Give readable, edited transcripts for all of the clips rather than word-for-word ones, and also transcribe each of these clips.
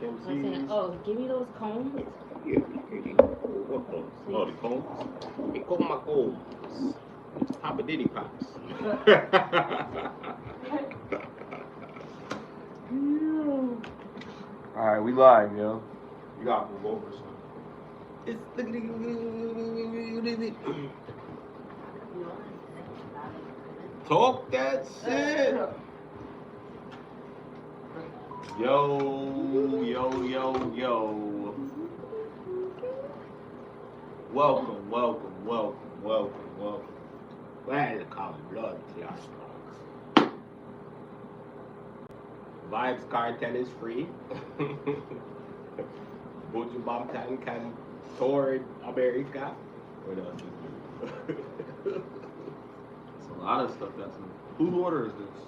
black MCs. I'm saying, oh, give me those combs. Yeah, what combs? Oh, the combs? They call my combs. Papa Diddy Pops. Alright, we live, yo. You gotta move over, son. It's talk that shit. Yo. Welcome. Glad to call it blood clots. Vibes Cartel is free. Buju Banton can tour America. What else is there? It's a lot of stuff that's in. Whose order is this?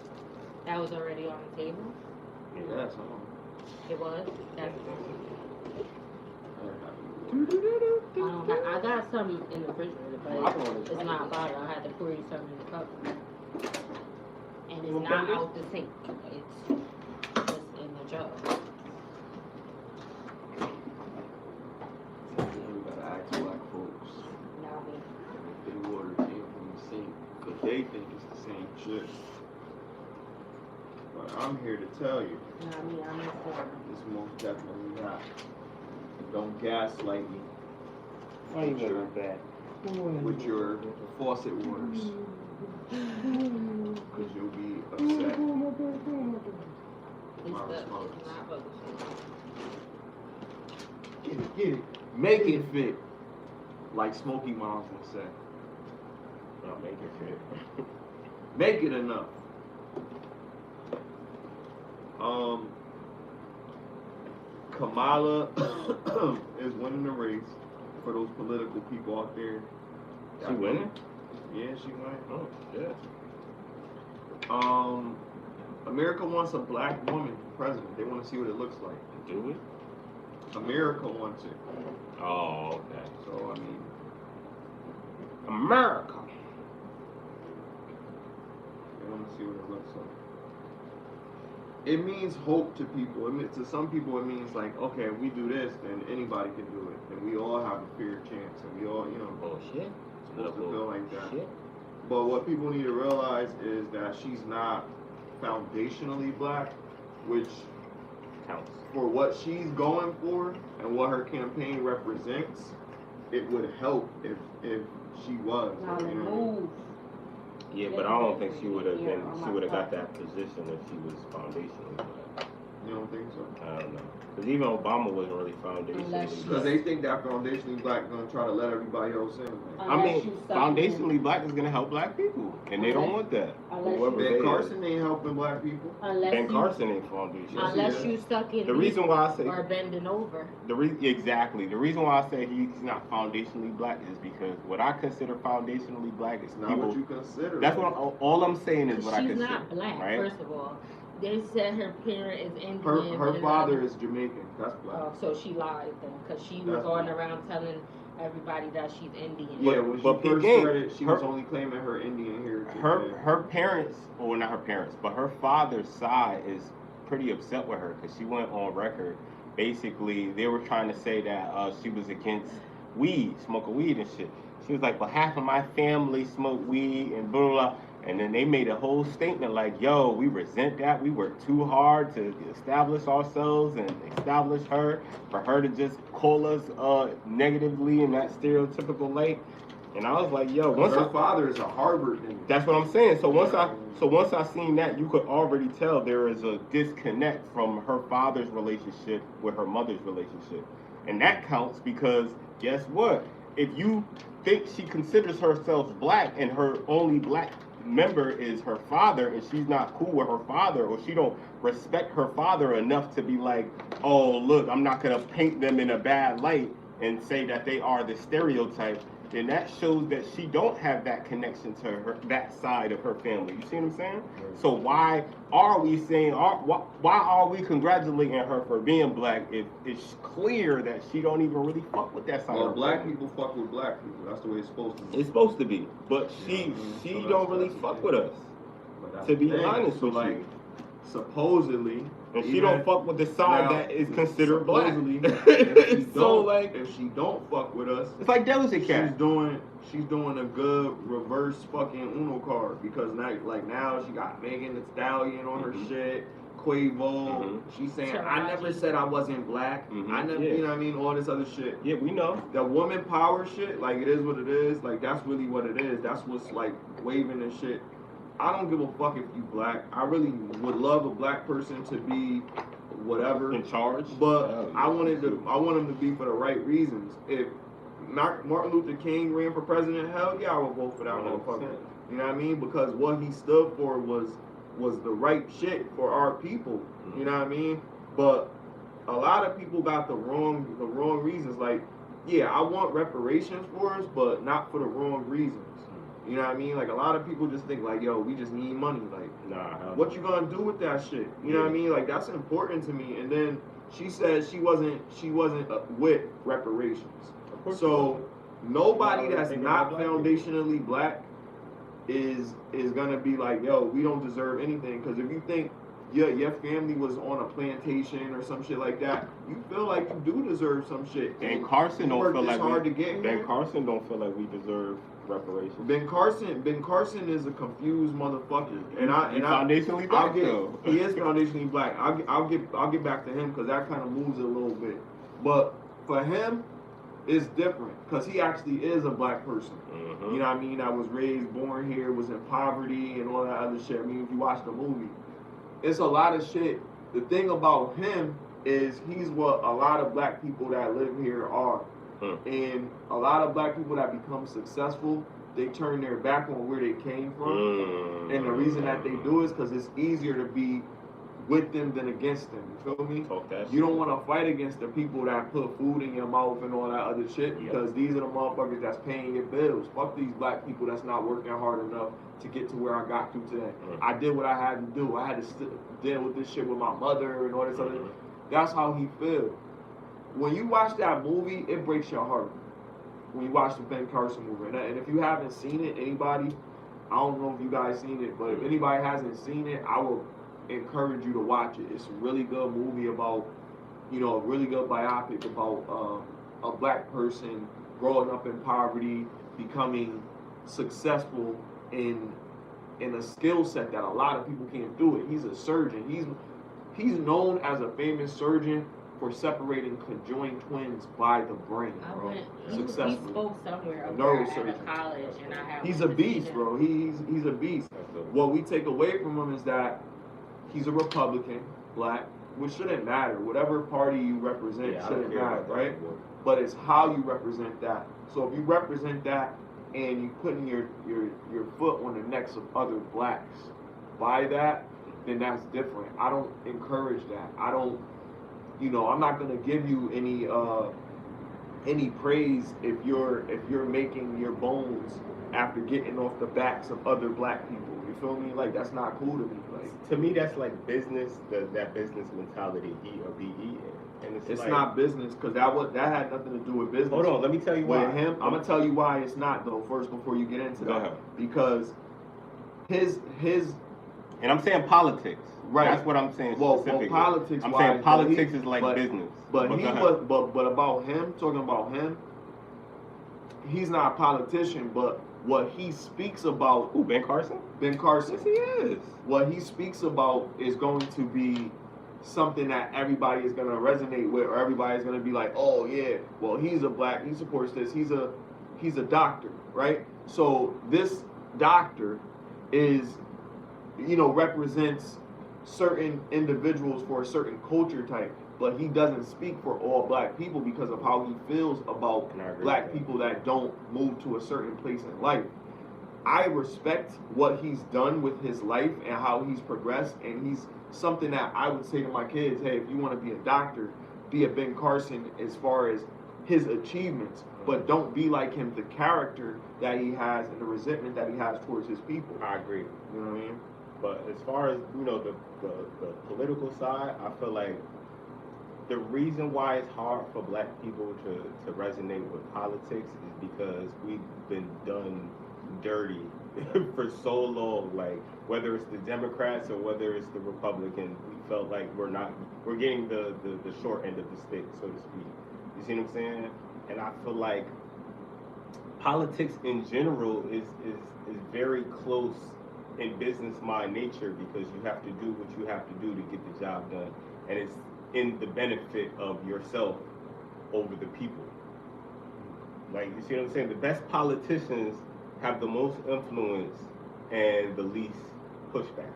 That was already on the table. Yeah, that's all. It was. That's I got some in the refrigerator, but it's not about it. I had to pour you some in the cup. And it's not out the sink. It's just in the jug. We gotta ask black folks Now me. if they water came from the sink, because they think it's the same shit. But I'm here to tell you, Now me, I'm informed. it's most definitely not. Don't gaslight me Why you doing that? with your faucet waters, because you'll be upset. It's My response. not bubble Get it. Make it fit. Like Smokey Moms would say. I'll make it fit. Make it enough. Kamala is winning the race for those political people out there. She winning? Yeah, she won. Oh, yeah. America wants a black woman president. They want to see what it looks like. Do we? America wants it. Oh, okay. So, I mean, America. they want to see what it looks like. It means hope to people. To some people, it means like, okay, if we do this, then anybody can do it. And we all have a fair chance. And we all, Bullshit. supposed to feel like that. Shit. But what people need to realize is that she's not foundationally black, which Counts. for what she's going for and what her campaign represents, it would help if she was. Now you know? move. Yeah, but I don't think she would have been. She would have got that position if she was foundationally black. You don't think so? I don't know. Because even Obama wasn't really foundationally Unless Because black. they think that foundationally black is gonna try to let everybody else in. I mean, foundationally black is gonna help black people, and they don't want that. Unless Whoever Ben they Carson ain't helping black people. Ben Carson ain't foundational. Unless you stuck in The reason why I say or bending over. exactly. The reason why I say he's not foundationally black is because what I consider foundationally black is It's not people. what you consider. That's what all I'm saying is what I She's consider. not black, right? first of all. They said her parent is Indian. Her and father is Jamaican. That's black. Oh, so she lied then, because she was That's going black. around telling everybody that she's Indian. Yeah, when she but first again, started, she her- was only claiming her Indian heritage. Her parents, or not her parents, but her father's side is pretty upset with her because she went on record. Basically, they were trying to say that she was against weed, smoking weed and shit. She was like, but half of my family smoke weed and blah, blah, blah. And then they made a whole statement like, yo, we resent that. We worked too hard to establish ourselves and establish her, for her to just call us negatively in that stereotypical light. And I was like, yo, Her father is a Harvard nigga. that's what I'm saying. So once I seen that, you could already tell there is a disconnect from her father's relationship with her mother's relationship. And that counts because guess what? If you think she considers herself black and her only black member is her father and she's not cool with her father, or she don't respect her father enough to be like, oh look, I'm not gonna paint them in a bad light and say that they are the stereotype, then that shows that she don't have that connection to her, that side of her family. You see what I'm saying? So why are we saying, why are we congratulating her for being black if it's clear that she don't even really fuck with that side Well, of her black family? people fuck with black people. That's the way it's supposed to be. It's supposed to be, but she So don't really that's fuck the with thing. us. But that's To be the thing. honest So with like, you. supposedly, and she don't fuck with the side now, that is considered black. So if she don't fuck with us, it's like Doja Cat. She's doing a good reverse fucking Uno card because now she got Megan Thee Stallion on her shit. Quavo, she's saying, I never said I wasn't black. I never, you know what I mean? All this other shit. Yeah, we know. The woman power shit, like, it is what it is. Like, that's really what it is. That's what's, like, waving and shit. I don't give a fuck if you black. I really would love a black person to be whatever. In charge. But I want him to be for the right reasons. If Martin Luther King ran for president, hell yeah, I would vote for that motherfucker. You know what I mean? Because what he stood for was the right shit for our people. You know what I mean? But a lot of people got the wrong reasons. Like, yeah, I want reparations for us, but not for the wrong reasons. You know what I mean? Like, a lot of people just think like, yo, we just need money. Like, nah, what you gonna do with that shit? You know what I mean? Like, that's important to me. And then she said she wasn't with reparations. So nobody that's not foundationally black is gonna be like, yo, we don't deserve anything. Because if you think your family was on a plantation or some shit like that, you feel like you do deserve some shit. And Carson don't feel like Carson don't feel like we deserve reparations. Ben Carson is a confused motherfucker, and foundationally black though. He is foundationally black. I'll get back to him because that kind of moves it a little bit. But for him, it's different because he actually is a black person. You know what I mean? That was raised, born here, was in poverty and all that other shit. I mean, if you watch the movie, it's a lot of shit. The thing about him is he's what a lot of black people that live here are. And a lot of black people that become successful, they turn their back on where they came from. And the reason that they do is because it's easier to be with them than against them. You feel me? You don't want to fight against the people that put food in your mouth and all that other shit because these are the motherfuckers that's paying your bills. Fuck these black people that's not working hard enough to get to where I got to today. I did what I had to do. I had to deal with this shit with my mother and all this other. That's how he feels. When you watch that movie, it breaks your heart. When you watch the Ben Carson movie. And if you haven't seen it, anybody, I don't know if you guys seen it, but if anybody hasn't seen it, I will encourage you to watch it. It's a really good movie about, a really good biopic about a black person growing up in poverty, becoming successful in a skill set that a lot of people can't do it. He's a surgeon. He's known as a famous surgeon for separating conjoined twins by the brain, bro. He spoke somewhere at college, and I have. He's a beast, bro. He's a beast. What we take away from him is that he's a Republican, black, which shouldn't matter. Whatever party you represent shouldn't matter, right? But it's how you represent that. So if you represent that and you putting your foot on the necks of other blacks by that, then that's different. I don't encourage that. I don't. I'm not gonna give you any praise if you're making your bones after getting off the backs of other black people. You feel me? Like, that's not cool to me. Like, to me, that's like business. That business mentality, eat or be eaten. And it's like, not business because that had nothing to do with business. Hold on, let me tell you why. I'm gonna tell you why it's not though. First, before you get into that, because his. And I'm saying politics. Right. That's what I'm saying specifically. Well, politics. I'm saying politics is like business. But about him, talking about him, he's not a politician, but what he speaks about. Who, Ben Carson? Ben Carson. Yes, he is. What he speaks about is going to be something that everybody is going to resonate with, or everybody is going to be like, oh yeah, well, he's a black, he supports this, he's a doctor, right? So this doctor is, represents certain individuals for a certain culture type, but he doesn't speak for all black people because of how he feels about black people that don't move to a certain place in life. I respect what he's done with his life and how he's progressed, and he's something that I would say to my kids, hey, if you want to be a doctor, be a Ben Carson as far as his achievements, but don't be like him, the character that he has and the resentment that he has towards his people. I agree. You know what I mean? But as far as, the political side, I feel like the reason why it's hard for black people to resonate with politics is because we've been done dirty for so long. Like whether it's the Democrats or whether it's the Republicans, we felt like we're getting the short end of the stick, so to speak. You see what I'm saying? And I feel like politics in general is very close in business mind nature, because you have to do what you have to do to get the job done, and it's in the benefit of yourself over the people. Like, you see what I'm saying? The best politicians have the most influence and the least pushback,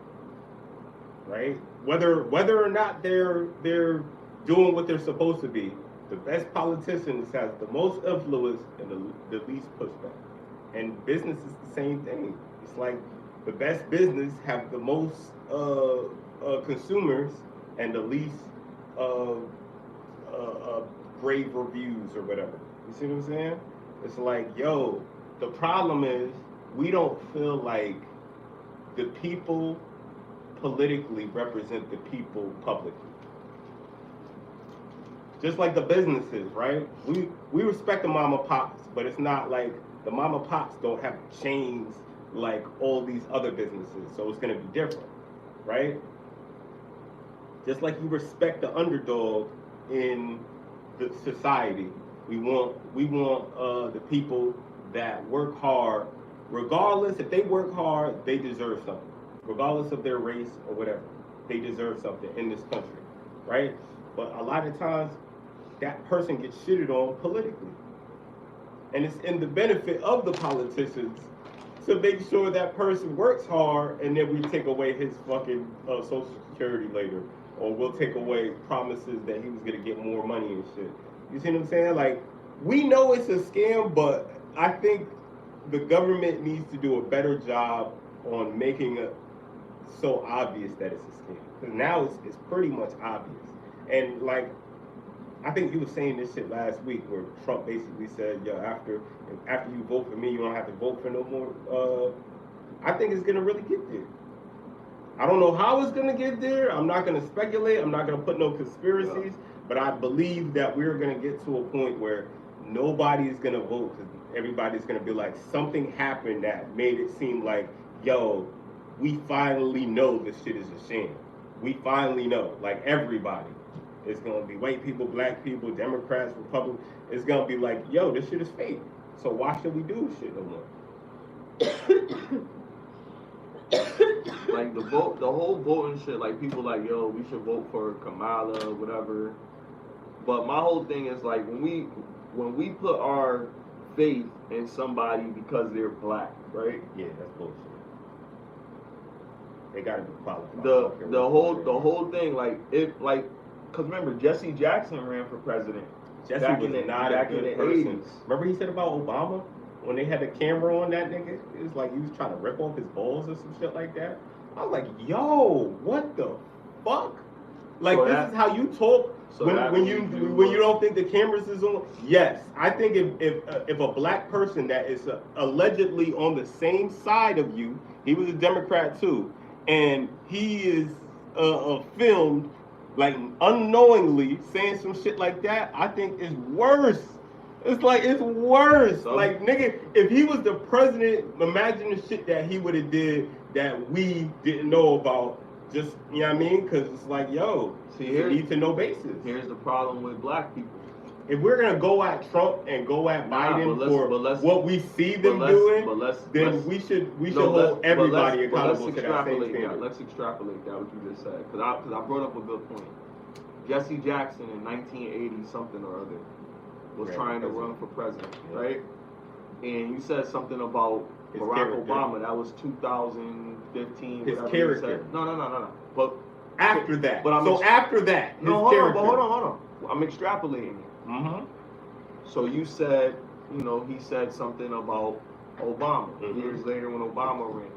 right? Whether or not they're doing what they're supposed to be, the best politicians have the most influence and the least pushback. And business is the same thing. It's like the best business have the most consumers and the least brave reviews or whatever. You see what I'm saying? It's like, yo, the problem is we don't feel like the people politically represent the people publicly. Just like the businesses, right? We respect the mama pops, but it's not like the mama pops don't have chains like all these other businesses, so it's gonna be different, right? Just like you respect the underdog in the society, we want the people that work hard, regardless if they work hard, they deserve something, regardless of their race or whatever, they deserve something in this country, right? But a lot of times, that person gets shitted on politically. And it's in the benefit of the politicians to make sure that person works hard, and then we take away his fucking Social Security later. Or we'll take away promises that he was gonna get more money and shit. You see what I'm saying? Like, we know it's a scam, but I think the government needs to do a better job on making it so obvious that it's a scam. Because now it's pretty much obvious. And like, I think you were saying this shit last week where Trump basically said, yo, after you vote for me, you don't have to vote for no more. I think it's gonna really get there. I don't know how it's gonna get there. I'm not gonna speculate. I'm not gonna put no conspiracies, but I believe that we're gonna get to a point where nobody's gonna vote, because everybody's gonna be like, something happened that made it seem like, yo, we finally know this shit is a sham. We finally know, like everybody. It's gonna be white people, black people, Democrats, Republicans. It's gonna be like, yo, this shit is fake. So why should we do shit no more? Like the whole voting shit, like people like, yo, we should vote for Kamala, whatever. But my whole thing is like, when we put our faith in somebody because they're black, right? Yeah, that's bullshit. They gotta be qualified. The whole thing, like, cause remember, Jesse Jackson ran for president. Jesse was not a good person. Remember he said about Obama? When they had the camera on that nigga, it was like he was trying to rip off his balls or some shit like that. I was like, yo, what the fuck? Like, so this is how you talk when you don't think the cameras is on? Yes, I think if a black person that is allegedly on the same side of you, he was a Democrat too, and he is filmed like unknowingly saying some shit like that, I think it's worse. It's like, it's worse. Like, nigga, if he was the president, imagine the shit that he would have did that we didn't know about. Just, you know what I mean? Because it's like, yo, you need to know basis. Here's the problem with black people. If we're going to go at Trump and go at Biden for what we see them doing, then we should hold everybody accountable to that same standard. Let's extrapolate that, what you just said. Because I brought up a good point. Jesse Jackson in 1980 something or other was trying to run for president, right? And you said something about Barack Obama. That was 2015. His character. No. But after that. But after that, his character. Hold on. I'm extrapolating it. Mm-hmm. So you said, he said something about Obama. Mm-hmm. Years later when Obama ran.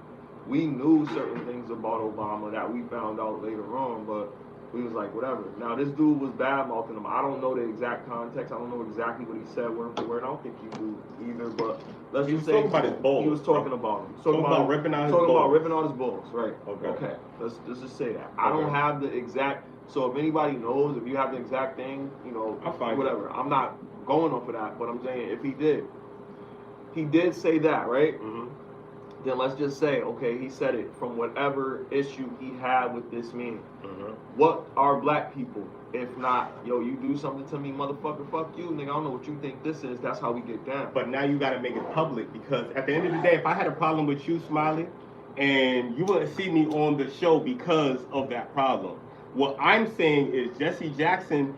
We knew certain things about Obama that we found out later on, but we was like, whatever. Now, this dude was bad-mouthing him. I don't know the exact context. I don't know exactly what he said word for word. I don't think you do either, but let's just say about his balls. He was talking about him. Talking about ripping out his balls. Talking about ripping out his balls, right. Okay. Let's just say that. I don't have the exact, so if anybody knows, if you have the exact thing, I'll find whatever. I'm not going off of that, but I'm saying if he did say that, right? Mm-hmm. then let's just say, okay, he said it from whatever issue he had with this man. What are black people if not, yo, you do something to me, motherfucker, fuck you, nigga, I don't know what you think this is, that's how we get down. But now you gotta make it public, because at the end of the day, if I had a problem with you, Smiley, and you wouldn't see me on the show because of that problem. What I'm saying is Jesse Jackson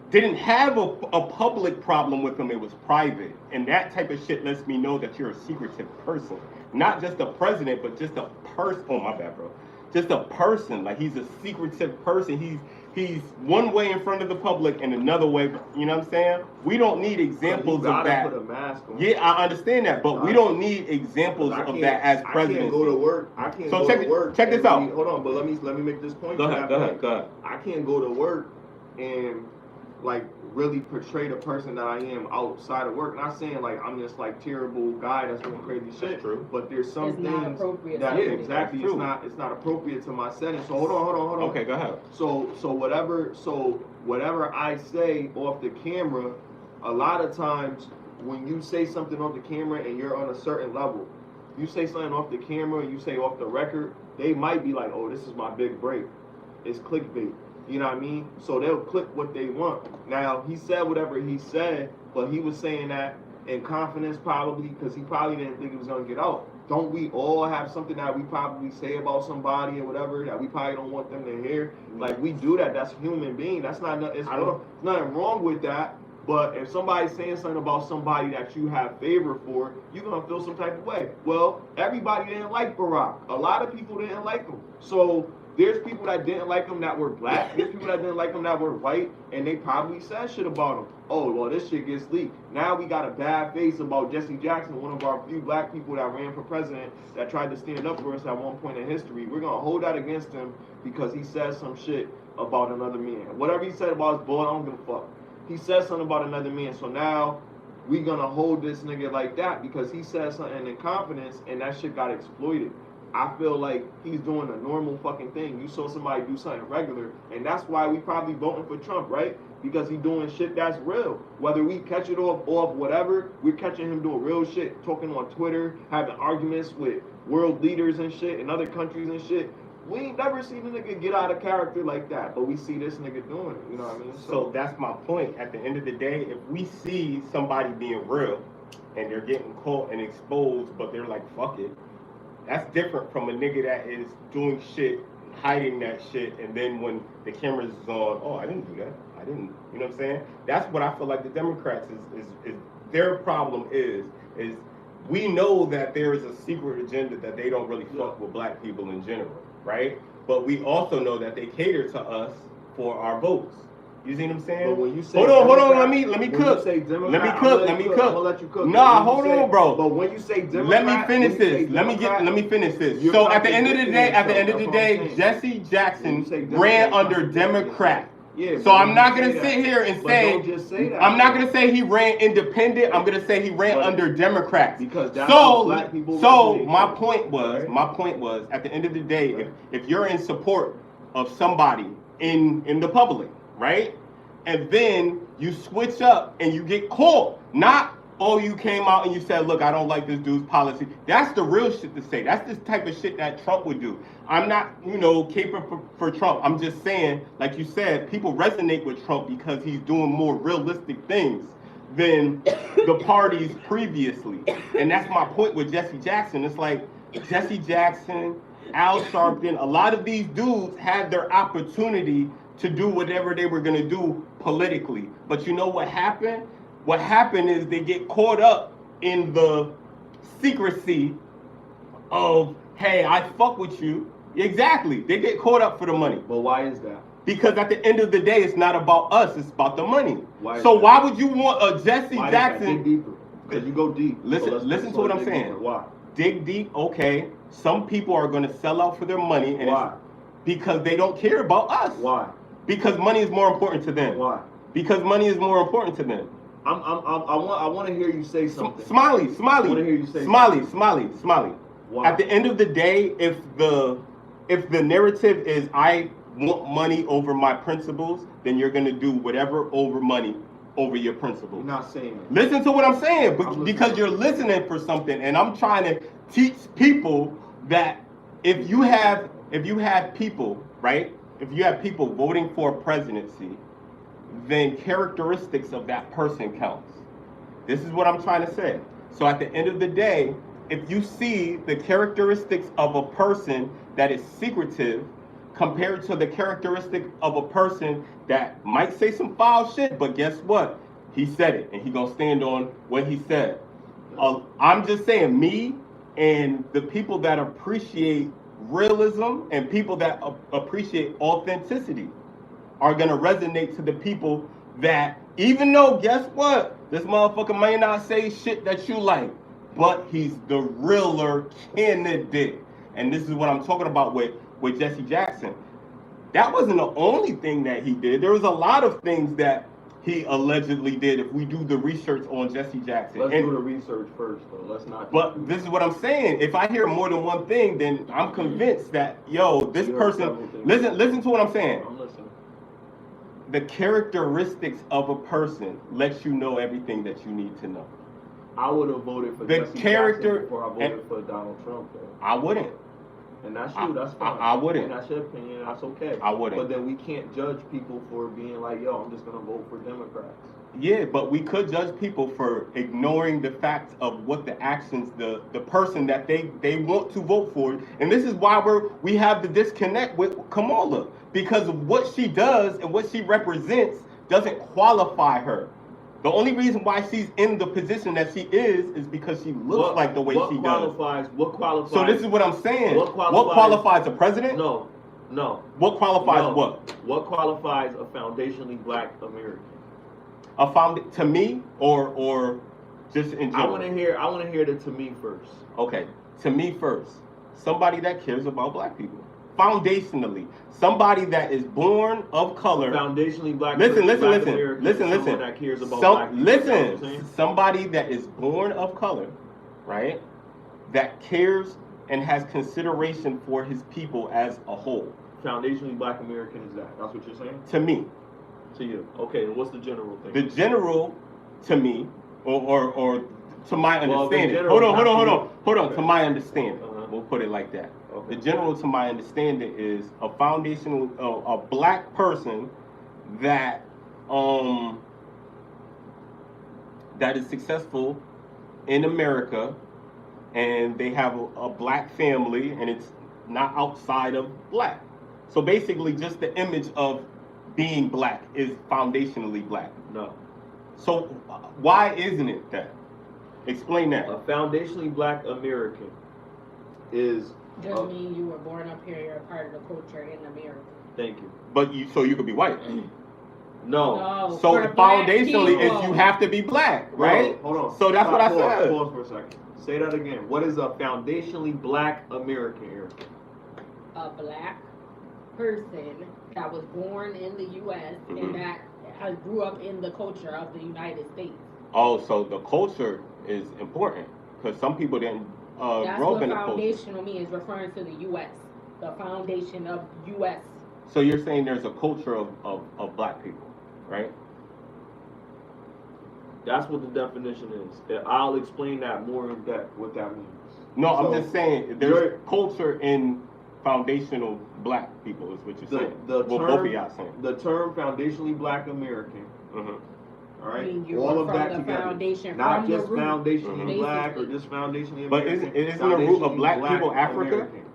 didn't have a public problem with him, it was private. And that type of shit lets me know that you're a secretive person. Not just a president, but just a person. Oh, my bad, bro. Just a person. Like, he's a secretive person. He's one way in front of the public and another way, you know what I'm saying? We don't need examples of that. Put a mask on. Yeah, I understand that, but we don't need examples of that as president. I can't go to work. I can't go to work. Check this out. Hold on, but let me make this point. Go ahead. I can't go to work and like really portray the person that I am outside of work. Not saying like I'm just like terrible guy that's doing crazy shit. That's true. But there's some it's things not appropriate that exactly it's not appropriate to my setting. So hold on. Okay, go ahead. So whatever I say off the camera, a lot of times when you say something off the camera and you're on a certain level, you say something off the camera and you say off the record, they might be like, oh, this is my big break. It's clickbait. You know what I mean? So they'll click what they want. Now, he said whatever he said, but he was saying that in confidence probably because he probably didn't think it was going to get out. Don't we all have something that we probably say about somebody or whatever that we probably don't want them to hear? Like, we do that. That's a human being. That's not, it's nothing wrong with that. But if somebody's saying something about somebody that you have favor for, you're going to feel some type of way. Well, everybody didn't like Barack. A lot of people didn't like him. So there's people that didn't like him that were black. There's people that didn't like him that were white. And they probably said shit about him. Oh, well, this shit gets leaked. Now we got a bad face about Jesse Jackson, one of our few black people that ran for president that tried to stand up for us at one point in history. We're going to hold that against him because he said some shit about another man. Whatever he said about his boy, I don't give a fuck. He said something about another man, so now we gonna hold this nigga like that because he said something in confidence and that shit got exploited. I feel like he's doing a normal fucking thing. You saw somebody do something regular, and that's why we probably voting for Trump, right? Because he doing shit that's real. Whether we catch it off whatever, we're catching him doing real shit, talking on Twitter, having arguments with world leaders and shit in other countries and shit. We ain't never seen a nigga get out of character like that, but we see this nigga doing it, you know what I mean? So that's my point. At the end of the day, if we see somebody being real and they're getting caught and exposed, but they're like, fuck it, that's different from a nigga that is doing shit, hiding that shit, and then when the camera's on, oh, I didn't do that. I didn't, you know what I'm saying? That's what I feel like the Democrats is their problem is we know that there is a secret agenda that they don't really fuck with black people in general. Right? But we also know that they cater to us for our votes. You see what I'm saying? But when you say hold on, let me cook. Let me cook. I'm gonna let you cook. Nah, hold on, bro. But when you say Democrat, let me finish this. Let me finish this. So at the end of the day, Jesse Jackson ran under Democrat. Yeah, so I'm not gonna sit here and say, don't just say that. I'm not gonna say he ran independent. I'm gonna say he ran under Democrats. Because that's what black people. So my point was, at the end of the day, if you're in support of somebody in the public, right, and then you switch up and you get caught, not. Oh, you came out and you said, look, I don't like this dude's policy. That's the real shit to say. That's the type of shit that Trump would do. I'm not, caping for Trump. I'm just saying, like you said, people resonate with Trump because he's doing more realistic things than the parties previously. And that's my point with Jesse Jackson. It's like Jesse Jackson, Al Sharpton, a lot of these dudes had their opportunity to do whatever they were going to do politically. But you know what happened? What happened is they get caught up in the secrecy of, hey, I fuck with you. Exactly. They get caught up for the money. But why is that? Because at the end of the day, it's not about us. It's about the money. Why would you want a Jesse Jackson? Dig deeper. Because you go deep. Listen to what I'm saying. Deeper. Why? Dig deep. Okay. Some people are going to sell out for their money. And why? Because they don't care about us. Why? Because money is more important to them. Why? Because money is more important to them. I want to hear you say something. Smiley. I want to hear you say Smiley. Why? At the end of the day, if the narrative is I want money over my principles, then you're gonna do whatever over money over your principles. You're not saying that. Listen to what I'm saying, I'm because you're listening for something, and I'm trying to teach people that if you have people, right? If you have people voting for a presidency, then characteristics of that person counts. This is what I'm trying to say. So at the end of the day, if you see the characteristics of a person that is secretive compared to the characteristic of a person that might say some foul shit, but guess what? He said it, and he gonna stand on what he said. I'm just saying, me and the people that appreciate realism and people that appreciate authenticity are gonna resonate to the people that, even though, guess what? This motherfucker may not say shit that you like, but he's the realer candidate. And this is what I'm talking about with Jesse Jackson. That wasn't the only thing that he did. There was a lot of things that he allegedly did if we do the research on Jesse Jackson. Let's do the research first, though. Let's not. But this is what I'm saying. If I hear more than one thing, then I'm convinced that, this person, listen to what I'm saying. I'm listening. The characteristics of a person lets you know everything that you need to know. I would have voted for The Jesse character Jackson before I voted for Donald Trump, though. I wouldn't. And that's you, that's fine. I wouldn't. And that's your opinion, that's okay. I wouldn't. But then we can't judge people for being like, yo, I'm just going to vote for Democrats. Yeah, but we could judge people for ignoring the facts of what the actions, the person that they want to vote for. And this is why we have the disconnect with Kamala, because of what she does and what she represents doesn't qualify her. The only reason why she's in the position that she is because she looks like the way she does. What qualifies? So this is what I'm saying. What qualifies a president? No. What qualifies what? What qualifies a foundationally black American? To me, or just in general? I want to hear the to me first. Okay, to me first. Somebody that cares about black people. Foundationally, somebody that is born of color. Foundationally black. Listen. That cares about black people. Listen. Somebody that is born of color, right? That cares and has consideration for his people as a whole. Foundationally black American is that? That's what you're saying? To me. To you. Okay, what's the general thing? The general, to me, or to my understanding. Hold on. Okay. To my understanding. We'll put it like that. Okay. The general, to my understanding, is a foundational, a black person that is successful in America, and they have a black family, and it's not outside of black. So basically, just the image of being black is foundationally black. No. So why isn't it that? Explain that. A foundationally black American is. Doesn't mean you were born up here. You're a part of the culture in America. Thank you. But you could be white. No. So foundationally is you have to be black, right? Hold on. So that's what I said. Pause for a second. Say that again. What is a foundationally black American here? A black person that was born in the U.S. and that grew up in the culture of the United States. Oh, so the culture is important because some people didn't grow up in the culture. That's what foundational means, referring to the U.S. The foundation of U.S. So you're saying there's a culture of black people, right? That's what the definition is. I'll explain that more in depth, what that means. No, I'm just saying there's culture in foundational black people is what you're saying. Both of y'all saying. The term foundationally black American. Mm-hmm. All right. I mean, all of that the together. foundation, not just root, foundationally black or just foundationally American. But isn't the root of black people Africa? American.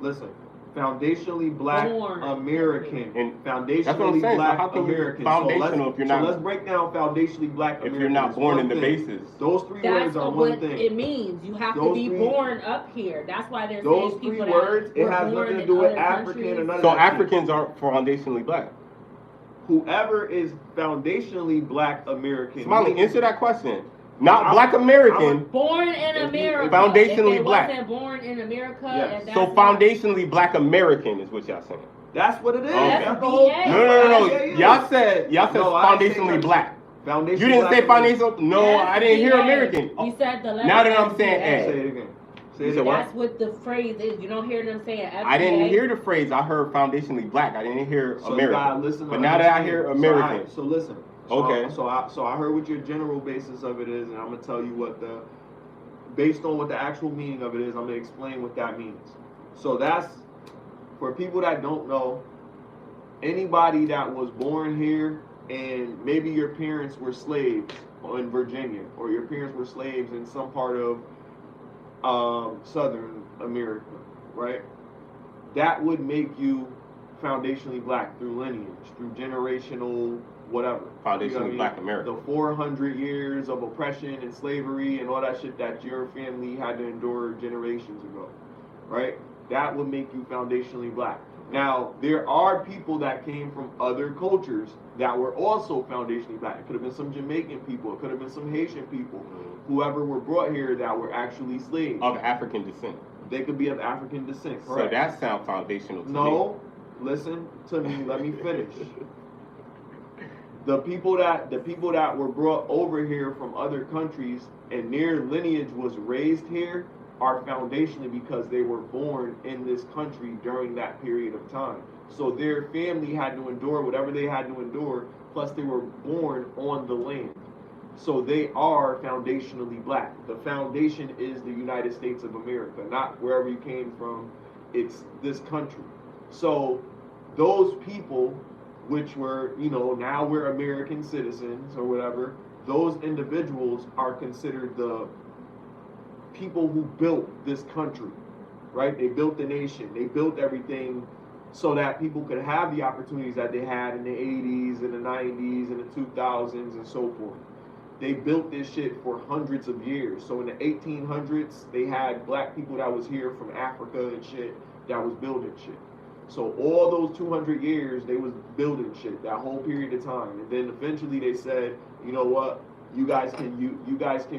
Listen. Foundationally black American and foundationally black American. Foundational if you're not. So let's break down foundationally black American. If you're not born in the basis. Those three words are one thing. It means you have to be born up here. That's why there's those three words. It has nothing to do with African or none of that. So Africans aren't foundationally black. Whoever is foundationally black American. Smiley, answer that question. Not black American. Born in America. Foundationally black. Wasn't born in America. Yes. And so foundationally black American is what y'all saying. That's what it is. Okay. That's the whole. No. Y'all said foundationally black. Foundationally. You didn't say foundational. No, I didn't hear American. You said the letter. Now that I'm saying Say it again. That's what the phrase is. You don't hear them saying FBA. I didn't hear the phrase. I heard foundationally black. I didn't hear American. Listen, but now that I hear American. So listen. So I heard what your general basis of it is, and I'm gonna tell you based on what the actual meaning of it is, I'm gonna explain what that means. So that's for people that don't know. Anybody that was born here and maybe your parents were slaves in Virginia, or your parents were slaves in some part of Southern America, right? That would make you foundationally black through lineage, through generational whatever. Foundationally black America. The 400 years of oppression and slavery and all that shit that your family had to endure generations ago, right? That would make you foundationally black. Now, there are people that came from other cultures that were also foundationally black. It could have been some Jamaican people. It could have been some Haitian people. Whoever were brought here that were actually slaves. Of African descent. They could be of African descent, correct? So that sounds foundational to me. No, listen to me. Let me finish. The people that were brought over here from other countries and their lineage was raised here are foundationally because they were born in this country during that period of time. So their family had to endure whatever they had to endure, plus they were born on the land. So they are foundationally black. The foundation is the United States of America, not wherever you came from. It's this country. So those people, which were, now we're American citizens or whatever, those individuals are considered the people who built this country, right? They built the nation. They built everything so that people could have the opportunities that they had in the 80s and the 90s and the 2000s and so forth. They built this shit for hundreds of years. So in the 1800s, they had black people that was here from Africa and shit that was building shit. So all those 200 years, they was building shit that whole period of time. And then eventually they said, you know what? You guys can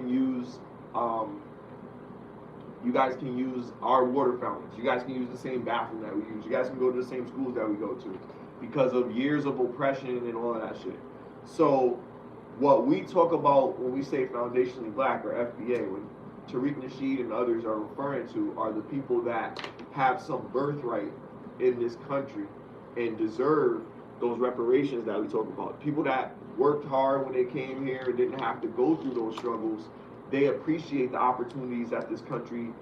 use our water fountains. You guys can use the same bathroom that we use. You guys can go to the same schools that we go to because of years of oppression and all of that shit. So what we talk about when we say foundationally black or FBA, when Tariq Nasheed and others are referring to, are the people that have some birthright in this country and deserve those reparations that we talk about. People that worked hard when they came here and didn't have to go through those struggles, they appreciate the opportunities that this country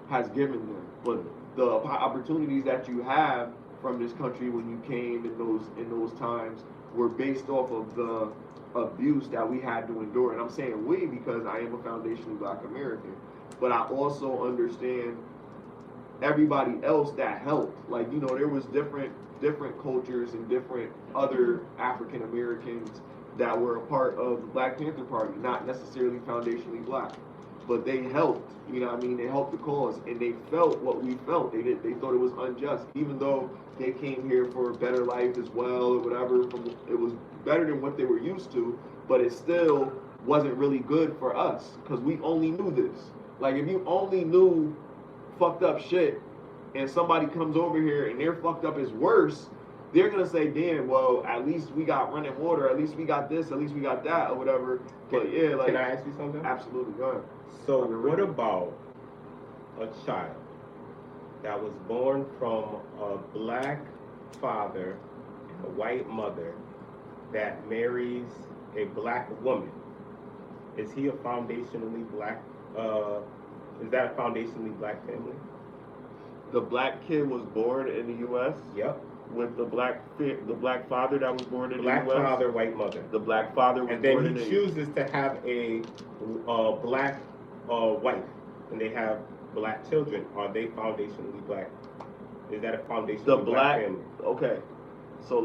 has given them. But the opportunities that you have from this country when you came in those times were based off of the abuse that we had to endure. And I'm saying we because I am a foundationally black American, but I also understand everybody else that helped. Like, there was different cultures and different other African Americans that were a part of the Black Panther Party, not necessarily foundationally black, but they helped. They helped the cause, and they felt what we felt. They thought it was unjust, even though they came here for a better life as well or whatever. It was better than what they were used to, but it still wasn't really good for us because we only knew this. Like, if you only knew fucked up shit and somebody comes over here and their fucked up is worse, they're gonna say, damn, well, at least we got running water, at least we got this, at least we got that, or whatever. But yeah, like, can I ask you something? Absolutely, go ahead. So what about a child that was born from a black father and a white mother that marries a black woman? Is he a foundationally black? Is that a foundationally black family? The black kid was born in the U.S. Yep. With the black father that was born in the U.S. Black father, white mother. The black father was born in the And then he chooses to have a black wife, and they have black children. Are they foundationally black? Is that a foundationally black family? Okay. So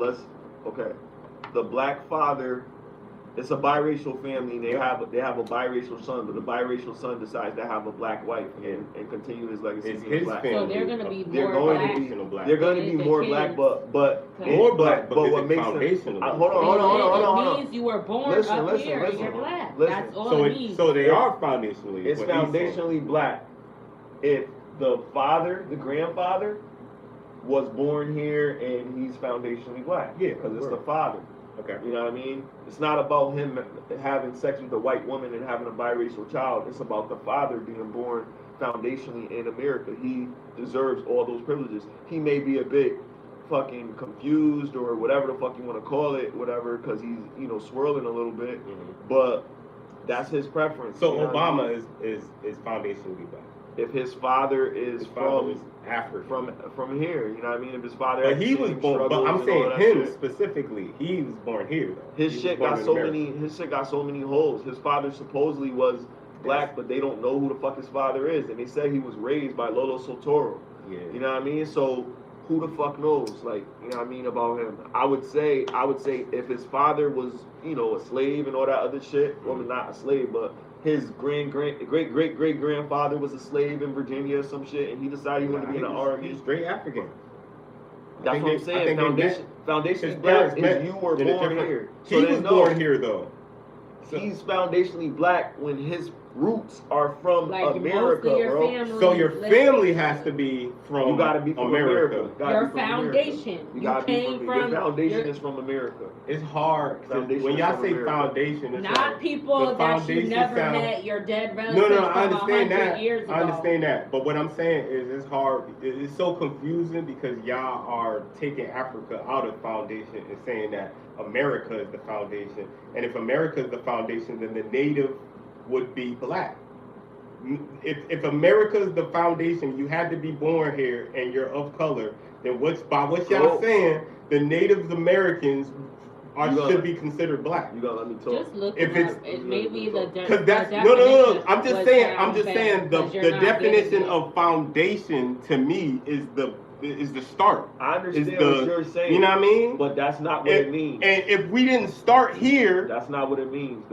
the black father, it's a biracial family, and they have a biracial son, but the biracial son decides to have a black wife and continue his legacy. It's his black. family. So they're going to be They're more going black. They're going to be more black, but more black. But what makes them hold on. It means you were born up here and you're black. That's all it means. So they are foundationally. It's foundationally black. If the father, the grandfather, was born here and he's foundationally black. Yeah, because it's the father. Okay. You know what I mean? It's not about him having sex with a white woman and having a biracial child. It's about the father being born foundationally in America. He deserves all those privileges. He may be a bit fucking confused or whatever the fuck you want to call it, whatever, because he's, you know, swirling a little bit. But that's his preference. So Obama is foundationally black. If his father is from Africa, from here, you know what I mean? If his father, but he was born. But I'm saying him specifically, he was born here though. His shit got so many holes. His father supposedly was black, but they don't know who the fuck his father is, and they said he was raised by Lolo Sotoro. Yeah. You know what I mean? So who the fuck knows? Like, you know what I mean about him? I would say if his father was, you know, a slave and all that other shit, well, not a slave, but his great grandfather was a slave in Virginia or some shit, and he decided he wanted to be in the army. He's straight African. That's what I'm saying. Foundationally black is you were born here. So he was born here though. He's foundationally black when his roots are from like America, bro. Family, so your family has to be from you gotta be from America. Your foundation. You came from your foundation is from America. It's hard. When y'all say foundation, it's not like people that you never met, your dead relatives. No, I understand that. Years ago. I understand that. But what I'm saying is it's hard. It's so confusing because y'all are taking Africa out of foundation and saying that America is the foundation. And if America is the foundation, then the native would be black. If America is the foundation, you had to be born here and you're of color, then by what y'all saying, the Native Americans should be considered black. You gotta let me talk. Just look it maybe the because that's no. I'm just saying the definition of foundation to me is the start. I understand what you're saying. You know what I mean? But that's not what it means. And if we didn't start here, that's not what it means.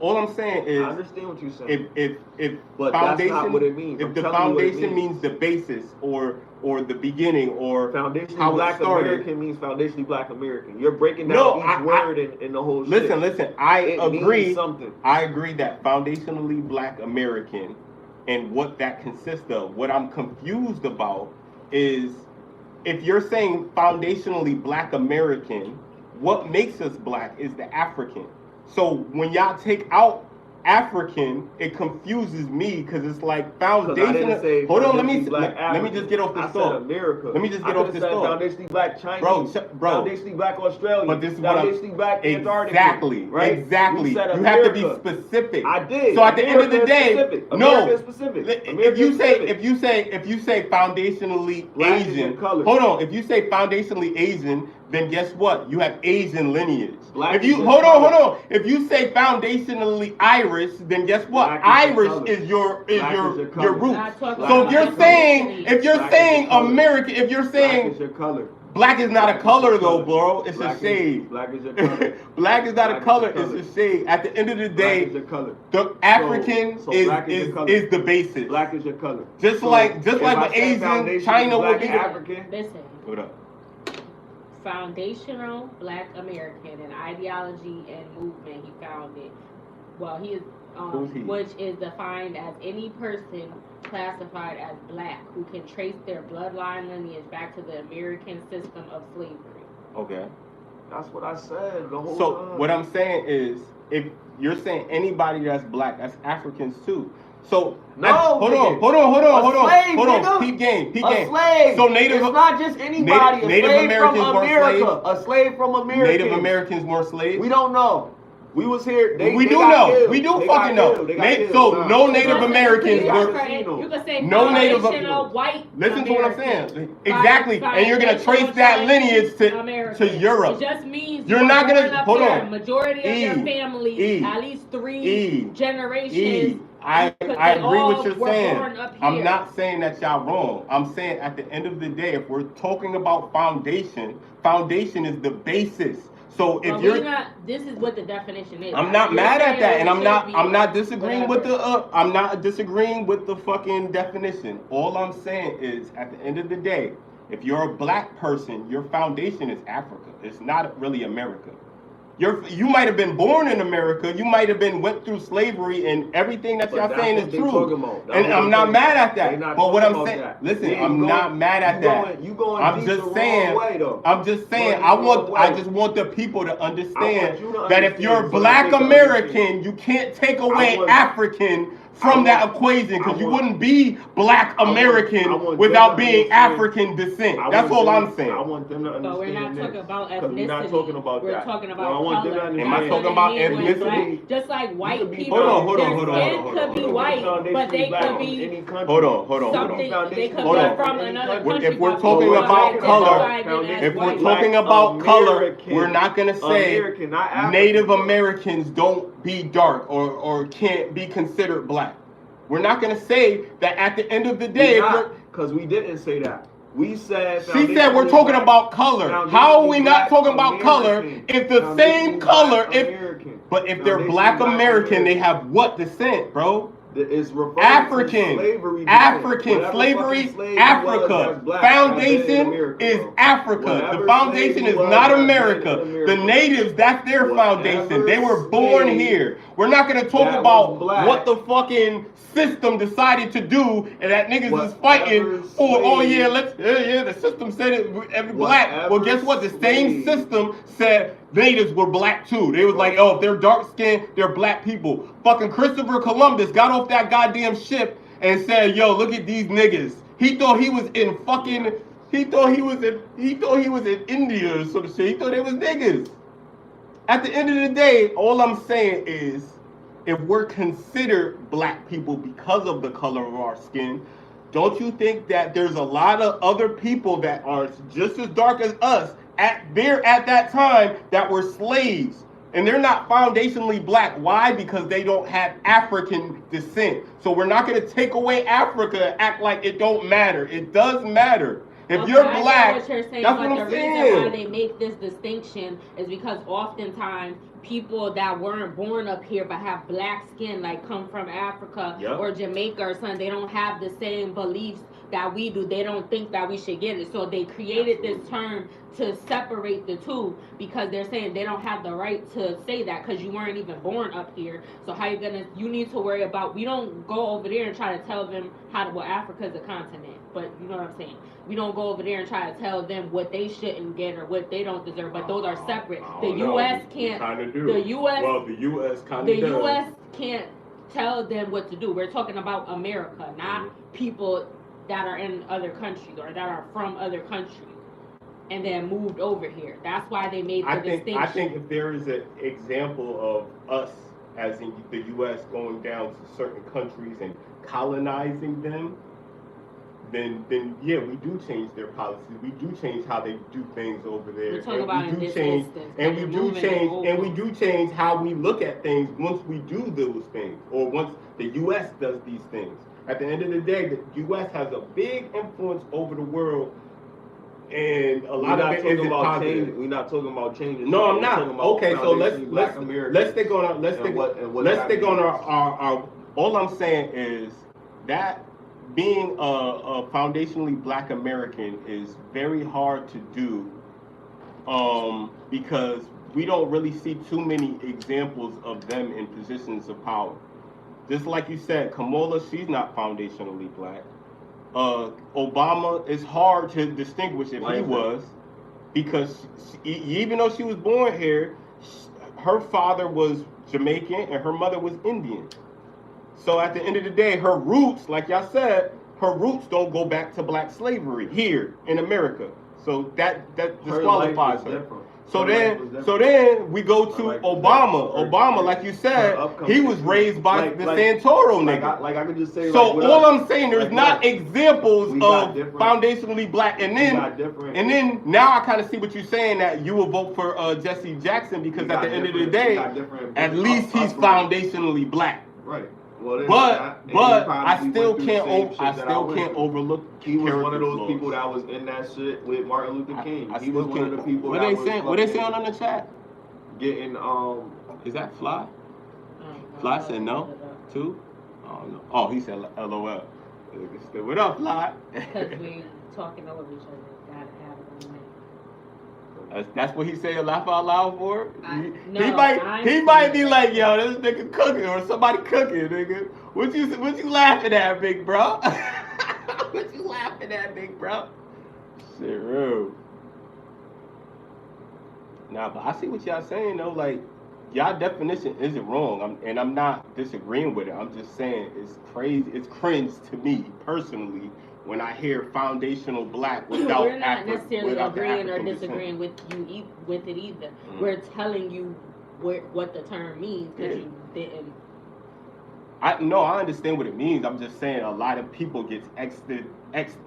All I'm saying is, I understand what you're saying. But that's not what it means. If the foundation means the basis or the beginning or foundationally how black it started. American means foundationally black American. You're breaking down each word in the whole shit. Listen. I agree. Something. I agree that foundationally black American and what that consists of. What I'm confused about is if you're saying foundationally black American, what makes us black is the African. So when y'all take out African, it confuses me because it's like foundational. Hold on, let me just get off this thought. America. Let me just get off this thought. Foundationally black Chinese, bro. Foundationally black Australia. But this is foundationally black Antarctica. Exactly, right? Exactly. You have to be specific. I did. So at the end of the day, if you say foundationally black Asian, hold on. If you say foundationally Asian, then guess what? You have Asian lineage. Hold on. If you say foundationally Irish, then guess what? Irish is your root. So if you're saying American, if you're saying black is not a color though, bro. It's a shade. Black is your color. Black is not a color. It's a shade. At the end of the day, the African is the basis. Black is your color. Just like the Asian, China would be African. Listen. What up? Foundational black American and ideology and movement he founded. Well, he is which is defined as any person classified as black who can trace their bloodline lineage back to the American system of slavery. Okay. That's what I said the whole time. What I'm saying is, if you're saying anybody that's black, that's Africans too. So hold on. Peep game. Slave. So Native. It's not just anybody. Native Americans from America. A slave from America. Native Americans were slaves. We don't know. We was here. We do fucking know. So no Native Americans were. You can say no Native white. Listen to what I'm saying. Exactly, and you're gonna trace that lineage to Europe. It just means you're not gonna hold on. Majority of your family, at least 3 generations. I agree with you're saying. I'm not saying that y'all wrong. I'm saying at the end of the day, if we're talking about foundation is the basis. So if this is what the definition is. I'm not mad at that, and I'm not disagreeing with the fucking definition. All I'm saying is, at the end of the day, if you're a black person, your foundation is Africa. It's not really America. You might have been born in America. You might have went through slavery, and everything that y'all saying is true. And I'm not mad at that. But what I'm saying, listen, I'm not mad at that. I'm just saying. I just want the people to understand that if you're Black American, you can't take away African from that equation, because you wouldn't be Black American without being African descent. That's all I'm saying. I want them to understand. But we're not talking about ethnicity. We're not talking about we're that. talking about color. Am I talking about ethnicity? Just like white people. Hold on. Could be white, but they could be. Hold on. Something they could be from another country. If we're talking about color, we're not gonna say Native Americans don't be dark or can't be considered Black. We're not gonna say that at the end of the day, because we didn't say that. We said she said we're talking about color. How are we not talking about color if the same color? But if they're Black American, they have what descent, bro? Is African, slavery, Africa. Foundation is Africa. The foundation is not America. The natives, that's their foundation. They were born here. We're not gonna talk about what the fucking system decided to do, and that niggas is fighting for. Oh yeah, the system said it. Every Black. Well, guess what? The same system said natives were Black too. They was like, oh, if they're dark skinned, they're Black people. Fucking Christopher Columbus got off that goddamn ship and said, yo, look at these niggas. He thought he was in fucking. He thought he was in India or some shit. He thought they was niggas. At the end of the day, all I'm saying is, if we're considered Black people because of the color of our skin, don't you think that there's a lot of other people that are just as dark as us at that time that were slaves, and they're not foundationally Black? Why? Because they don't have African descent. So we're not going to take away Africa and act like it don't matter. It does matter. If you're Black, what you're saying, that's what I'm saying. The reason why they make this distinction is because oftentimes people that weren't born up here but have Black skin, like come from Africa or Jamaica or something, they don't have the same beliefs that we do. They don't think that we should get it. So they created this term to separate the two, because they're saying they don't have the right to say that because you weren't even born up here. So how you need to worry about, we don't go over there and try to tell them well, Africa's a continent, but you know what I'm saying? We don't go over there and try to tell them what they shouldn't get or what they don't deserve, but those are separate. The U.S. can't. The U.S. can't tell them what to do. We're talking about America, not people that are in other countries or that are from other countries and then moved over here. That's why they made the distinction. I think if there is an example of us, as in the U.S., going down to certain countries and colonizing them, then yeah, we do change their policies. We do change how they do things over there. We're talking about in this instance. And we do change how we look at things once we do those things, or once the U.S. does these things. At the end of the day, the U.S. has a big influence over the world, and a lot of it isn't positive. We're not talking about changing. No, I'm not. Okay, so let's stick on our. All I'm saying is that being a foundationally Black American is very hard to do, because we don't really see too many examples of them in positions of power. Just like you said, Kamala, she's not foundationally Black. Obama, it's hard to distinguish if he was, because even though she was born here, her father was Jamaican and her mother was Indian. So at the end of the day, her roots, like y'all said, her roots don't go back to Black slavery here in America. So that disqualifies her. So then we go to Obama. Obama, like you said, he was raised by the Santoro nigga. Like I could just say. So all I'm saying, there's not examples of foundationally Black, and then now I kind of see what you're saying, that you will vote for Jesse Jackson because at the end of the day, at least he's foundationally Black. Right. Well, but I still can't overlook. He was one of those people that was in that shit with Martin Luther King. He was one of the people. What they saying on the chat? Getting Is that Fly? Fly said no too. Oh no. Oh, he said LOL. What up, Fly? Because we talking over each other. Gotta have it on mic. That's what he say laugh out loud for? He might be like, yo, this nigga cooking or somebody cooking, nigga. What you laughing at, big bro? What you laughing at, big bro? Shit rude. Nah, but I see what y'all saying though. Like, y'all definition isn't wrong, and I'm not disagreeing with it. I'm just saying it's crazy. It's cringe to me personally when I hear foundational black without. We're not necessarily agreeing or disagreeing with it either. Mm-hmm. We're telling you what the term means because you didn't. I understand what it means. I'm just saying a lot of people get X'd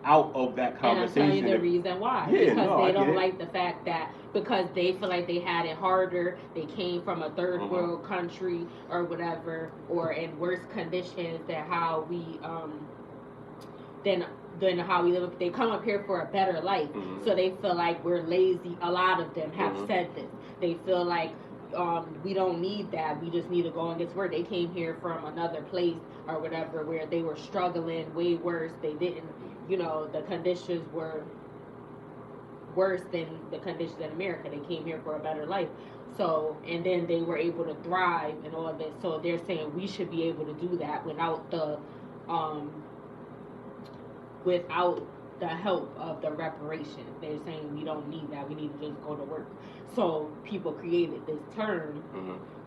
out of that conversation. And I'm telling you the reason why. Yeah, because they don't like the fact that because they feel like they had it harder, they came from a third world country or whatever, or in worse conditions than how we than how we live. They come up here for a better life, so they feel like we're lazy. A lot of them have said this. They feel like we don't need that. We just need to go and get to work. They came here from another place or whatever where they were struggling way worse. They didn't, the conditions were worse than the conditions in America. They came here for a better life. So, and then they were able to thrive and all of this. So they're saying we should be able to do that without the help of the reparations. They're saying we don't need that. We need to just go to work. So people created this term,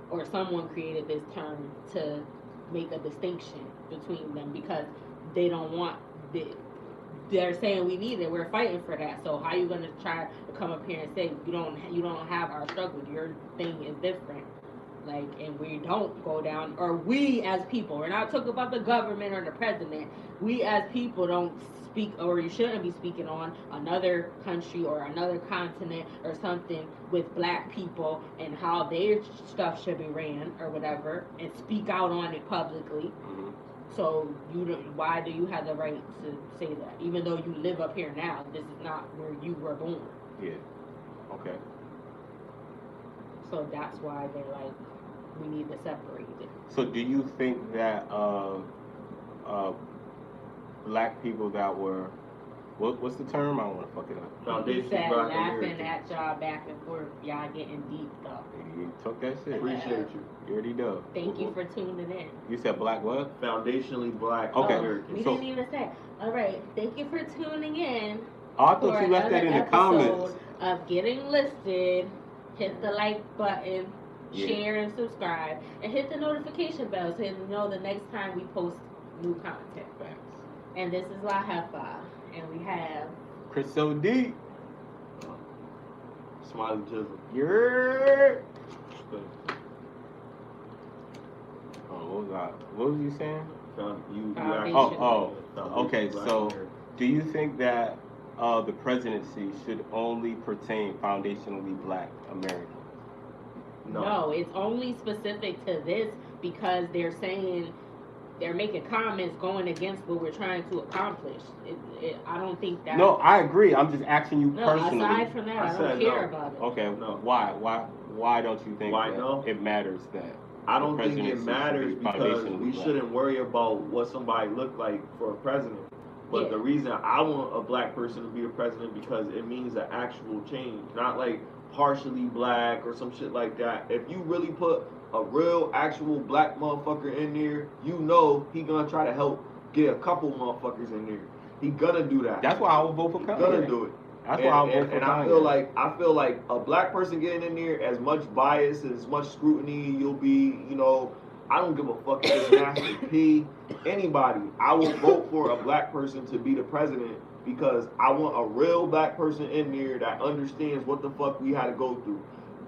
or someone created this term to make a distinction between them because they don't want they're saying we need it. We're fighting for that. So how you gonna try to come up here and say you don't have our struggle? Your thing is different. Like, and we don't go down, or we as people, we're not talking about the government or the president. We as people don't speak, or you shouldn't be speaking on another country or another continent or something with black people and how their stuff should be ran or whatever, and speak out on it publicly. So why do you have the right to say that? Even though you live up here now, this is not where you were born. Yeah. Okay. So that's why they're like, we need to separate it. So do you think that black people that were, what's the term? I don't want to fuck it up. Foundation You said Black laughing American. at y'all back and forth. Y'all getting deep though. You took that shit. Appreciate you. You already know. Thank you for tuning in. You said black what? Foundationally Black Okay. American. We didn't even say. All right. Thank you for tuning in. Oh, I thought you left that in the comments. Of Getting Listed. Hit the like button, share and subscribe, and hit the notification bell so you know the next time we post new content. Facts. And this is La Jefa, and we have CrisxmasOnDemand. SmileyJizzle. Yeah. What was you saying? Okay. So, do you think that the presidency should only pertain foundationally black Americans? No, it's only specific to this because they're saying they're making comments going against what we're trying to accomplish. I don't think that. No, I agree. I'm just asking you personally. No, aside from that, I don't care about it. Okay, no. Why don't you think it matters that? I don't think it matters because we shouldn't worry about what somebody look like for a president. But the reason I want a black person to be a president because it means an actual change, not like partially black or some shit like that. If you really put a real actual black motherfucker in there, you know he gonna try to help get a couple motherfuckers in there. He gonna do that. That's why I would vote for Kanye. Gonna do it. That's why I would vote for Kanye. I feel like a black person getting in there, as much bias, as much scrutiny you'll be, I don't give a fuck if it's Master P, anybody. I will vote for a black person to be the president because I want a real black person in there that understands what the fuck we had to go through.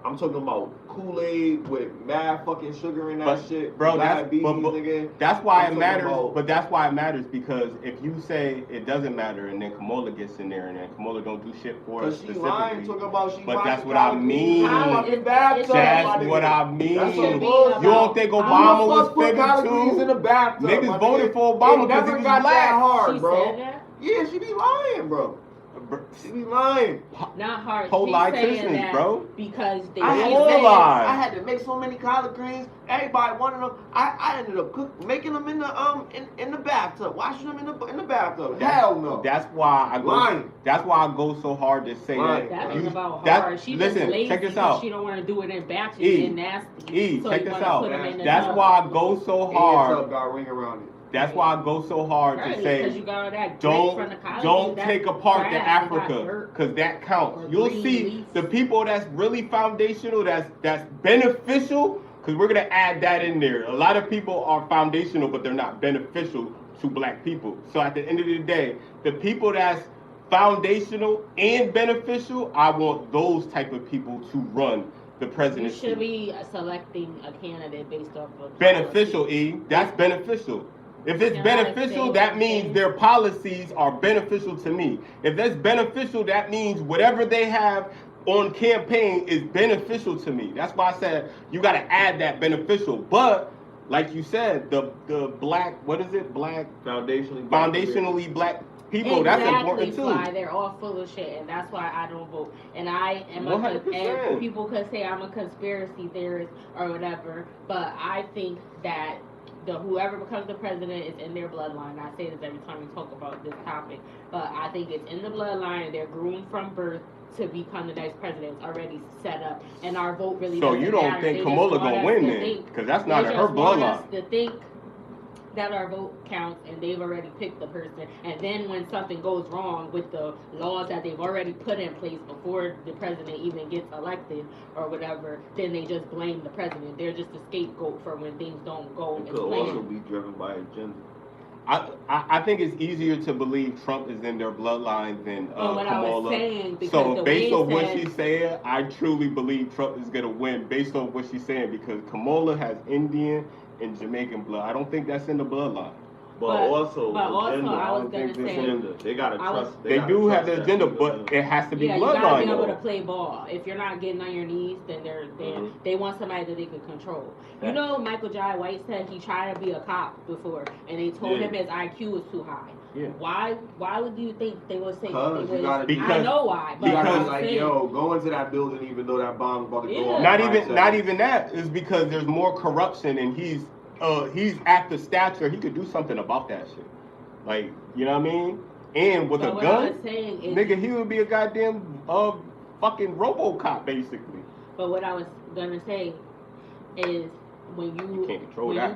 I'm talking about Kool-Aid with mad fucking sugar in that shit. Bro, that's why it matters. But that's why it matters because if you say it doesn't matter and then Kamala gets in there and then Kamala don't do shit for us specifically. Lying, talking about she but that's what I mean. That's what I mean. You don't think Obama was figure too? In the bathtub, niggas voted for Obama because he was black. That hard, she bro. said that? Yeah, she be lying, bro. She be lying. Not hard. Politicians, bro. Because they I had to make so many collard greens. Everybody wanted them. I ended up making them in the bathtub, washing them in the bathtub. Hell no. That's why I go. Lying. That's why I go so hard to say that. That ain't about hard. She just lazy. Check this out. She don't want to do it in batches and nasty. So check this out. That's why I go so hard. Got a ring around it. That's why I go so hard to say, you got that don't take apart the Africa, because that counts. You'll see the people that's really foundational, that's beneficial, because we're gonna add that in there. A lot of people are foundational, but they're not beneficial to black people. So at the end of the day, the people that's foundational and beneficial, I want those type of people to run the presidency. You should be selecting a candidate based off of beneficial. That's beneficial. If it's beneficial, that means their policies are beneficial to me. If that's beneficial, that means whatever they have on campaign is beneficial to me. That's why I said you got to add that beneficial. But like you said, the black, what is it? Black foundationally black people. Exactly, that's important too. They're all full of shit, and that's why I don't vote. And I am and people could say I'm a conspiracy theorist or whatever, but I think that whoever becomes the president is in their bloodline. I say this every time we talk about this topic, but I think it's in the bloodline. They're groomed from birth to become the next president. It's already set up, and our vote really. So you don't think Kamala gonna win then? Because that's not in her bloodline. To think that our vote counts, and they've already picked the person, and then when something goes wrong with the laws that they've already put in place before the president even gets elected or whatever, then they just blame the president. They're just a scapegoat for when things don't go. It could also be driven by agenda. I think it's easier to believe Trump is in their bloodline than what Kamala. I was saying, so based on what she's saying, I truly believe Trump is going to win based on what she's saying, because Kamala has Indian and Jamaican blood. I don't think that's in the bloodline. But also I was gonna say they gotta trust. They do have the agenda, but it has to be bloodline. You gotta be able to play ball. If you're not getting on your knees, then they want somebody that they can control. You know, Michael Jai White said he tried to be a cop before, and they told him his IQ was too high. Yeah. Why would you think they would say that? Because I know why. But because like go into that building even though that bomb's about to go off. Not even that is because there's more corruption, and he's at the stature, he could do something about that shit. Like, you know what I mean? And with a gun, nigga, he would be a goddamn fucking RoboCop, basically. But what I was gonna say is when you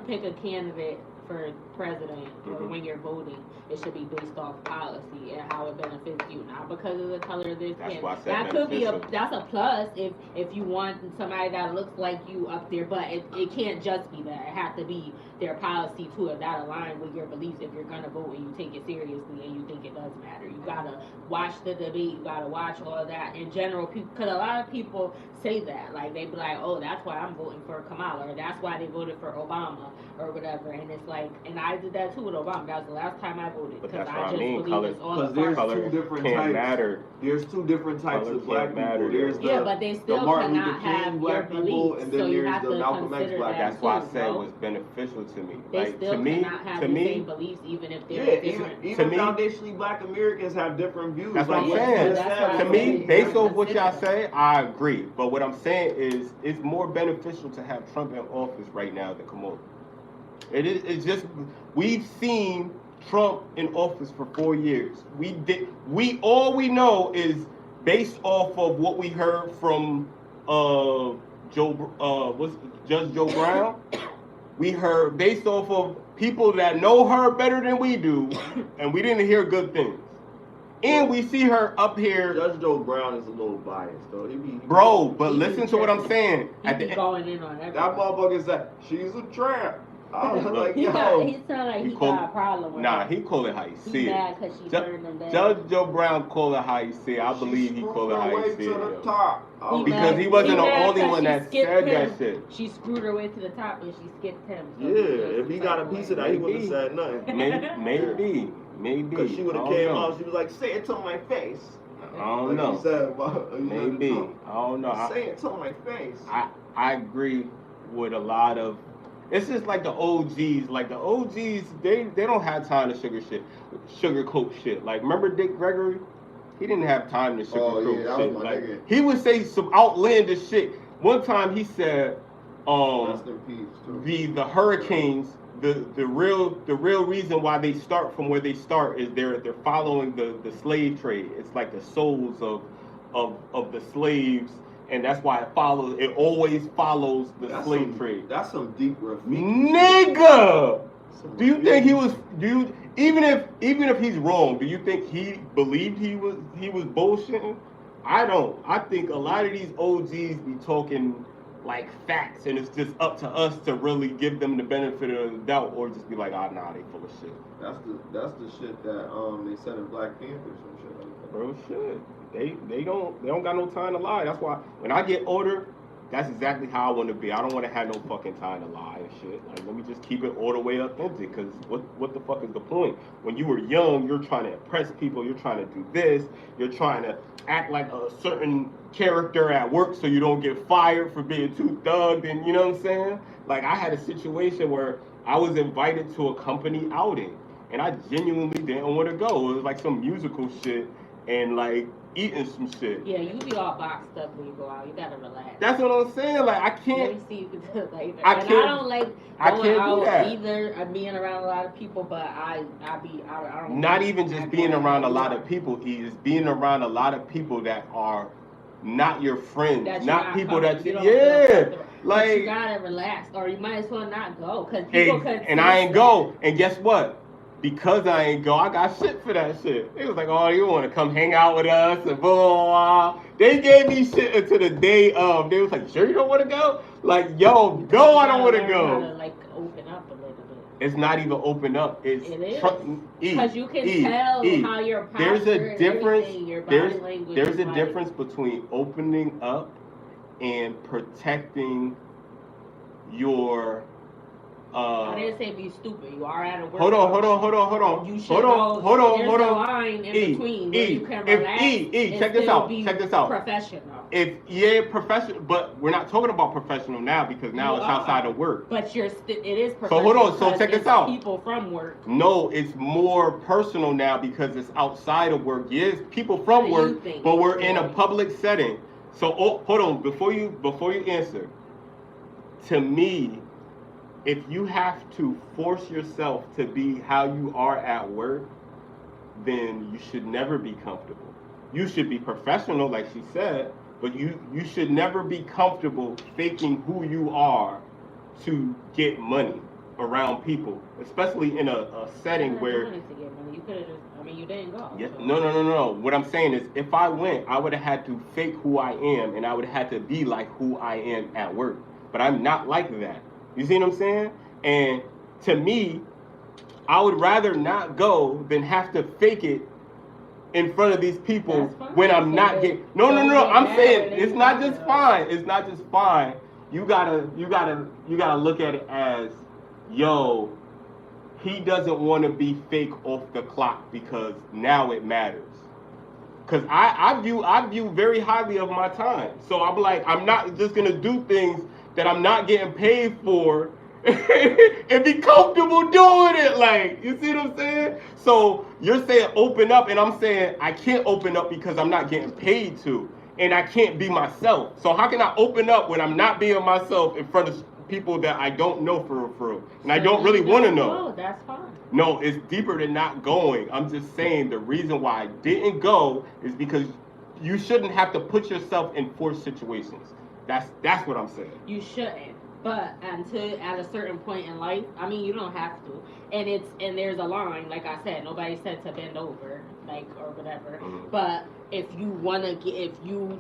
pick a candidate for president or when you're voting, it should be based off policy and how it benefits you, not because of the color of their skin. That could be that's a plus if you want somebody that looks like you up there, but it can't just be that. It has to be their policy too, if that align with your beliefs. If you're gonna vote and you take it seriously and you think it does matter, you gotta watch the debate. You gotta watch all of that in general, because a lot of people say that, like they be like, oh, that's why I'm voting for Kamala, or that's why they voted for Obama or whatever. And it's like, and I did that too with Obama. That was the last time I voted, because I just believe it's all because there's two different types. There's two different types of black people. There's but they still Martin cannot Luther King black people, and then there's the Malcolm X black. That's why I said it was beneficial to me. They still cannot have the same beliefs, even if they're different. Even foundationally black Americans have different views. That's what I'm saying. To me, based on what y'all say, I agree. But what I'm saying is, it's more beneficial to have Trump in office right now than Kamala. It's just, we've seen Trump in office for 4 years. All we know is based off of what we heard from Judge Joe Brown. We heard based off of people that know her better than we do, and we didn't hear good things. And we see her up here. Judge Joe Brown is a little biased, though. But listen to what I'm saying. Going in on everything. That motherfucker said she's a tramp. I was like, he sound like he got a problem with her. He call it how you see it. Mad because she turned him down. Judge Joe Brown call it how you see it. I believe he call it how you see it. Because he wasn't the only one that said that shit. She screwed her way to the top and she skipped him. So yeah, if he got a piece of that, he wouldn't have said nothing. Maybe. Because she would have came out, she was like, say it to my face. I don't know. Maybe. I don't know. Say it to my face. I agree with a lot of. It's just like the OGs. Like the OGs, they don't have time to sugarcoat shit. Like, remember Dick Gregory? He didn't have time to sugarcoat shit. Like, he would say some outlandish shit. One time he said, the hurricanes. The real reason why they start from where they start is they're following the slave trade. It's like the souls of the slaves, and that's why it always follows the slave trade. That's some deep Rafiki. Nigga! Do you think even if he's wrong, do you think he believed he was bullshitting? I don't. I think a lot of these OGs be talking like facts, and it's just up to us to really give them the benefit of the doubt, or just be like, ah, nah, they full of shit. That's the shit that they said in Black Panther, some shit like that. Bro, shit. They don't got no time to lie. That's why when I get older, that's exactly how I want to be. I don't want to have no fucking time to lie and shit. Like, let me just keep it all the way authentic. Cause what the fuck is the point? When you were young, you're trying to impress people. You're trying to do this. You're trying to act like a certain character at work so you don't get fired for being too thugged. And you know what I'm saying? Like, I had a situation where I was invited to a company outing, and I genuinely didn't want to go. It was like some musical shit, and like eating some shit. Yeah, you be all boxed up when you go out. You gotta relax. That's what I'm saying. Like, I can't. Let me see if you can do it like that. I And can't. I don't like I going can't do out that. either. I'm being around a lot of people, but I don't. Not even just being around a lot of people, is being around a lot of people that are not your friends, not people that you, yeah, like, but you gotta relax, or you might as well not go, cause people could. And I ain't go, and guess what? Because I ain't go, I got shit for that shit. It was like, oh, you want to come hang out with us and blah, blah. They gave me shit until the day of. They was like, sure you don't want to go? Like, yo, no, I don't want to go. How to, like, open up a little bit. It's not even open up. It is. Because you can tell how your posture, there's a difference. Your body language. There's a difference between opening up and protecting your. I didn't say be stupid. You are at a work. Hold on. You should know. There's a line in between where you can relax. Check this out. Professional. Professional, but we're not talking about professional now because now it's outside of work. But it is professional. So hold on. So check this out. People from work. No, it's more personal now because it's outside of work. Yes, people from work, but we're in a public setting. So hold on. Before you answer, to me, if you have to force yourself to be how you are at work, then you should never be comfortable. You should be professional, like she said, but you should never be comfortable faking who you are to get money around people, especially in a setting where. You could have just. I mean, you didn't go. Yeah, so. No. What I'm saying is, if I went, I would have had to fake who I am, and I would have had to be like who I am at work. But I'm not like that. You see what I'm saying? And to me, I would rather not go than have to fake it in front of these people when I'm not getting. No. I'm saying it's not just fine. It's not just fine. You gotta look at it as, yo, he doesn't want to be fake off the clock because now it matters. Cause I view very highly of my time. So I'm like, I'm not just gonna do things that I'm not getting paid for and be comfortable doing it. Like, you see what I'm saying? So you're saying open up, and I'm saying I can't open up because I'm not getting paid to, and I can't be myself. So how can I open up when I'm not being myself in front of people that I don't know for real, and I don't really want to know? Oh, that's fine. No, it's deeper than not going. I'm just saying the reason why I didn't go is because you shouldn't have to put yourself in forced situations. That's what I'm saying. You shouldn't. But until at a certain point in life, I mean, you don't have to. And there's a line, like I said, nobody said to bend over, like, or whatever. Mm-hmm. But if you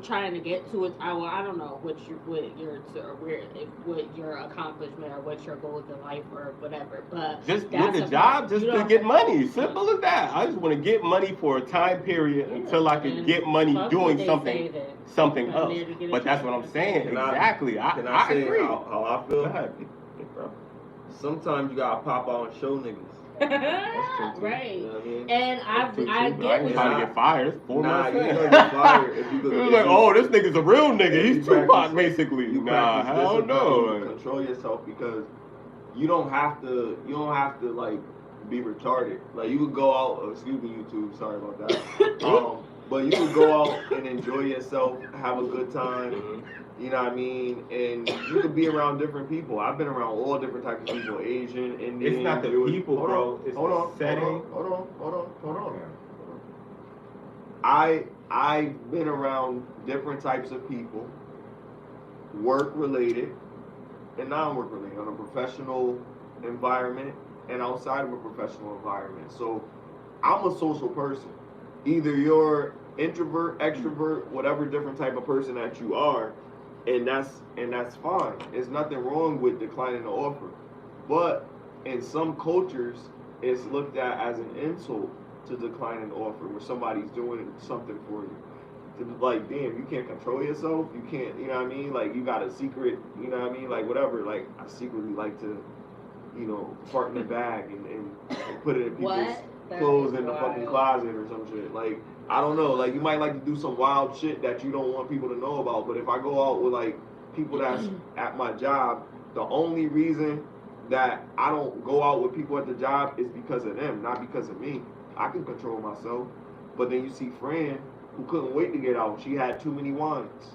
trying to get to it, I don't know what your accomplishment or what your goals in life or whatever. But just get the job, just to get money. Simple as that. I just want to get money for a time period until I can get money doing something else. But that's what I'm saying. Exactly. Can I say agree. How I feel? Go ahead. Sometimes you gotta pop out and show niggas. Right. You know what I mean? And I get I ain't trying to get fired. You don't get fired if you it was like, oh, this nigga's a real nigga. He's Tupac, basically. Nah, hell no. You control yourself because you don't have to like be retarded. Like, you could go out. Excuse me, YouTube. Sorry about that. But you could go out and enjoy yourself, have a good time. Mm-hmm. You know what I mean? And you could be around different people. I've been around all different types of people. Asian, Indian. It's not the Jewish. people, bro. It's the setting. Hold on. I've been around different types of people, work related and non-work related, on a professional environment and outside of a professional environment. So I'm a social person. Either you're introvert, extrovert, whatever different type of person that you are. and that's fine. There's nothing wrong with declining the offer, but in some cultures, it's looked at as an insult to decline an offer where somebody's doing something for you. Like, damn, you can't control yourself. You can't, you know what I mean? Like, you got a secret, you know what I mean? Like, whatever. Like, I secretly like to, you know, fart in the bag and put it in people's clothes in the fucking closet or some shit. Like, I don't know. Like, you might like to do some wild shit that you don't want people to know about. But if I go out with, like, people that's at my job, the only reason that I don't go out with people at the job is because of them, not because of me. I can control myself. But then you see Fran, who couldn't wait to get out. She had too many wines.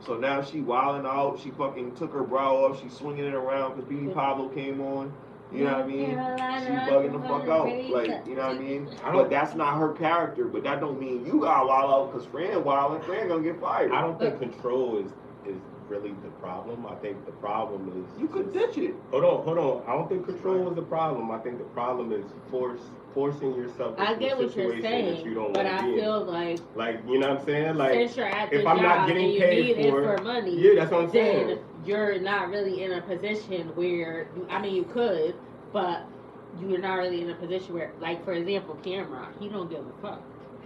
So now she wilding out. She fucking took her bra off. She's swinging it around because Beanie Pablo came on. You know what I mean? She bugging the fuck out. Like, you know what I mean? But that's not her character. But that don't mean you got wild out because Fran wilding. Fran gonna get fired. I don't think control is really the problem. I think the problem is you could ditch it. Hold on. I don't think control is the problem. I think the problem is forcing yourself into a situation that you don't want to be in. But I feel like you know what I'm saying? Like, since you're at the if I'm job not getting and you paid need for it for money, yeah, that's what I'm saying. Then you're not really in a position where you could, but you're not really in a position where, like, for example, Cameron, he don't give a fuck.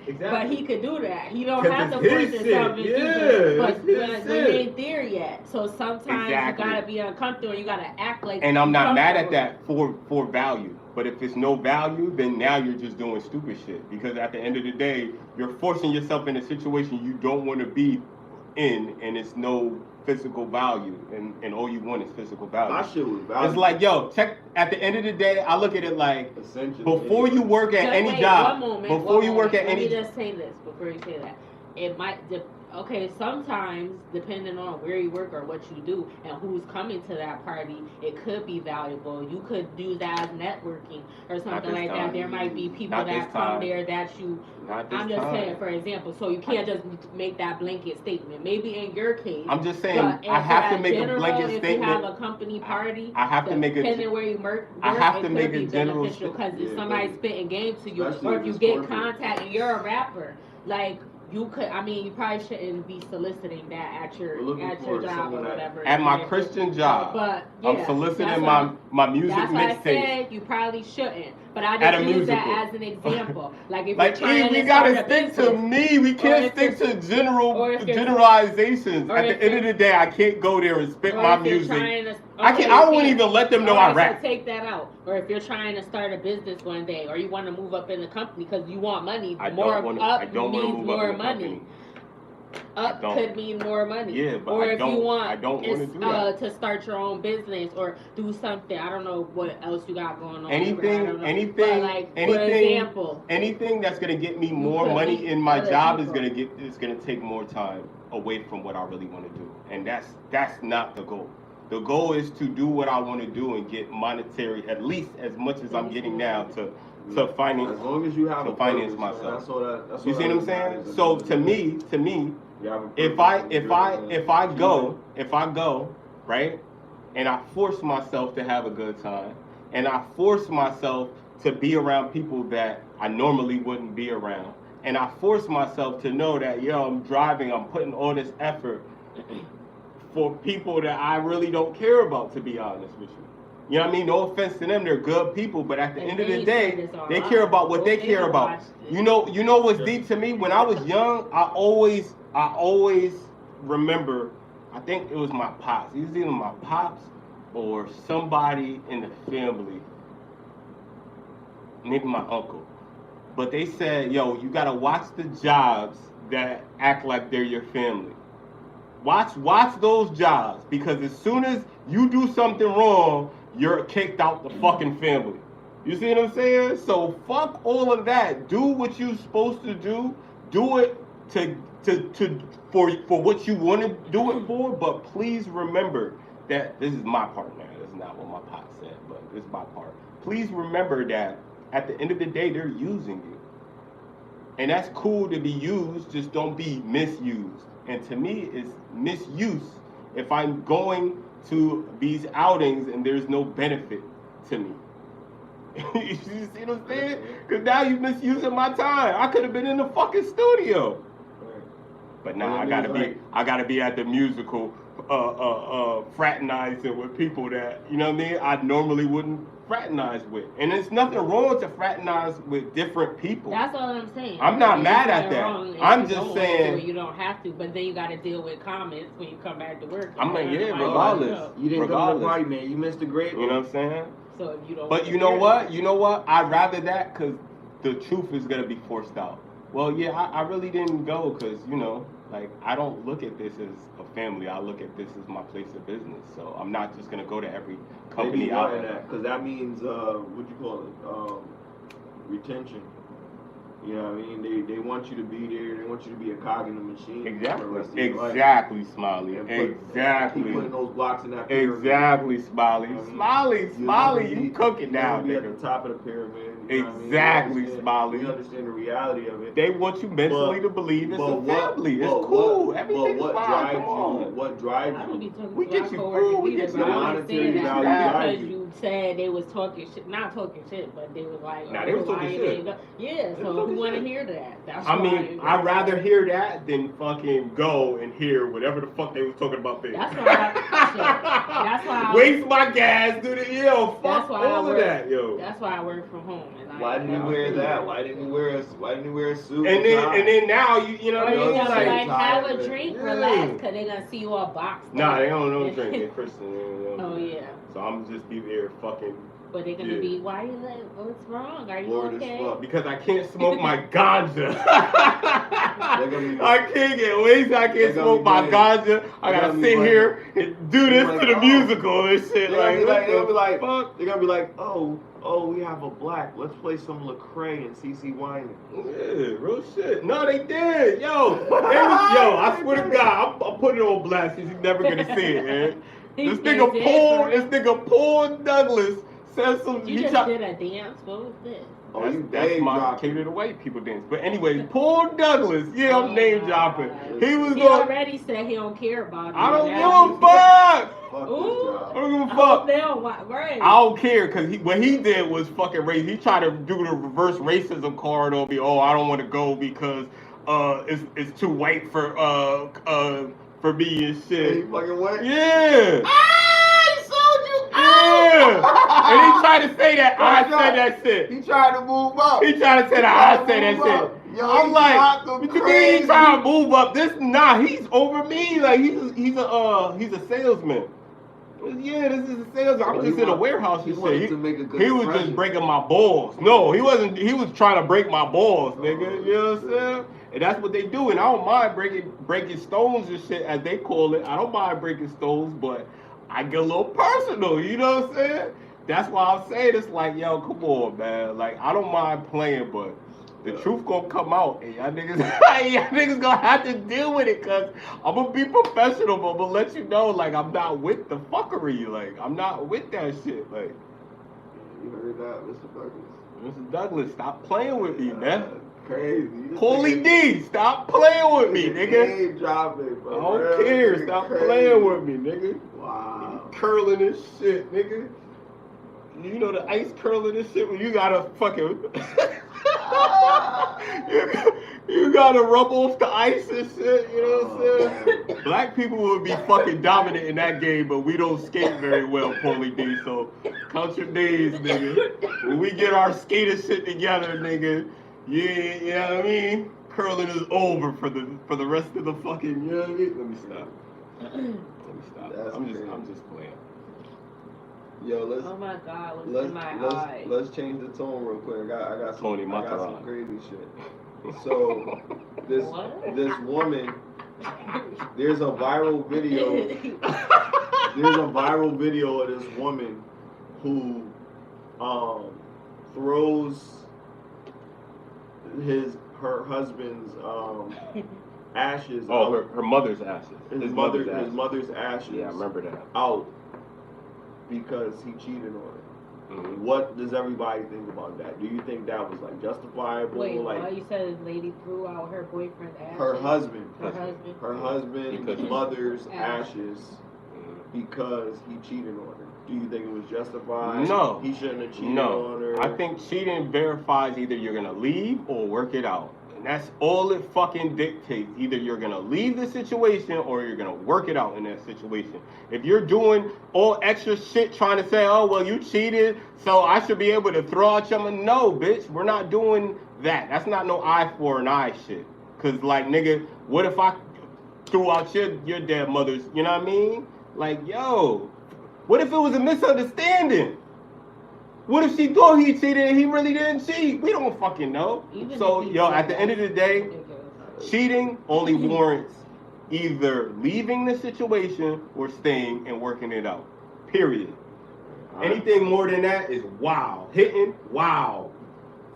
Exactly. But he could do that. He don't have to force himself to do that. But we ain't there yet. So sometimes you gotta be uncomfortable. You gotta act like. And I'm not mad at that for value. But if it's no value, then now you're just doing stupid shit. Because at the end of the day, you're forcing yourself in a situation you don't want to be in, and it's no physical value, and all you want is physical value. My shit was value. It's like, yo, check. At the end of the day, I look at it like, before you work at any job, before you work at any. Let me just say this before you say that. It might. Okay, sometimes, depending on where you work or what you do and who's coming to that party, it could be valuable. You could use that as networking or something like that. There might be people that come there that you... I'm just saying, for example, so you can't just make that blanket statement. Maybe in your case... I'm just saying, I have to make a blanket statement. If you have a company party, I have to make a... Depending where you work, I have to make a general... Because if somebody's spitting game to you, or if you get contact and you're a rapper, like... You could, you probably shouldn't be soliciting that at your job or whatever. At my Christian job, but yeah, I'm soliciting my music mixtape. That's why I said you probably shouldn't. But I just use that as an example. Like if you're trying we gotta stick to me. We can't stick to generalizations. At the end of the day, I can't go there and spit my music. I won't even let them know I rap. So take that out. Or if you're trying to start a business one day, or you want to move up in the company because you want money, more money. Up could mean more money. Yeah, but or if you want, I don't want to do that. To start your own business or do something. I don't know what else you got going on. Anything. For example, anything that's gonna get me more money in my job is gonna take more time away from what I really want to do, and that's not the goal. The goal is to do what I want to do and get monetary, at least as much as I'm getting now, to finance. As long as you have to finance myself. That's you see what I'm saying? So to me, if I go, right, and I force myself to have a good time, and I force myself to be around people that I normally wouldn't be around, and I force myself to know that, I'm driving, I'm putting all this effort for people that I really don't care about, to be honest with you. You know what I mean? No offense to them, they're good people, but at the end of the day, they care about what they care about. You know what's deep to me? When I was young, I always remember, I think it was my pops. It was either my pops or somebody in the family, maybe my uncle. But they said, you gotta watch the jobs that act like they're your family. Watch those jobs, because as soon as you do something wrong, you're kicked out the fucking family. You see what I'm saying? So fuck all of that. Do what you're supposed to do. Do it for what you want to do it for. But please remember that this is my part now. This is not what my pop said, but this is my part. Please remember that at the end of the day, they're using you, and that's cool to be used. Just don't be misused. And to me, it's misuse if I'm going to these outings and there's no benefit to me. You see what I'm saying? Because now you're misusing my time. I could have been in the fucking studio. But now I gotta be at the musical, fraternizing with people that, you know what I mean, I normally wouldn't fraternize with. And there's nothing wrong to fraternize with different people. That's all I'm saying. I'm not mad at that. I'm just saying you don't have to, but then you got to deal with comments when you come back to work. I mean, yeah, regardless. You didn't go to the party, man. You missed the great one. You know what I'm saying? So if you don't. But you know what? I'd rather that because the truth is gonna be forced out. Well, yeah, I really didn't go because, you know, like, I don't look at this as a family. I look at this as my place of business. So I'm not just going to go to every company out there. Because that means, what you call it, retention. You know what I mean? They want you to be there. They want you to be a cog in the machine. Exactly, Smiley. Exactly. Keep putting those blocks in that pyramid. Exactly, Smiley. Smiley, you cooking now, nigga. nigga. At the top of the pyramid. Exactly, Smiley. You understand the reality of it. They want you mentally to believe it's a family. It's cool. Everything's fine. Come on. What drives you? We get you food. We get you monetary value. Because you said they was talking shit, not talking shit, but they was like, nah, they was talking shit. Yeah, so who want to hear that? That's I mean, I'd rather hear that than fucking go and hear whatever the fuck they was talking about there. That's why. Waste my gas, do the fuck all of that, yo. That's why I work from home. Why didn't you wear that? Why didn't you wear a suit? And then now you know what I mean? Like have a drink, relax, because they're gonna see you all boxed. Nah, they don't drink. They're Christian. Oh yeah. So I'm just be there fucking. But they're gonna be, why you like, what's wrong? Are you okay? Because I can't smoke my ganja. I can't get wasted. I can't smoke my ganja. I gotta sit here and do this to the musical and shit. They're gonna be like, oh, we have a black. Let's play some Lecrae and CC Wine. Yeah, real shit. No, they did. Yo, I swear to God, I'm putting it on blast because you're never gonna see it, man. This nigga Paul Douglas said some. You just did a dance. What was this? That's my cater to white people dance. But anyway, Paul Douglas, I'm name dropping. He already said he don't care about it. I don't give a fuck. I don't give a fuck. Right. I don't care because what he did was fucking race. He tried to do the reverse racism card on me. Oh, I don't want to go because it's too white for me and shit. He fucking white? Yeah. He sold you out. Yeah. And he tried to say that I said that shit. He tried to move up. He tried to say that I said that shit. Yo, I'm like, what you mean he trying to move up? He's over me. Like he's a salesman. Yeah, this is a salesman. I'm just in a warehouse and shit. He was just breaking my balls. No, he wasn't. He was trying to break my balls, nigga. You know what I'm saying? And that's what they do. And I don't mind breaking stones and shit, as they call it. I don't mind breaking stones, but I get a little personal. You know what I'm saying? That's why I'm saying it's like, yo, come on, man. Like, I don't mind playing, but the truth gonna come out, and y'all niggas gonna have to deal with it, cause I'm gonna be professional, but I'm gonna let you know, like, I'm not with the fuckery, like, I'm not with that shit, like. You heard that, Mr. Douglas? Mr. Douglas, stop playing with me, man. Crazy. Paulie D, stop playing with me, nigga. Bro. I don't care, stop playing with me, nigga. Wow. Curling this shit, nigga. You know the ice curling this shit when you gotta fucking you gotta rub off the ice and shit, you know what I'm saying? Black people would be fucking dominant in that game, but we don't skate very well, Paulie D, so count your days, nigga. When we get our skater shit together, nigga, you know what I mean? Curling is over for the rest of the fucking, you know what I mean? Let me stop. I'm just playing. Yo, let's. Oh my God, what's in my eye? Let's change the tone real quick. I got some crazy shit. So this woman, there's a viral video. There's a viral video of this woman who throws her husband's ashes. Oh, her mother's ashes. His mother's ashes. Yeah, I remember that. Out because he cheated on her. Mm-hmm. What does everybody think about that? Do you think that was like justifiable? Wait, like, why you said this lady threw out her boyfriend's ashes? Her husband's Because mother's ashes because he cheated on her. Do you think it was justified? No. He shouldn't have cheated on her. I think cheating verifies either you're gonna leave or work it out. And that's all it fucking dictates. Either you're gonna leave the situation or you're gonna work it out in that situation. If you're doing all extra shit trying to say, oh, well, you cheated, so I should be able to throw out your money. No, bitch, we're not doing that. That's not no eye for an eye shit. Cause like, nigga, what if I threw out your dead mother's, you know what I mean? Like, yo, what if it was a misunderstanding? What if she thought he cheated and he really didn't cheat? We don't fucking know. So, yo, at the end of the day, cheating only warrants either leaving the situation or staying and working it out. Period. Anything more than that is wow. Hitting, wow.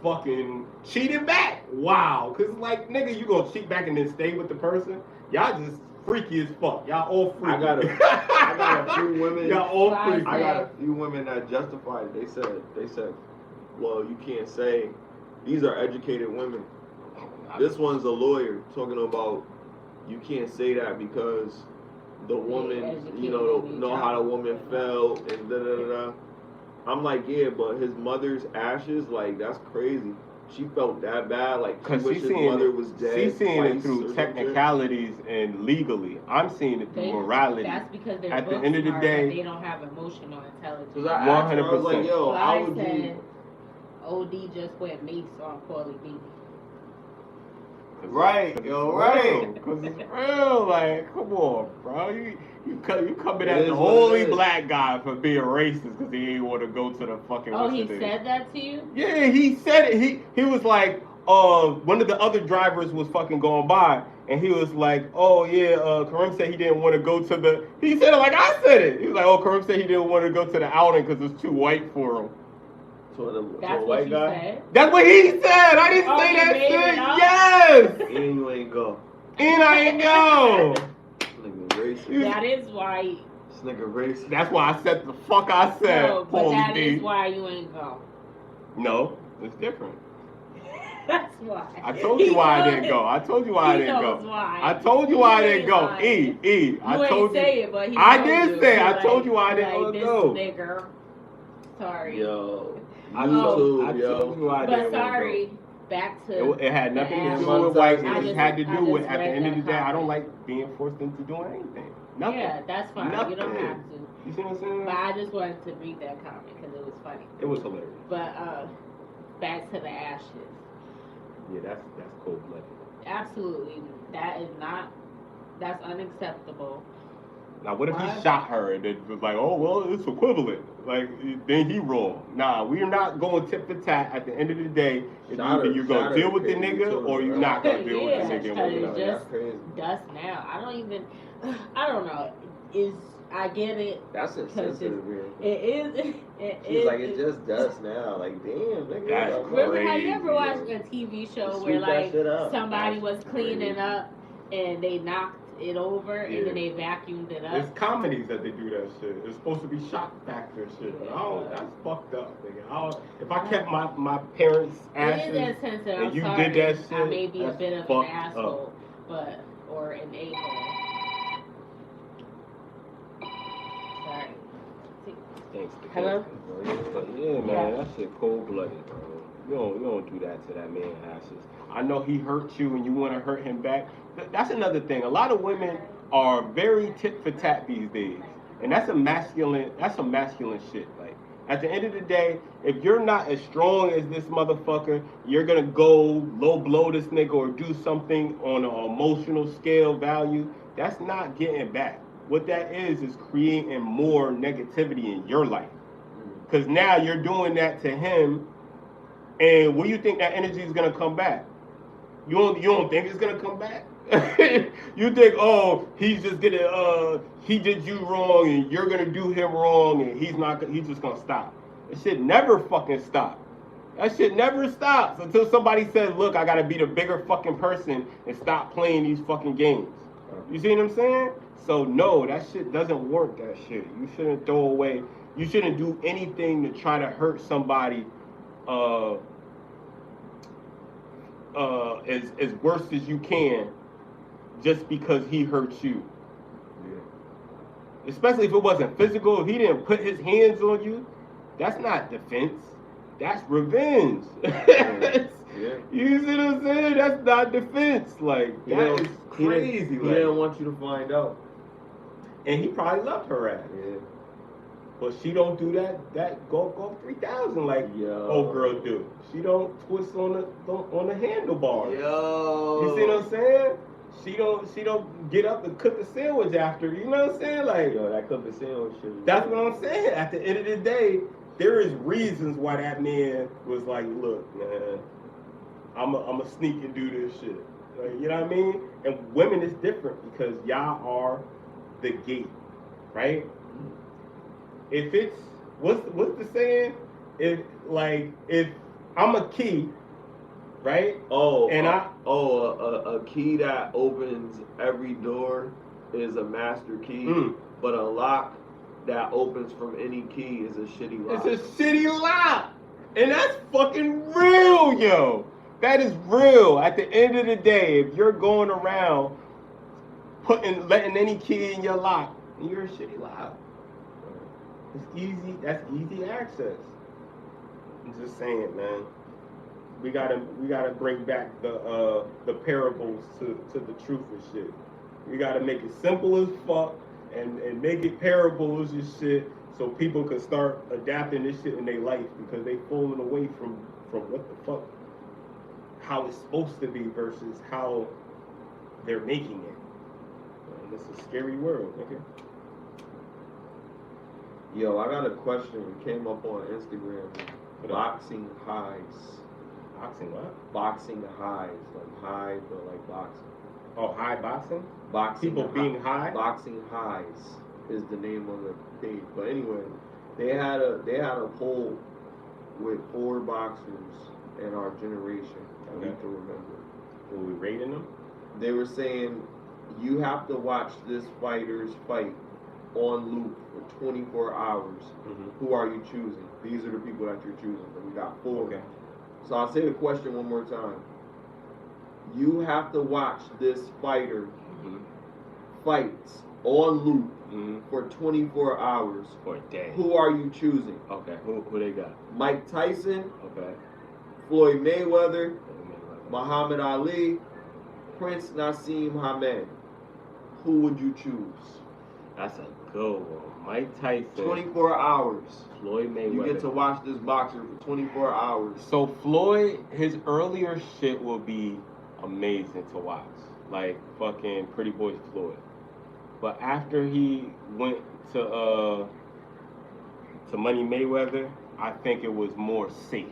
Fucking cheating back, wow. Cause like, nigga, you gonna cheat back and then stay with the person? Y'all just freaky as fuck. Y'all all freaky. I got a few women. Y'all all freaky. I got a few women that justified it. They said, well, you can't say. These are educated women. This one's a lawyer talking about you can't say that because the woman, you know how the woman felt and da da da. I'm like, yeah, but his mother's ashes, like, that's crazy. She felt that bad, like, she wished his mother was dead. She's seeing it through technicalities and legally. I'm seeing it through morality. That's because they're at the end of the day, they don't have emotional intelligence. 100%. I was like, yo, how would you? OD just went mace on Paulie B. Right, yo, right. Because it's real, like, come on, bro. You coming at the only black guy for being racist because he ain't want to go to the fucking. Oh, he said that to you? Yeah, he said it. He was like, one of the other drivers was fucking going by, and he was like, oh yeah, Kareem said he didn't want to go to the. He said it like I said it. He was like, oh, Kareem said he didn't want to go to the outing because it's too white for him. That's what you said? That's what he said. I didn't say that shit. Yes. And you ain't go. And I ain't go. Nigga racist. That is why. This nigga racist. That's why I said the fuck I said. No, but that is why you ain't go. No, it's different. That's why. I told you why I didn't go. I told you why I didn't go. Why. I told you why I didn't go. I told you. Say it, but he I did say. I told you why I didn't go. Nigga. Sorry. Yo. I told you why I didn't go. But sorry. Back to it had nothing to do with white. It had to do with, at the end of the day, I don't like being forced into doing anything. Nothing. Yeah, that's fine. Nothing. You don't have to. You see what I'm saying? But I just wanted to read that comment because it was funny. It was hilarious. But back to the ashes. Yeah, that's cold-blooded. Absolutely. That's unacceptable. Now, what if he shot her and it was like, oh, well, it's equivalent. Like, then he wrong. Nah, we're not going tit for tat. At the end of the day, either you're going to deal with the nigga or you're not going to deal with the nigga. It's just dust now. I don't know. I get it. That's insensitive, man. It She's like, it's just dust now. Like, damn, nigga. That's remember how you ever watched a TV show where, like, somebody was cleaning up and they knocked it over and then they vacuumed it up? It's comedies that they do that shit. It's supposed to be shock factor shit. But that's fucked up, nigga. If I kept my parents' ashes and you did that shit, I may be a bit of an asshole, or an a-hole. Sorry. Thanks. Hello? But yeah, man, that shit cold-blooded, bro. You don't do that to that man's ashes. I know he hurt you and you want to hurt him back. That's another thing. A lot of women are very tit for tat these days, and that's some masculine shit. Like, at the end of the day, if you're not as strong as this motherfucker, you're gonna go low blow this nigga or do something on an emotional scale value. That's not getting back. What that is creating more negativity in your life. Because now you're doing that to him, and where you think that energy is gonna come back? You don't think it's gonna come back? You think, oh, he's just gonna he did you wrong and you're gonna do him wrong and he's just gonna stop. That shit never fucking stop. That shit never stops until somebody says, look, I gotta be the bigger fucking person and stop playing these fucking games. You see what I'm saying? So no, that shit doesn't work, that shit. You shouldn't throw away, you shouldn't do anything to try to hurt somebody as worse as you can just because he hurt you. Yeah. Especially if it wasn't physical, if he didn't put his hands on you, that's not defense. That's revenge. Yeah. Yeah. You see what I'm saying? That's not defense. Like, that is crazy. He didn't want you to find out. And he probably loved her ass. Yeah. But she don't do that go 3,000 like old girl do. She don't twist on the handlebars. Yo. You see what I'm saying? She don't get up and cook a sandwich after. You know what I'm saying? Like, yo, that cook a sandwich shit. That's what I'm saying. At the end of the day, there is reasons why that man was like, look, man, I'm a sneak and do this shit. Like, you know what I mean? And women is different because y'all are the gate, right? If it's what's the saying? If I'm a key, right? A key that opens every door is a master key, but a lock that opens from any key is a shitty lock. It's a shitty lock, and that's fucking real, yo. That is real. At the end of the day, if you're going around letting any key in your lock, you're a shitty lock. It's easy. That's easy access. I'm just saying, man. We gotta bring back the parables to the truth and shit. We gotta make it simple as fuck and make it parables and shit so people can start adapting this shit in their life because they falling away from what the fuck, how it's supposed to be versus how they're making it. And it's a scary world, nigga. Yo, I got a question. It came up on Instagram. Boxing highs. Boxing what? Boxing highs. Like high, but like boxing. Oh, high boxing? Boxing. People being high? Boxing highs is the name of the page. But anyway, they had a poll with 4 boxers in our generation that we can remember. Were we rating them? They were saying you have to watch this fighter's fight on loop for 24 hours. Who are you choosing? These are the people that you're choosing. And we got 4. Okay. So I'll say the question one more time. You have to watch this fighter fights on loop for 24 hours. For a day. Who are you choosing? Okay. Who they got? Mike Tyson. Okay. Floyd Mayweather. Muhammad Ali. Prince Nassim Hamed. Who would you choose? That's a good one. Mike Tyson. 24 hours. Floyd Mayweather. You get to watch this boxer for 24 hours. So Floyd, his earlier shit will be amazing to watch. Like fucking Pretty Boy Floyd. But after he went to Money Mayweather, I think it was more safe.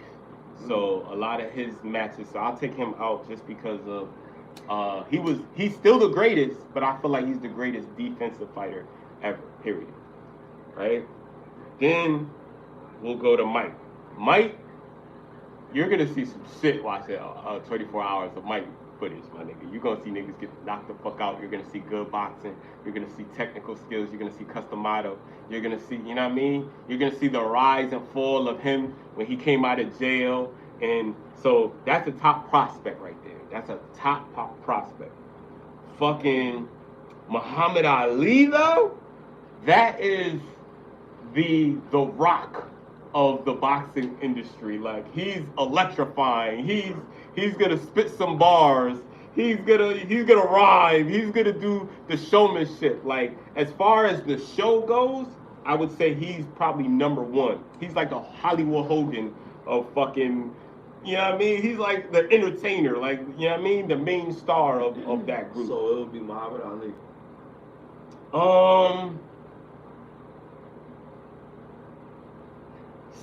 So a lot of his matches, so I'll take him out just because of he's still the greatest, but I feel like he's the greatest defensive fighter ever, period. Right? Then we'll go to Mike. Mike, you're gonna see some shit watching 24 hours of Mike footage, my nigga. You're gonna see niggas get knocked the fuck out. You're gonna see good boxing. You're gonna see technical skills. You're gonna see customado. You're gonna see, you know what I mean? You're gonna see the rise and fall of him when he came out of jail. And so that's a top prospect right there. That's a top prospect. Fucking Muhammad Ali though, that is the Rock of the boxing industry. Like, he's electrifying. He's gonna spit some bars. He's gonna rhyme. He's gonna do the showmanship. Like, as far as the show goes, I would say he's probably number 1. He's like the Hollywood Hogan of fucking, you know what I mean? He's like the entertainer, like, you know what I mean? The main star of that group. So it'll be Muhammad Ali.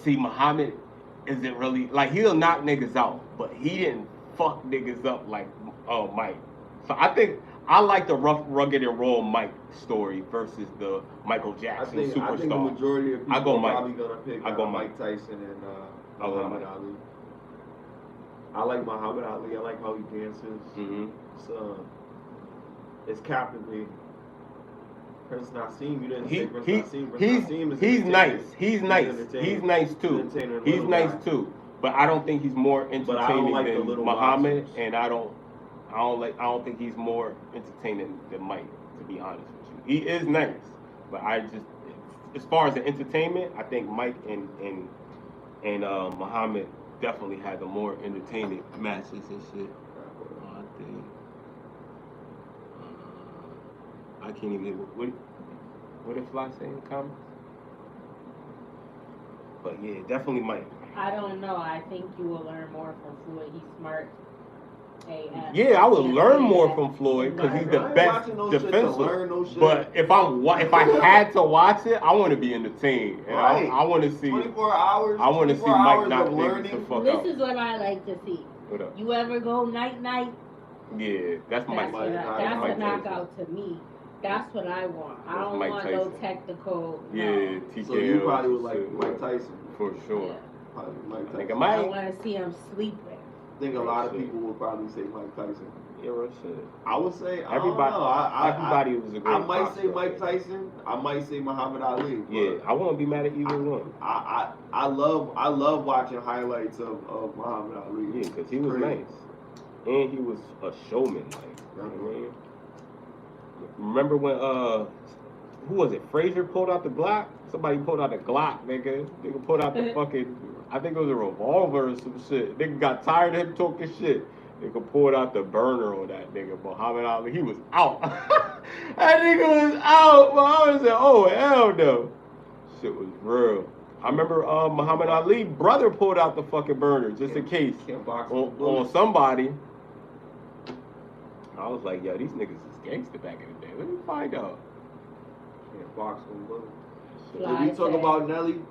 See, Muhammad isn't really, like, he'll knock niggas out, but he didn't fuck niggas up like Mike. So I think I like the rough, rugged, and raw Mike story versus the Michael Jackson superstar. I think the majority of people are probably gonna pick Mike Tyson and Muhammad Ali. I like Muhammad Ali. I like how he dances. It's captivating. Prince Nassim, you didn't say Prince Nassim. Prince Nassim is he's nice. He's nice. entertaining. He's nice too. He's nice too. But I don't think he's more entertaining than Muhammad, boxers. And I don't think he's more entertaining than Mike, to be honest with you. He is nice, but I just, as far as the entertainment, I think Mike and Muhammad definitely had the more entertaining matches and shit. I think. I can't even. What did Fly say in the comments? But yeah, definitely Mike. I don't know. I think you will learn more from Floyd. He's smart. Yeah, I would learn more from Floyd because he's the best defensive. But if I had to watch it, I want to be entertained. And I want to see 24 hours. I want to see Mike knock niggas the fuck out. This is what I like to see. What up? You ever go night? Yeah, that's Mike. That's a knockout to me. That's what I want. I don't want no technical. Yeah, TKO. So you probably would like Mike Tyson. For sure. Yeah. Probably Mike Tyson. I want to see him sleeping. I think a lot of people would probably say Mike Tyson. Yeah, real shit. I would say everybody was a great I might say boxer. Mike Tyson. I might say Muhammad Ali. Yeah, I won't be mad at either one. I love watching highlights of Muhammad Ali. Yeah, because he was nice. And he was a showman, like, you know what I mean? Remember when who was it? Frazier pulled out the Glock? Somebody pulled out the Glock, nigga. Nigga pulled out the fucking, I think it was a revolver or some shit. Nigga got tired of him talking shit. Nigga pulled out the burner on that nigga. Muhammad Ali, he was out. That nigga was out. Muhammad said, oh, hell no. Shit was real. I remember Muhammad Ali brother pulled out the fucking burner just in case on somebody. I was like, yo, these niggas is gangster back in the day. Let me find out. Can't box on bullet. Did we talk about Nelly?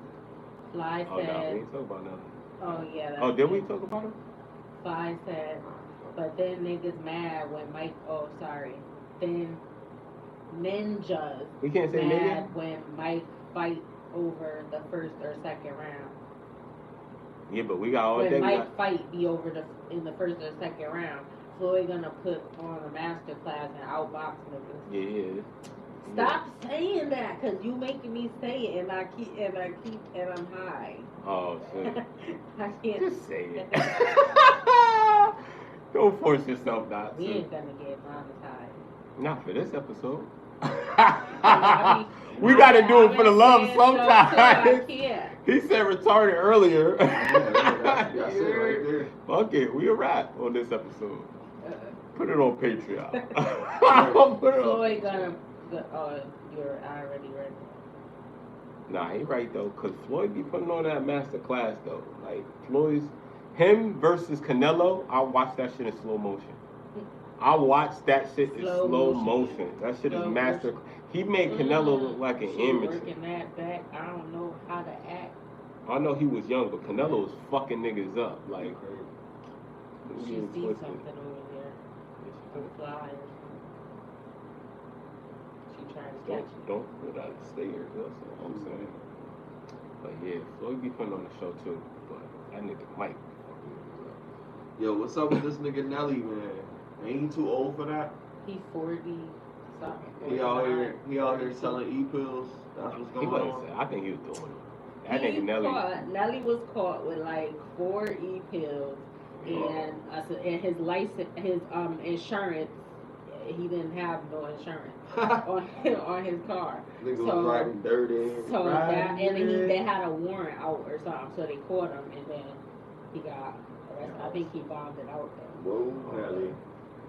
Fly said. Oh, no, we didn't talk about Nelly. Oh, yeah. Oh, did we talk about him? Fly said, but then niggas mad when Mike, then ninjas We can't say mad nigga? when Mike fight over the first or second round. Yeah, but we got all when day. Mike fight be over in the first or second round, Floyd gonna put on a master class and outbox niggas. Yeah. Stop saying that, cause you making me say it, and I'm high. Oh shit. I can't. Just say it. Don't force yourself not to. We ain't gonna get monetized. Not for this episode. I We gotta do it for the love so sometimes. He said retarded earlier. That's it right there. Fuck it, we a wrap on this episode. Put it on Patreon. Put it on. Floyd gonna. Oh, I already read it. Nah, he right though, cause Floyd be putting on that master class though. Like him versus Canelo, I'll watch that shit in slow motion. I watch that shit in slow motion. That shit is master. He made Canelo look like an image. Working that back, I don't know how to act. I know he was young, but Canelo was fucking niggas up. Like, she sees something over there. Fly. She trying to catch you. Don't put out the stairs. That's what I'm saying. But yeah, Floyd be putting on the show too. But that nigga Mike fucking niggas up. Yo, what's up with this nigga Nelly, man? Ain't he too old for that? He's 40 something. He out here selling e-pills. That's what's going on. I think he was doing it. That nigga Nelly. Nelly was caught with like 4 e-pills and his license, his insurance. He didn't have no insurance on his car. Nigga was riding dirty. So they had a warrant out or something. So they caught him and then he got arrested. I think he bombed it out though. Whoa, Nelly.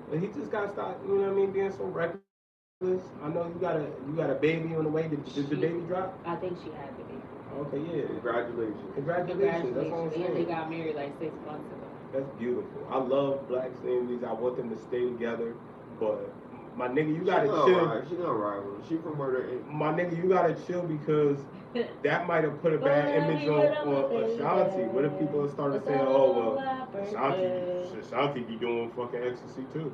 But he just gotta stop, you know what I mean, being so reckless. I know you got a baby on the way. Did the baby drop? I think she had the baby. Okay, yeah. Congratulations. Congratulations. That's what I'm saying. And they got married like 6 months ago. That's beautiful. I love black families. I want them to stay together. But my nigga, you gotta chill. She gonna ride with him. She from Murder Inc. My nigga, you gotta chill because that might have put a bad image on Ashanti. What if people started saying, oh, well, Ashanti be doing fucking ecstasy too?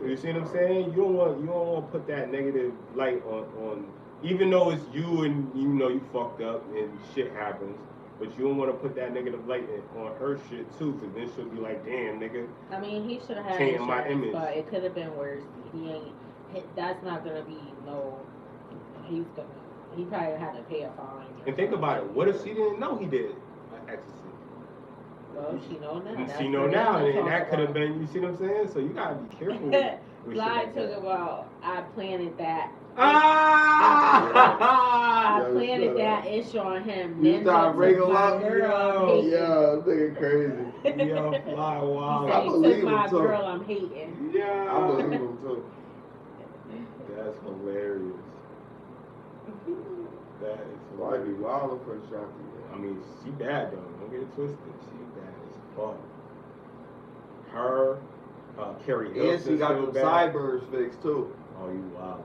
You see what I'm saying? You don't want to put that negative light on even though it's you and you know you fucked up and shit happens, but you don't want to put that negative light on her shit too, because then she'll be like, damn, nigga. I mean, he should have had insurance, my image. But it could have been worse. That's not gonna be he probably had to pay a fine. And think about it. What if she didn't know he did ecstasy? Well, she know now. She know now, and that could have been. You see what I'm saying? So you gotta be careful. Fly talk about I planted that I planted that issue on him. You start breaking up. Yo, yo, nigga crazy. Yo, fly wild. He said he took my girl, I'm hating. Yeah. I believe him too. That's hilarious. That is Why be wildin' for Shanti? I mean, she bad though. Don't get it twisted. She bad as fuck. Her, Carrie Hill. And she got them sideburns fixed too. Oh, you wild.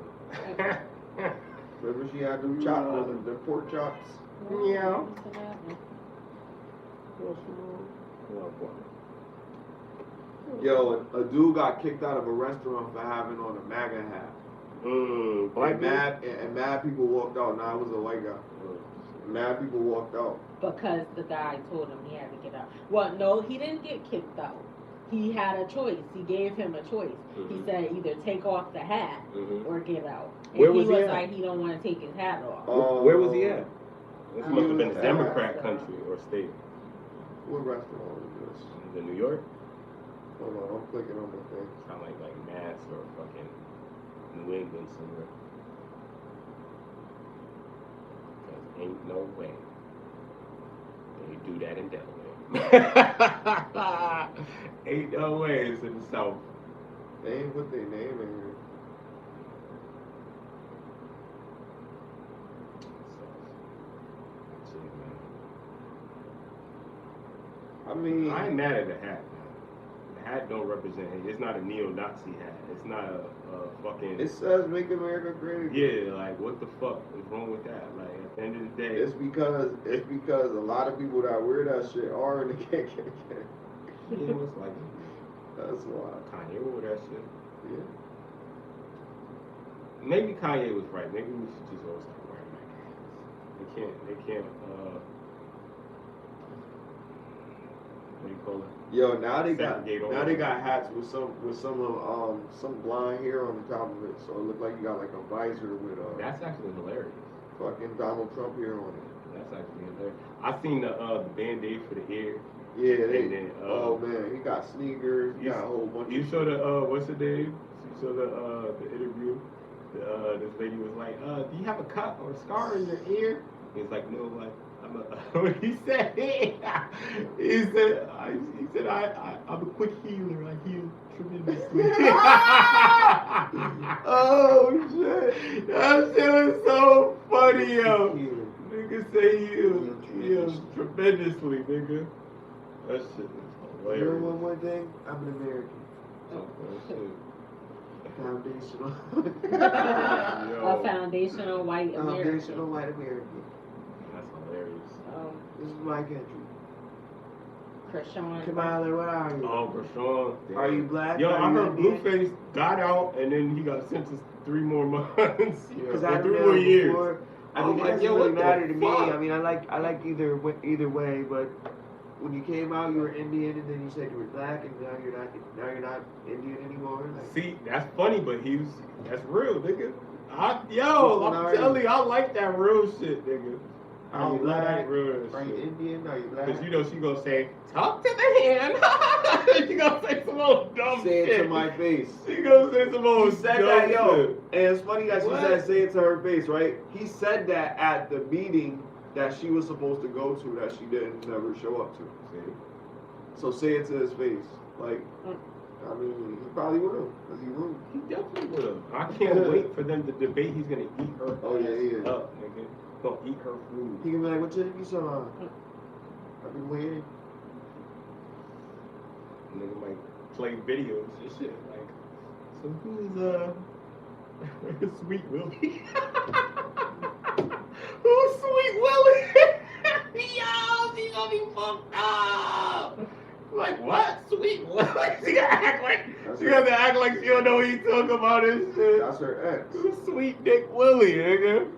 Remember she had them chops, them pork chops? Yeah. Yo, a dude got kicked out of a restaurant for having on a MAGA hat. Black and mad people walked out. Nah, it was a white guy. Mad people walked out. Because the guy told him he had to get out. Well, no, he didn't get kicked out. He had a choice. He gave him a choice. He said either take off the hat or get out. And Where was he he was at? like, he don't want to take his hat off. Where was he at? This He must have was been a at- Democrat country or state. What restaurant was this? Is it New York? Hold on, I'm clicking on the thing. Sound like Mass or fucking New England somewhere. Cause ain't no way they do that in Delaware. Ain't no way it's in the South. They ain't put their name in here. I mean, I ain't mad at the hat, man. The hat don't represent it. It's not a neo-Nazi hat. It's not a fucking. it says "Make America Great Again." Yeah, like what the fuck is wrong with that? Like at the end of the day, It's because a lot of people that wear that shit are in the KKK. yeah, it's like That's why. Kanye wore that shit. Yeah. Maybe Kanye was right. Maybe we should just all start wearing MAGA hats. They can't. What do you call it? Yo, now they got Segregate all hats with some blonde hair on the top of it, so it look like you got like a visor with That's actually hilarious. fucking Donald Trump hair on it. That's actually hilarious. I seen the Band-Aid for the ear. Yeah, And then, oh man, he got sneakers, he got a whole bunch. You of saw the what's the name? You saw the interview. This lady was like, do you have a cut or a scar in your ear? He's like, no, like I'm a. What he said? He said I'm a quick healer. I heal tremendously. Oh shit! That shit was so funny, yo. Nigga say heal tremendously, nigga. That shit is hilarious. You know one more thing? I'm an American. Oh, shit. Foundational. A foundational white American. Foundational white American. That's hilarious. This is my country. Krishan. Kamala, what are you? Oh, Rashawn. Are you black? Yo, Are I you heard Indian? Blueface got out and then he got sentenced 3 more months. Because or I 3 more years. before. I I'm mean, like, it doesn't yo, really what the matter to me. fuck? I mean, I like either way, but when you came out, you were Indian, and then you said you were black, and now you're not Indian anymore. Like, See, that's funny, but that's real, nigga. I'm Which one are telling you? you, I like that real shit, nigga. I Are you love black? that real Are you shit. Indian? Are you black? Because you know she gonna say, talk to the hand. She gonna say some old dumb Say shit. it to my face. She gonna say some old He said dumb that, yo, shit. and it's funny that she What? said say it to her face, right? He said that at the meeting that she was supposed to go to that she didn't never show up to. See? So say it to his face. Like, I mean, he probably would have, because he rude. He definitely would have. I can't wait for them to debate. He's gonna eat her Oh, yeah, he is. up, nigga. He's gonna eat her food. He can be like, what channel you saw? I've been waiting. Nigga might play videos and shit. Like, so who's Sweet Willie? Who's Sweet Willie? Yo, she gonna be fucked up. Like what? Sweet Willie? She gotta act like she don't know what he talking about and shit. That's her ex. Who's Sweet Dick Willie, nigga?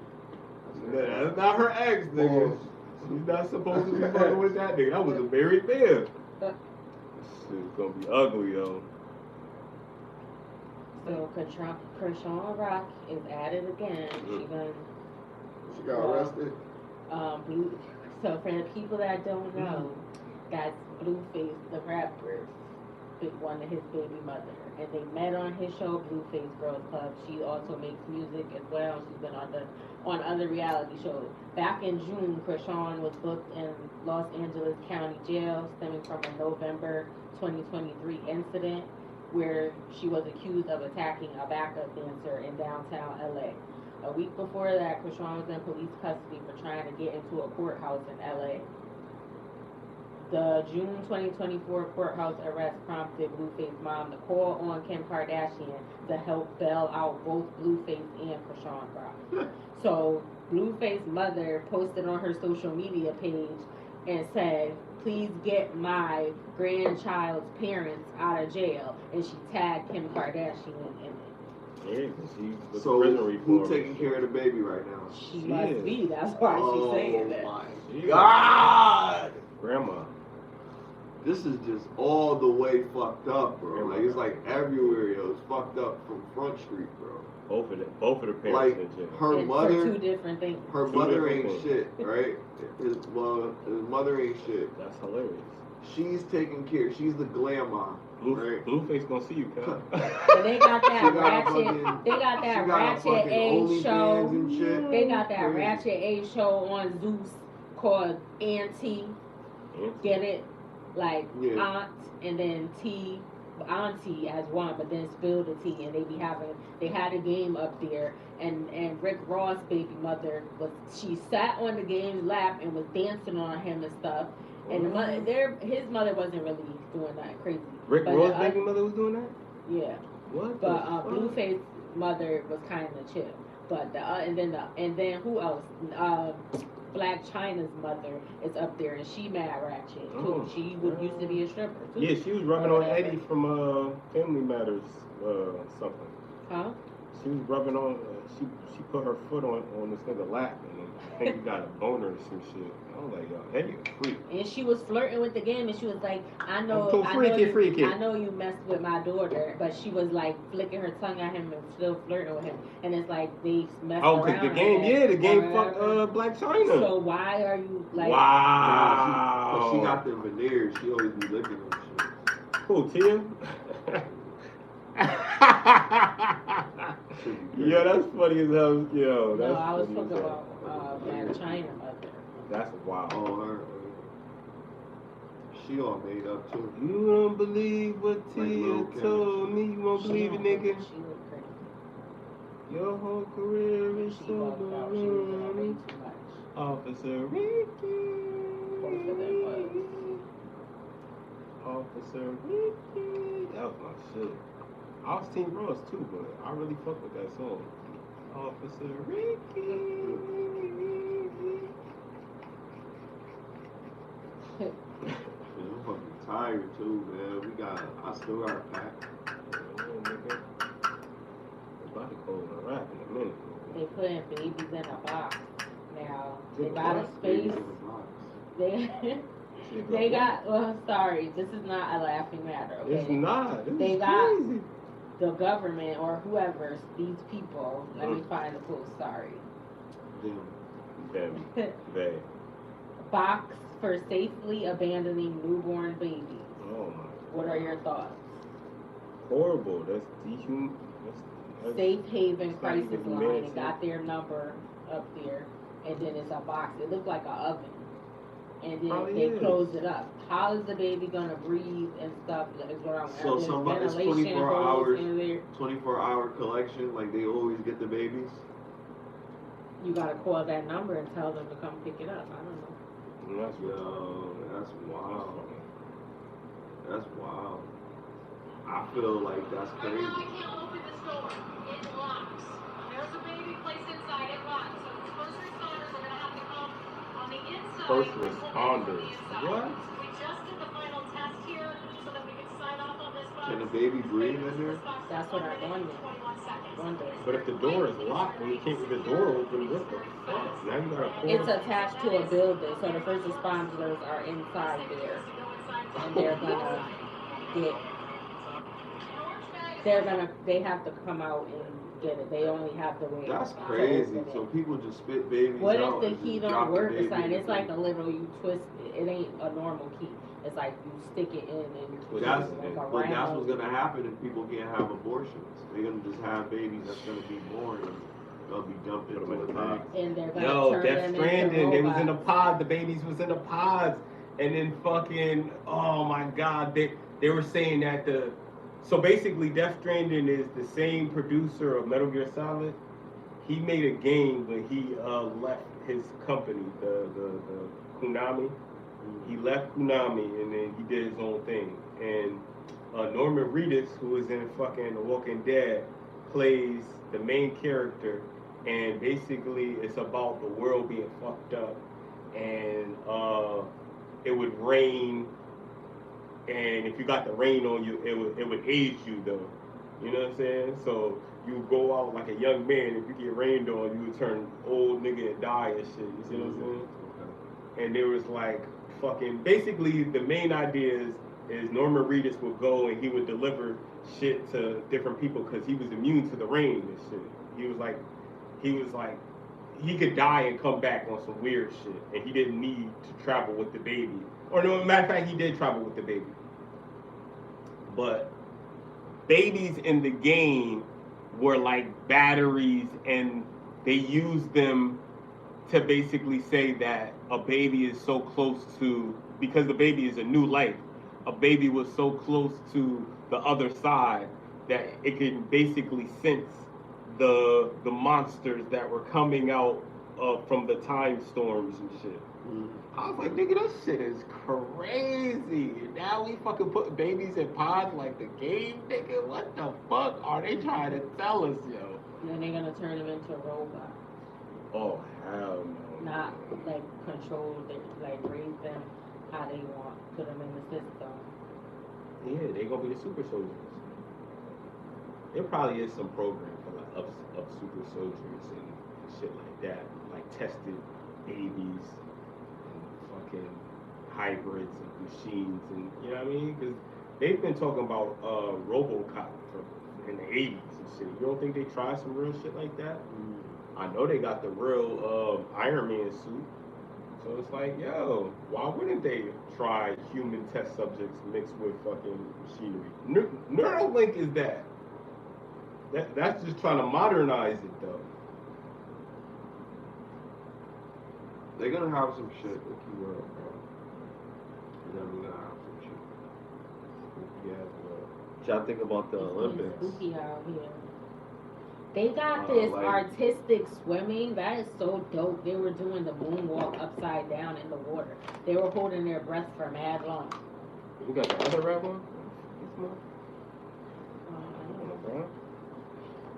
That's not her ex, nigga. She's not supposed to be fucking with that nigga. That was a married man. Shit's gonna be ugly, yo. So Krishan Rock is at it again. She got arrested. So for the people that don't know, that's Blueface the rapper. one of his baby mother, and they met on his show Blueface Girls Club. She also makes music as well. She's been on other reality shows. Back in June, Chrisean was booked in Los Angeles County Jail, stemming from a November 2023 incident where she was accused of attacking a backup dancer in downtown LA. A week before that, Chrisean was in police custody for trying to get into a courthouse in LA. The June 2024 courthouse arrest prompted Blueface's mom to call on Kim Kardashian to help bail out both Blueface and Chrisean Brown. So Blueface's mother posted on her social media page and said, "Please get my grandchild's parents out of jail," and she tagged Kim Kardashian in it. Yeah, 'cause she's So prison reform. who's taking care of the baby right now? She must be. That's why she's saying that. Oh my Yeah. God! Grandma. This is just all the way fucked up, bro. Like, it's like everywhere, yo. It's fucked up from Front Street, bro. Both of the parents Like, in jail. her And mother, for two different things. her Two mother different ain't things. shit, right? His mother ain't shit. That's hilarious. She's taking care. She's the glamour, right? Blueface gonna see you, cuz. And they got She that got a ratchet. fucking- They got she that got a ratchet fucking A OnlyFans show. and shit. They got that Crazy. ratchet A show on Zeus called Auntie. Get it? Like Yeah. aunt and then T, auntie as one, but then spill the tea, and they had a game up there, and Rick Ross' baby mother she sat on the game's lap and was dancing on him and stuff, and his mother wasn't really doing that crazy. Rick But Ross' the baby mother was doing that? Yeah, What? but the fuck? Blueface's mother was kind of chill, but and then who else? Black China's mother is up there, and she mad ratchet too. Oh, She used to be a stripper too. Yeah, she was rubbing on Eddie from Family Matters something. Huh? She was rubbing on. She put her foot on this nigga lap, and I think he got a boner or some shit. I was like, yo, Eddie a freak. And she was flirting with the game, and she was like, I know you messed with my daughter, but she was like flicking her tongue at him and still flirting with him, and it's like they messed Oh, around. cause the game fucked Black China. So why are you like? Wow. Cause she got the veneers. She always be licking them shit. Who, Tia? Yo, that's funny as hell. Yo, that's No, I was funny talking as hell. about Black China mother. That's wild. Oh, her. She all made up too. You don't believe what Like Tia Lil' Kim. told me. You won't believe it, nigga. She looked crazy. Your whole career is She so walked out. She was doing way boring. too much. Officer Ricky. Both of them was. Officer Ricky. That was my shit. I was Team Ross too, but I really fuck with that song. Officer Ricky. I'm fucking tired too, man. I still got a pack. About to go on a rap in a minute. They putting babies in a box now. They Good got a box, space. Babies in the box. They they got. Well, sorry, this is not a laughing matter. Okay, It's not. This They is got- crazy. the government or whoever, these people. Let me find the post. Sorry. Them. They. Box for safely abandoning newborn babies. Oh my. What are your thoughts? Horrible. That's dehuman. That's Safe Haven it's not Crisis even Line. humanity. It got their number up there, and then it's a box. It looked like an oven, and then Probably they is. closed it up. How is the baby gonna breathe and stuff? Is what I'm. So there's somebody- it's ventilation 24 holes hours. in there. 24-hour collection, like they always get the babies. You gotta call that number and tell them to come pick it up. I don't know. That's Yo, that's wild. That's wild. I feel like that's Right crazy. now I can't open this door. It locks. There's a baby placed inside. It locks. So first responders are gonna have to come on the inside. First and pull it responders. from the inside. What? We just did the final test here so that we can sign off on this box. Can the baby breathe in there? That's what I wondered. 21 seconds. Wonder. But if the door is locked and you can't get the door open, what the fuck? Now you gotta call. It's attached to a building, so the first responders are inside there, and they have to come out and get it. They only have the way. That's to crazy. open it. So people just spit babies What out. if and the key just drop don't the work or baby something? in It's the like thing. a little, you twist it. It ain't a normal key. It's like you stick it in and you But keep that's, it like but that's around. what's gonna happen if people can't have abortions. They're gonna just have babies that's gonna be born and they'll be dumped into a thing. And they're gonna Yo, turn Death them Stranding, into they was in the robots. pod, the babies was in the pods, and then fucking, oh my god, they were saying that so basically Death Stranding is the same producer of Metal Gear Solid. He made a game, but he left his company, the Konami. He left Konami and then he did his own thing. And Norman Reedus, who is in fucking The Walking Dead, plays the main character. And basically, it's about the world being fucked up, and it would rain. And if you got the rain on you, it would age you though. You know what I'm saying? So you go out like a young man. If you get rained on, you would turn old nigga and die and shit. You see what I'm saying? Okay. And there was like fucking basically the main idea is Norman Reedus would go and he would deliver shit to different people because he was immune to the rain and shit. He was like he could die and come back on some weird shit, and he didn't need to travel with the baby. Or no, matter of fact, he did travel with the baby. But babies in the game were like batteries, and they used them to basically say that a baby is so close to, because the baby is a new life, a baby was so close to the other side that it can basically sense the monsters that were coming out from the time storms and shit. I was like, nigga, that shit is crazy. Now we fucking put babies in pods like the game, nigga. What the fuck are they trying to tell us, yo? And then they're gonna turn them into robots. Oh, hell no. Not like control, like raise them how they want, put them in the system. Yeah, they gonna be the super soldiers. There probably is some program for like of super soldiers and shit like that, like tested babies and fucking hybrids of machines, and you know what I mean? Because they've been talking about RoboCop in the 80s and shit. You don't think they tried some real shit like that? I know they got the real Iron Man suit. So it's like, yo, why wouldn't they try human test subjects mixed with fucking machinery? Neuralink is that. That's just trying to modernize it, though. They're gonna have some shit with Keyword, bro. They're definitely gonna have some shit. Yeah, well. What y'all think about the It's Olympics? spooky out here. They got this like- artistic swimming. That is so dope. They were doing the moonwalk upside down in the water. They were holding their breath for mad long. You got the other red one? This one? Uh, Bro?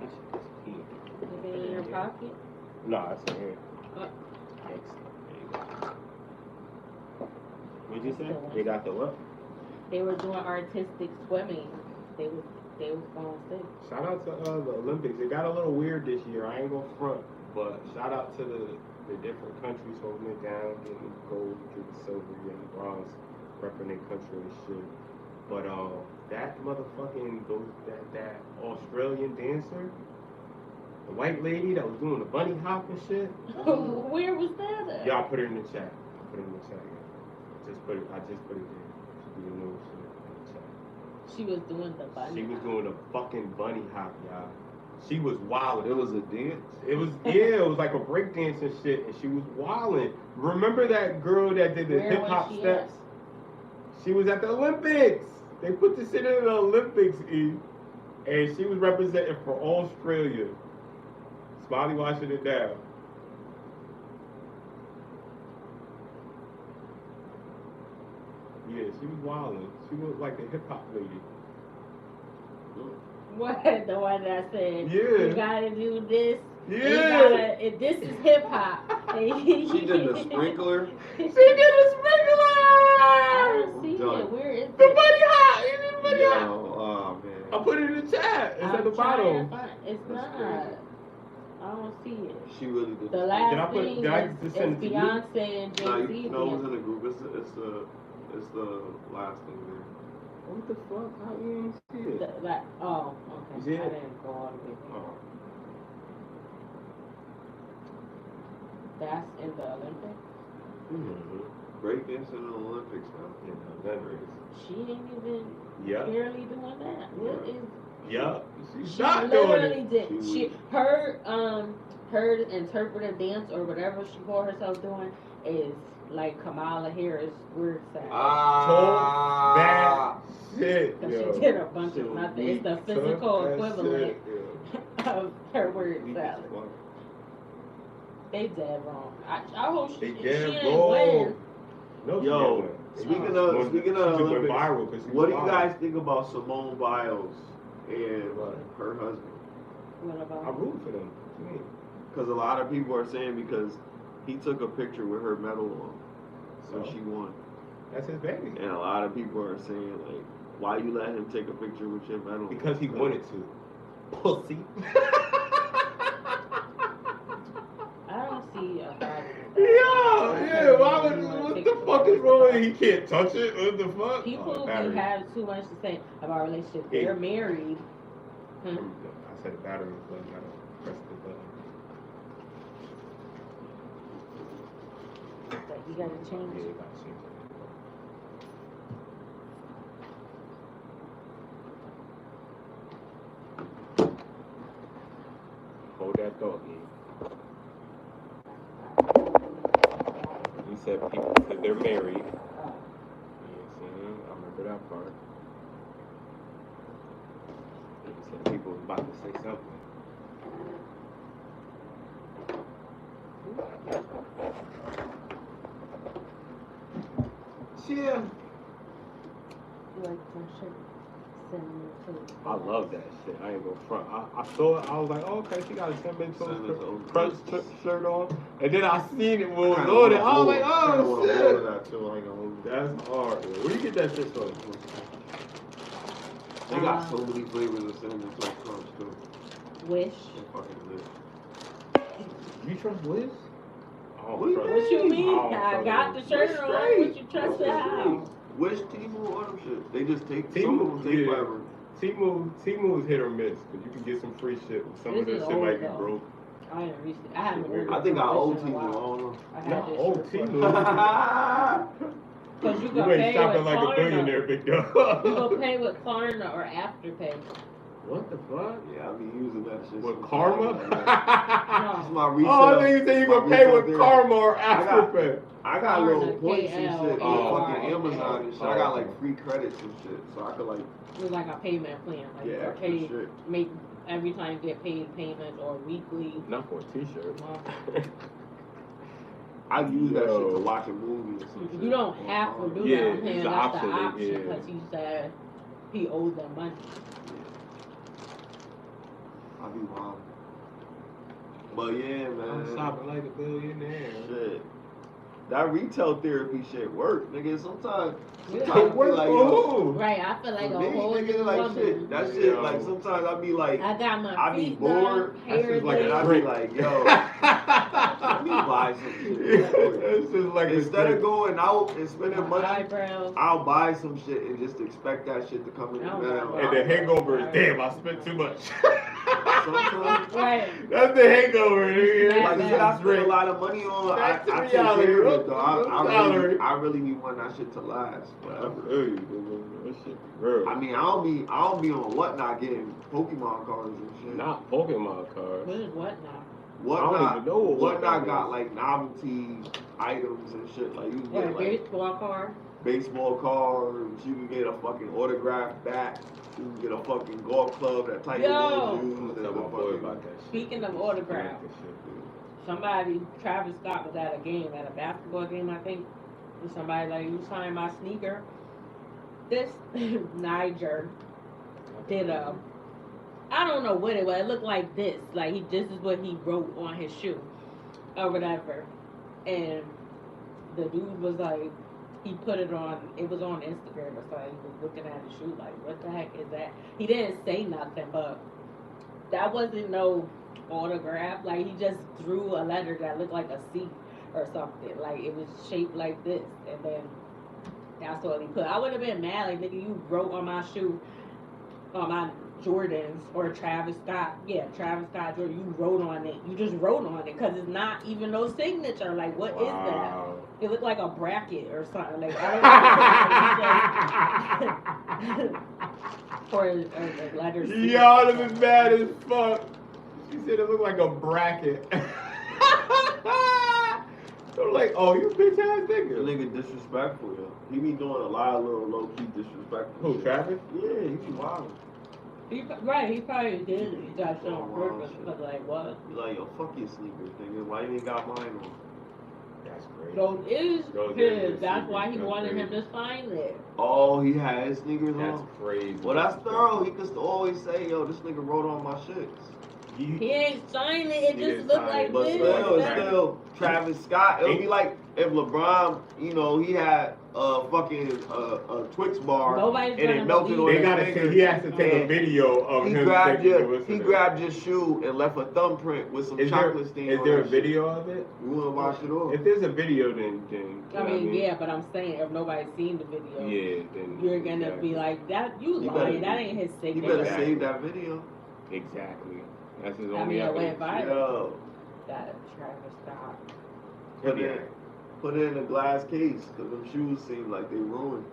Is it in your pocket? Nah, it's in here. Uh. What'd you say? They got the what? They were doing artistic swimming. They was going sick. Shout out to the Olympics. It got a little weird this year. I ain't gonna front, but shout out to the different countries holding it down, getting gold, getting silver, getting bronze, repping their country and shit. But that motherfucking that Australian dancer, the white lady that was doing the bunny hop and shit. Where was that at? Y'all put it in the chat. Put it in the chat. Yeah. I just put it there. She didn't know shit in the chat. She was doing the bunny. She was doing a fucking bunny hop, y'all. She was wild. It was a dance. It was it was like a break dance and shit, and she was wilding. Remember that girl that did the Where hip was hop she steps? She was at the Olympics. They put this shit in the Olympics, and she was representing for Australia. Smiley washing it down. Yeah, she was wilding. She was like the hip hop lady. What? The one that said, Yeah. you gotta do this. Yeah. This is hip hop. She did the sprinkler. She did a sprinkler. I don't see Done. it. Where is The it? bunny hop. You did the bunny hop. Yo, oh man. I put it in the chat. It's at the I'm trying bottom. to find- It's That's not. crazy. I don't see it. She really did. The Did I last put- thing did I is just send it to you? Beyonce and No, Jay-Z. no, it was in the group. It's the last thing there. What the fuck? How you didn't see it? Oh, You okay. see I it? didn't go all the way. Oh. That's in the Olympics. Mm-hmm. breakdancing in the Olympics now. You know, that is. She ain't even Yeah. barely doing that. What is? Yeah. She's She not doing literally it. did. Her interpretive dance or whatever she called herself doing is like Kamala Harris word sound. That shit. Because Yo. she did a bunch So of nothing. we It's the took physical that equivalent shit, yo. of her word We salad. just want- They dead wrong. I hope she They ain't dead win. wrong. No, Yo, speaking of she just Olympics, went viral 'cause she what do was you wild. guys think about Simone Biles and her husband? What I about? root for them. What you mean? Because a lot of people are saying because he took a picture with her medal on, so she won. That's his baby. And a lot of people are saying like, why you let him take a picture with your medal? Because he wanted to. Pussy. I don't see a problem. Yeah, why would, what the fuck is wrong with it? He can't touch it? What the fuck? People Oh, who battery. have too much to say about relationships. Yeah. They're married. I said the battery was low. I gotta press the button. Like you gotta change. Yeah, you gotta change it. Hold that thought, yeah. You said people said they're married. You know what I'm saying? I remember that part. You said people was about to say something. Yeah. You like my shirt? Send me to. I love that shit. I ain't gonna front. I saw it. I was like, oh, okay, she got a cinnamon toast crunch shirt on. And then I seen it when it was on it. I was like, oh shit. That's hard. Man. Where you get that shit from? They got so many flavors of cinnamon toast crunch too. Wish. They fucking lit. You trust Wiz? What you mean? I got the shirt on. What you trust it how? Wish Temu or them shit. They just take some of them take forever. Temu is hit or miss, because you can get some free shit. Some of that shit might be broke. I haven't reached it. I haven't ordered. I think I owe Wish in a Temu. I while. don't know. I had Not this old shirt for- Temu. Cause you You can ain't pay shopping with like a Klarna. billionaire, big dog. You go pay with Klarna or Afterpay. What the fuck? Yeah, I be using that shit. With sometimes. Karma? That's my retail. Oh, I think you say you gonna pay with Karma or Afterpay. I got little Klarna, points and shit with fucking KL. Amazon and shit. I got like free credits and shit, so I could like It's like a payment plan. Like get you extra pay, shit. make every time you get paid payments or weekly. Not for a t-shirt. I use that shit to watch a movie or some shit. You don't have to do Yeah, that. I'm it's saying an that's option, the option yeah. because he said he owes them money. I be wild. But yeah, man. I'm shopping like a billionaire. Shit. That retail therapy shit work, nigga. Sometimes It I be works like, for yo, who? Right, I feel like a for me, whole nigga, new like woman. shit. That Yo. shit, like sometimes I be like, I got my I be feet bored. done, That's hair just like done. and I be drink. like, yo, let me buy some shit. It's just like Instead a of going out and spending My money, eyebrows. I'll buy some shit and just expect that shit to come in the Oh, mail. my and the hangover is damn, I spent too much. Sometimes. Right. That's the hangover, nigga. Like, Like the shit I spend a lot of money on, I Back to take care reality, of it bro. though. I really be wanting that shit to last I forever. feel you, nigga. That shit be real. I mean, I don't be on Whatnot getting Pokemon cards and shit. Not Pokemon What cards. is what now? Whatnot, I don't even know what Whatnot that got is. like novelty items and shit. Like you can What, get a like baseball card? baseball cards. You can get a fucking autographed bat. You can get a fucking golf club that Tiger Yo. Woods I'm used. gonna and tell my the boy fucking- about that shit. Speaking of autographs, That shit, dude. somebody, Travis Scott was at a game, at a basketball game, I think. And somebody like, you signed my sneaker. This Niger did I don't know what it was. It looked like this. Like this is what he wrote on his shoe or whatever. And the dude was like, he put it on. It was on Instagram or something. He was looking at the shoe like, what the heck is that? He didn't say nothing, but that wasn't no autograph. Like he just drew a letter that looked like a C or something. Like it was shaped like this, and then that's all he put. I would have been mad, like nigga, you wrote on my shoe, on my Jordans or Travis Scott. Yeah, Travis Scott Jordan. You wrote on it. You just wrote on it because it's not even no signature. Like, what is that? It looked like a bracket or something. Like, I don't know. Or letters. Yo, this is bad as fuck. She said it looked like a bracket. I'm like, oh, you bitch ass nigga. The nigga disrespectful, yo. He be doing a lot of little low key disrespectful. Who, shit. Travis? Yeah, he be wild. He probably did that shit on purpose. But like, what? He like, yo, fuck your sneakers, nigga. Why you ain't got mine on? That's crazy. Those is Those his. is That's his. why he That's wanted crazy. him to sign it. Oh, he had his sneakers That's on? crazy. Well, that's thorough. He could always say, yo, this nigga wrote on my shit. He ain't signed it. It He just didn't looked sign like it, But this. still, it's still Travis Scott. It would be like if LeBron, you know, he had a fucking Twix bar Nobody's and it gonna melted on believe They his gotta finger. say he has to take a and video of He him grabbed taking your, he grabbed your shoe and left a thumbprint with some chocolate stain Is on there a that video of it? shit. You wanna wash it off? If there's a video, then you I know what mean, yeah, but I'm saying if nobody's seen the video, Yeah, then you're gonna be like, that you You lying. better- That ain't his You signature. better save that video. Exactly. That's his I only mean, it went evidence. viral. Yo, That Travis Scott. put it in a glass case because them shoes seem like they ruined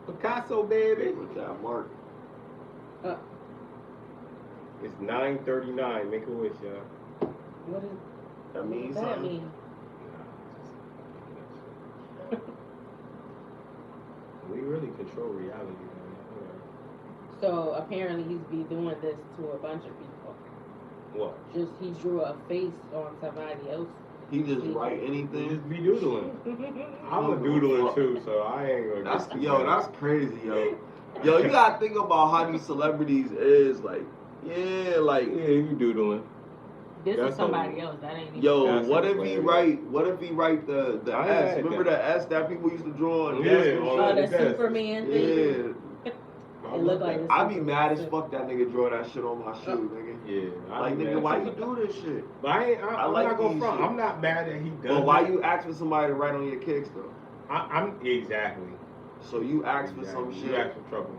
Picasso, baby. with that mark. It's 9:39. Make a wish, y'all. What is That what means does that something. mean? We really control reality, man. So apparently he's be doing this to a bunch of people. What? Just he drew a face on somebody else. He just write You anything. just be doodling. I'm a doodler too, so I ain't gonna. That's get yo, that's crazy, yo. Yo, you gotta think about how these celebrities is like. Yeah, like Yeah, you doodling. This That's is somebody else. That ain't even. yo, That's what if he hilarious. write? What if he write the I ain't mad S? at Remember that. the S that people used to draw on Yeah, discs and all Oh, shit? the Yes. Superman thing. Yeah, It looked like the I be Superman mad as suit. fuck that nigga draw that shit on my shoe, nigga. Yeah. Like nigga, why you do this shit? But I'm like not gonna these front. shit. I'm not mad that he does. But why it. you ask for somebody to write on your kicks though? I'm exactly. So you ask for some You shit. ask for trouble.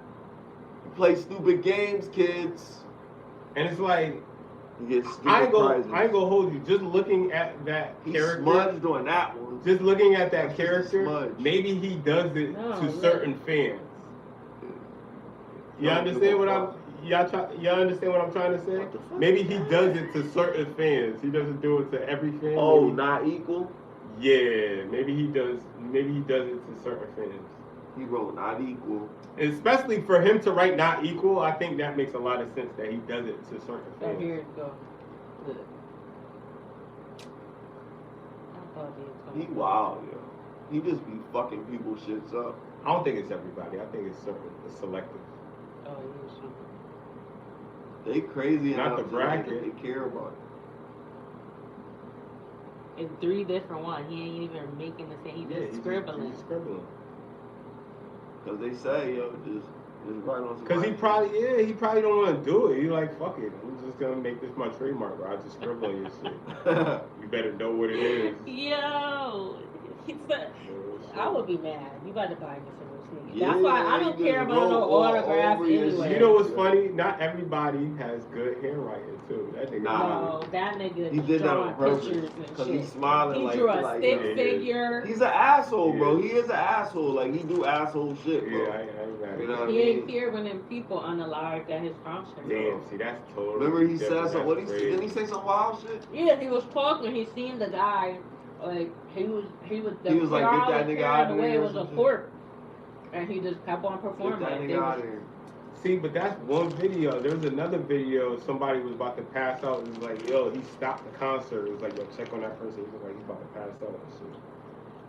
You play stupid games, kids. And it's like You get stupid I ain't prizes. gonna hold you. Just looking at that He character. smudged on that one. Just looking at that That's just a character, smudge. maybe he does it No, to look. certain fans. You Don't understand give a what fuck. y'all understand what I'm trying to say? What the fuck? Maybe he does it to certain fans. He doesn't do it to every fan. Oh, maybe, not equal? yeah, maybe he does. Maybe he does it to certain fans. He wrote not equal. Especially for him to write not equal, I think that makes a lot of sense that he does it to certain So fans. here it goes. Look. I thought He wild, yo. He just be fucking people's shits up. I don't think it's everybody. I think it's certain, it's selective. Oh, yeah, sure. They crazy Not enough the to bracket. think that they care about it. It's 3 different ones. He ain't even making the same. He just scribbling. He's scribbling. Cause they say, yo, just write on some. Cause he probably don't want to do it. He like, fuck it, I'm just gonna make this my trademark, bro. I just scribble on your shit. You better know what it is. Yo, I would be mad. You about to buy me some new sneakers. Yeah, That's why I don't you care just about no go all autographs over your anyway. You know what's funny? Not everybody has good handwriting too. That nigga. Nah. No, that nigga He did that drawing on purpose. pictures and Cause shit. he's smiling He like drew a like, stick yo, figure. He's an asshole, bro. Yeah. He is an asshole. Like he do asshole shit, bro. Yeah, I ain't mad. You know what I He mean? ain't here when them people unalived at his function. Damn, see that's totally. Remember he different. said something. What he That's didn't he crazy. say some wild shit? Yeah, he was talking. He seen the guy. Like he was. He was like, crowd "Get that was nigga out carrying of away. here," It or was a some shit. corpse, and he just kept on Get performing. that They nigga was- out of here. See, but that's one video. There was another video. Somebody was about to pass out. It was like, yo, he stopped the concert. It was like, yo, check on that person. He was like, he's about to pass out and shit.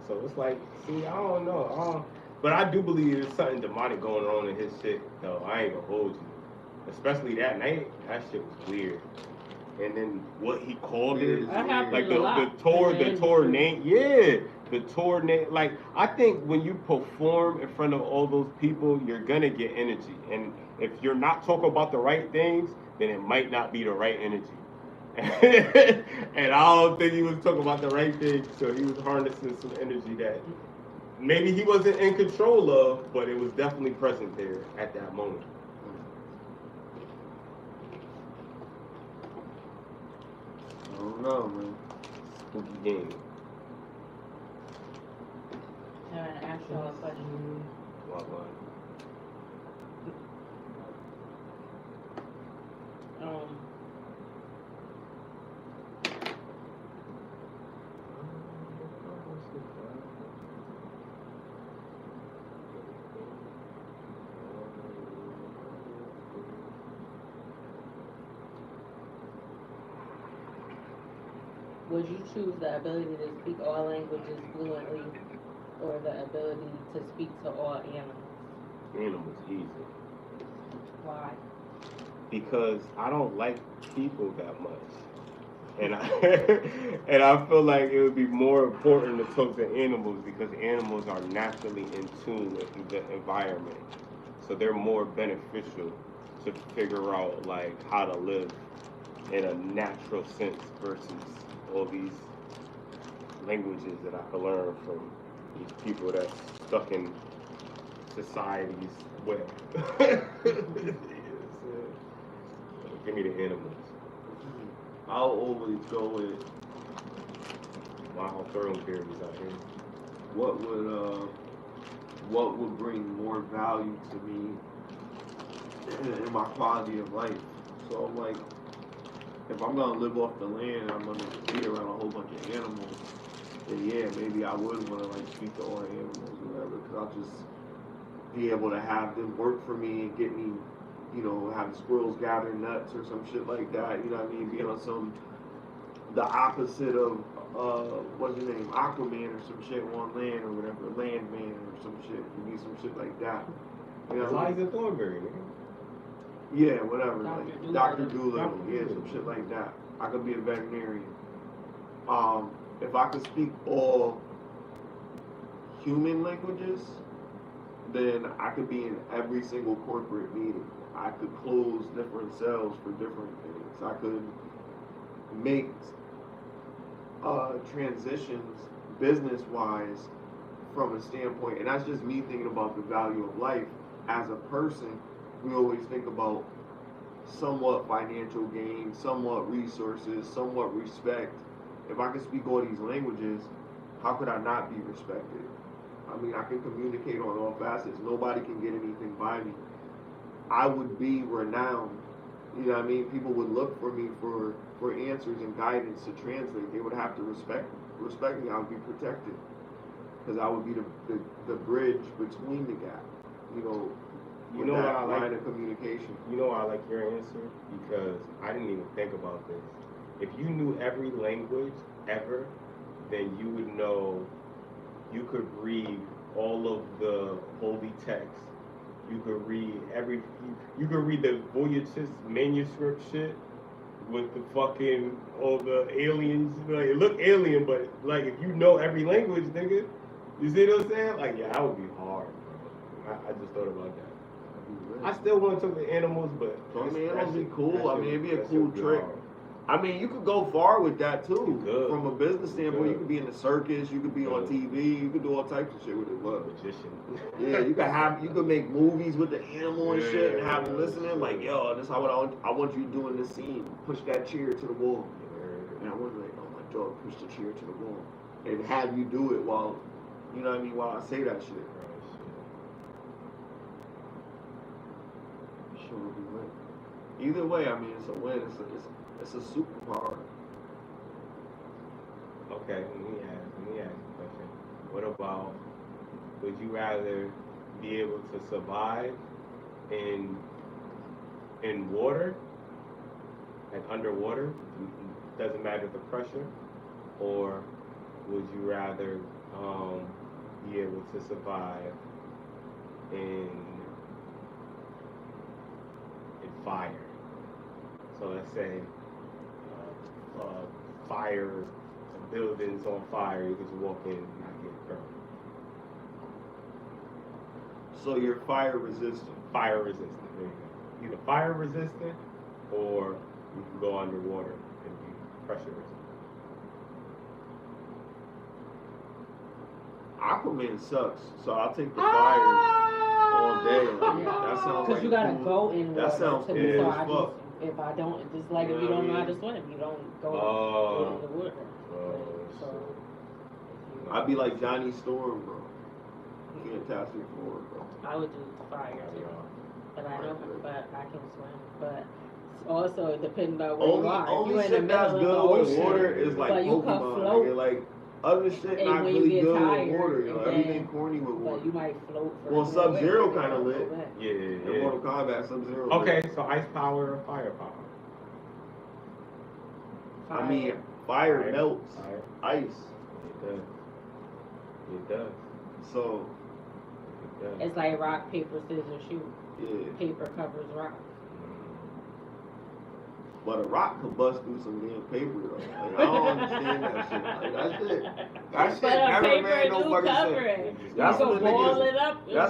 So it's like, see, I don't know. But I do believe there's something demonic going on in his shit, though. I ain't gonna hold you. Especially that night, that shit was weird. And then what he called it, That happens like a lot the tour in the name, yeah, the tour name. Like I think when you perform in front of all those people, you're gonna get energy, and if you're not talking about the right things, then it might not be the right energy. And I don't think he was talking about the right things, so he was harnessing some energy that maybe he wasn't in control of, but it was definitely present there at that moment. I don't know, man. Spooky game. All right, ask y'all a question. What? Would you choose the ability to speak all languages fluently or the ability to speak to all animals? Animals, easy. Why? Because I don't like people that much. And I and I feel like it would be more important to talk to animals because animals are naturally in tune with the environment. So they're more beneficial to figure out like how to live in a natural sense versus all these languages that I could learn from these people that's stuck in society's web. Give me the animals. I'll always go with Wild thoroughbreds out here. what would bring more value to me in my quality of life. So like, if I'm gonna live off the land, I'm gonna be around a whole bunch of animals. Then yeah, maybe I would want to like speak to all animals or whatever, because I'll just be able to have them work for me and get me, you know, have squirrels gather nuts or some shit like that. You know what I mean? Be on some the opposite of what's his name, Aquaman or some shit on land or whatever, Landman or some shit. Be some shit like that. You know what I mean? Eliza Thornberry, nigga. Yeah, whatever. Dr. Like Dolittle. Dr. Dolittle. Yeah, some shit like that. I could be a veterinarian. If I could speak all human languages, then I could be in every single corporate meeting. I could close different cells for different things. I could make transitions business-wise from a standpoint, and that's just me thinking about the value of life. As a person, we always think about somewhat financial gain, somewhat resources, somewhat respect. If I could speak all these languages, how could I not be respected? I mean, I can communicate on all facets. Nobody can get anything by me. I would be renowned. You know what I mean? People would look for me for answers and guidance to translate. They would have to respect me. I would be protected because I would be the bridge between the gap. You know, You know what I line like? of communication. You know why I like your answer? Because I didn't even think about this. If you knew every language ever, then you would know, you could read all of the holy texts. You could read you could read the Voyagist manuscript shit with the fucking, all the aliens. Like, it look alien, but like, if you know every language, nigga, you see what I'm saying? Like, yeah, that would be hard, bro. I just thought about that. I still want to talk to animals, but I mean, that it'll be shit- cool. that I shit mean, it'd be would- a that cool shit would be trick. hard. I mean, you could go far with that too. You could. From a business standpoint, could. you could be in the circus, you could be on TV, you could do all types of shit with it. But Magician. yeah, you could make movies with the animal and shit and have them Yeah, listening. Like, yo, this is how I want you doing this scene. Push that chair to the wall. And I was like, oh my dog, push the chair to the wall. And have you do it while, you know what I mean, while I say that shit. Sure will be lit. Either way, I mean, it's a win. It's a superpower. Okay, let me ask you a question. What about, would you rather be able to survive in water, and underwater, doesn't matter the pressure, or would you rather be able to survive in fire? So let's say fire, buildings on fire, you could just walk in and not get burned. So you're fire resistant. Fire resistant, there you go. Either fire resistant or you can go underwater and be pressure resistant. Aquaman sucks, so I'll take the fire all day. Like, that sounds like you gotta go in water. That sounds so cool I as fuck. If I don't, just like if you don't know how to swim, you don't go in the water. So I'd be like Johnny Storm, bro. Fantastic Four, bro. I would do fire too. But I can swim. But also depending on where you are. Only if you're shit in the that's middle good of the with ocean, water is like but you Pokemon. can float. Nigga. Like other shit And not when you really get good tired, with water. Yo. and Everything corny with water. But you might float for Well, Sub-Zero kind of lit. Yeah. In Mortal Kombat, Sub-Zero. Okay, so ice power or fire power? Fire. I mean, fire melts ice. It does. So. It's like rock, paper, scissors, shoot. Yeah. Paper covers rock. But a rock could bust through some damn paper though. Like, I don't understand that shit. Like, that shit never made no fucking sense. That's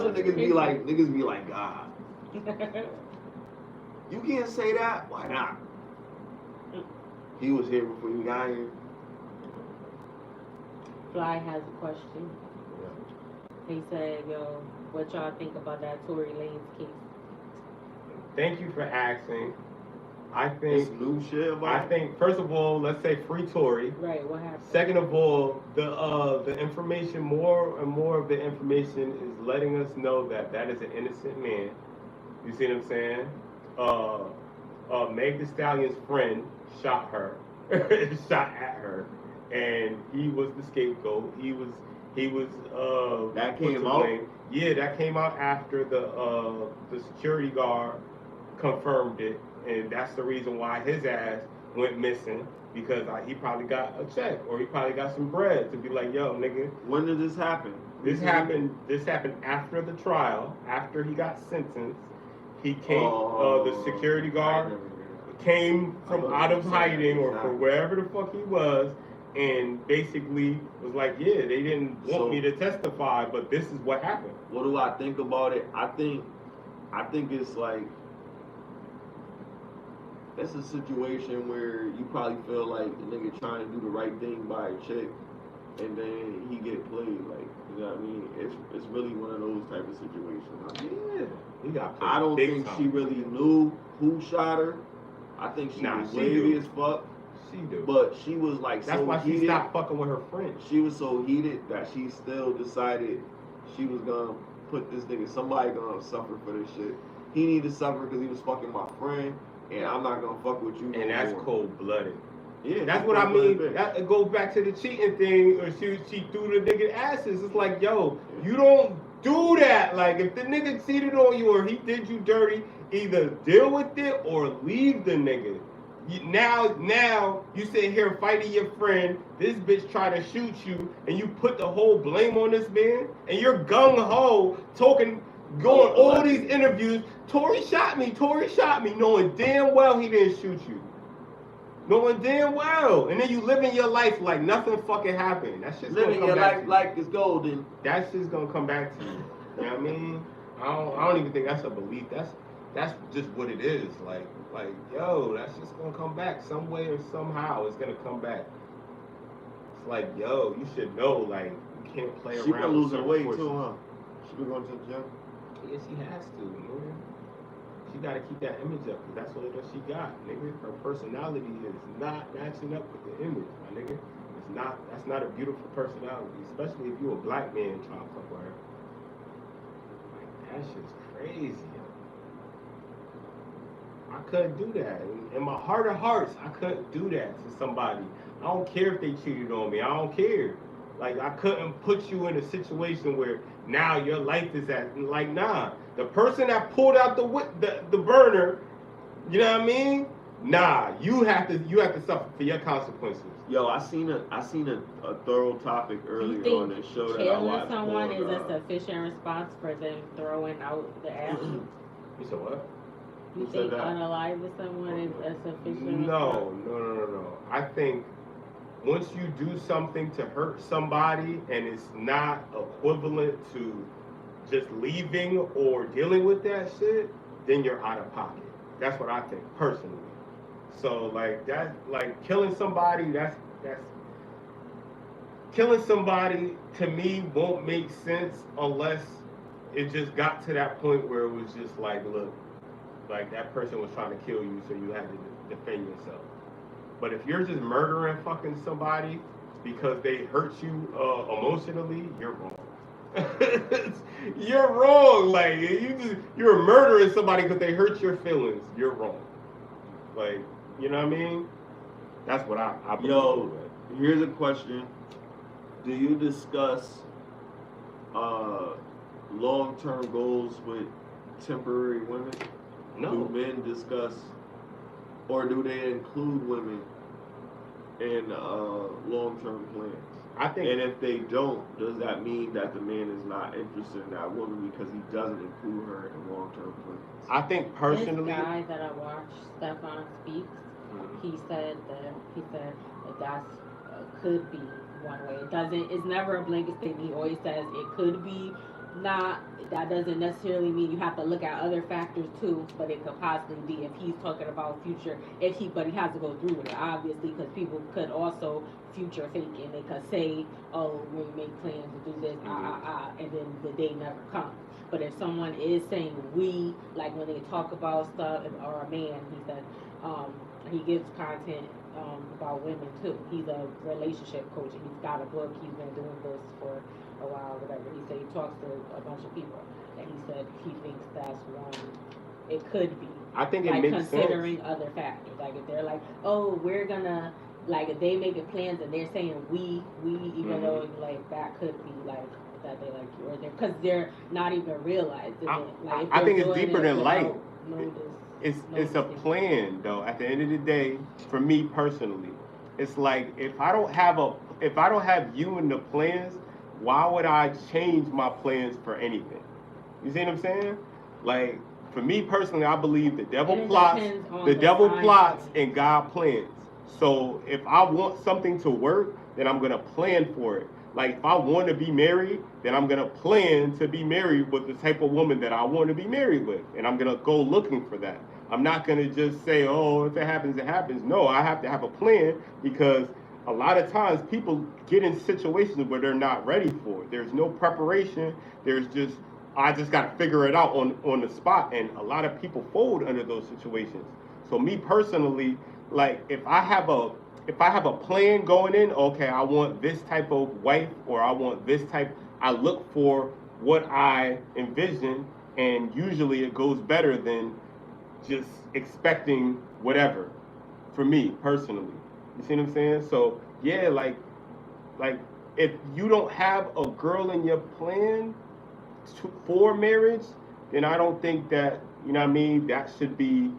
when niggas be like, God. You can't say that? Why not? He was here before you got here. Fly has a question. He said, yo, what y'all think about that Tory Lanez case? Thank you for asking. I It's think new shit about I think first of all, let's say free Tory. Right, what happened? Second of all, the information, more and more of the information is letting us know that is an innocent man. You see what I'm saying? Meg Thee Stallion's friend shot her, shot at her, and he was the scapegoat. He was that came out. Yeah, that came out after the security guard confirmed it, and that's the reason why his ass went missing, because he probably got a check or he probably got some bread to be like, yo, nigga. When did this happen? This happened after the trial, after he got sentenced. He came, the security guard came from out of hiding or from wherever the fuck he was, and basically was like, yeah, they didn't want me to testify, but this is what happened. What do I think about it? I think it's like, that's a situation where you probably feel like the nigga trying to do the right thing by a chick, and then he get played. Like, you know what I mean? It's really one of those type of situations. He got played. I don't think she really knew who shot her. I think she was wavy as fuck. She do. But she was like that's so why she heated. Stopped fucking with her friend. She was so heated that she still decided she was gonna put this nigga, somebody gonna suffer for this shit. He need to suffer because he was fucking my friend, and I'm not gonna fuck with you. And that's cold blooded. Yeah, that's what I mean. That goes back to the cheating thing, or she threw the nigga asses. It's like, yo, you don't do that. Like, if the nigga cheated on you or he did you dirty, either deal with it or leave the nigga. Now you sit here fighting your friend. This bitch try to shoot you, and you put the whole blame on this man, and you're gung ho talking, going all these interviews. Tory shot me, knowing damn well he didn't shoot you. Knowing damn well, and then you living your life like nothing fucking happened. That shit's living gonna come your back life like it's golden. That shit's gonna come back to you. You know what I mean? I don't even think that's a belief. That's just what it is. Like, yo, that's just gonna come back some way or somehow. It's gonna come back. It's like, yo, you should know, like, you can't play around. She been losing weight forces. too, huh? She been going to the gym. Yeah, she has to, nigga. She gotta keep that image up, because that's what she got, nigga. Her personality is not matching up with the image, my nigga. It's not. That's not a beautiful personality, especially if you a black man trying to fuck with her. Like, that shit's crazy. I couldn't do that. In my heart of hearts, I couldn't do that to somebody. I don't care if they cheated on me. I don't care. Like, I couldn't put you in a situation where now your life is at, like, nah. The person that pulled out the burner, you know what I mean? Nah, you have to suffer for your consequences. Yo, I seen a thorough topic earlier on this show that I watched. Killing someone is a sufficient response for them throwing out the ashes? You said what? You think unaliving someone is a sufficient response? No. I think once you do something to hurt somebody and it's not equivalent to just leaving or dealing with that shit, then you're out of pocket. That's what I think, personally. So, like, that, like, killing somebody, that's killing somebody to me won't make sense unless it just got to that point where it was just like, look, like that person was trying to kill you, so you had to defend yourself. But if you're just murdering fucking somebody because they hurt you emotionally, you're wrong. You're wrong. Like you're murdering somebody because they hurt your feelings. You're wrong. Like, you know what I mean? That's what I believe. Yo, here's a question. Do you discuss long-term goals with temporary women? No. Do men discuss, or do they include women in long-term plans? I think. And if they don't, does that mean that the man is not interested in that woman because he doesn't include her in long-term plans? I think personally. This guy that I watched, Stefan Speaks, he said that that's could be one way. It's never a blanket statement. He always says it could be not. That doesn't necessarily mean you have to look at other factors too, but it could possibly be if he's talking about future. But he has to go through with it, obviously, because people could also future fake and they could say, oh, we make plans to do this, and then the day never comes. But if someone is saying we, like when they talk about stuff, or a man, he said, he gives content about women too. He's a relationship coach and he's got a book. He's been doing this for a while, whatever. He said he talks to a bunch of people, and he said he thinks that's one. It could be. I think it like makes considering sense. other factors. Like if they're like, oh, we're gonna, like if they making plans and they're saying we, even though like that could be like that they like you or they're because they're not even realizing it. Like if I think it's doing deeper it than light. notice, It's a plan though. At the end of the day, for me personally, it's like if I don't have you in the plans, why would I change my plans for anything? You see what I'm saying? Like for me personally, I believe the devil plots and God plans. So if I want something to work, then I'm gonna plan for it. Like if I want to be married, then I'm gonna plan to be married with the type of woman that I want to be married with, and I'm gonna go looking for that. I'm not gonna just say, oh, if it happens, it happens. No, I have to have a plan because a lot of times people get in situations where they're not ready for it. There's no preparation. I just got to figure it out on the spot, and a lot of people fold under those situations. So me personally, like if I have a plan going in, okay, I want this type of wife or I want this type, I look for what I envision, and usually it goes better than just expecting whatever for me personally. You see what I'm saying? So yeah, like if you don't have a girl in your plan for marriage, then I don't think that, you know what I mean, that should be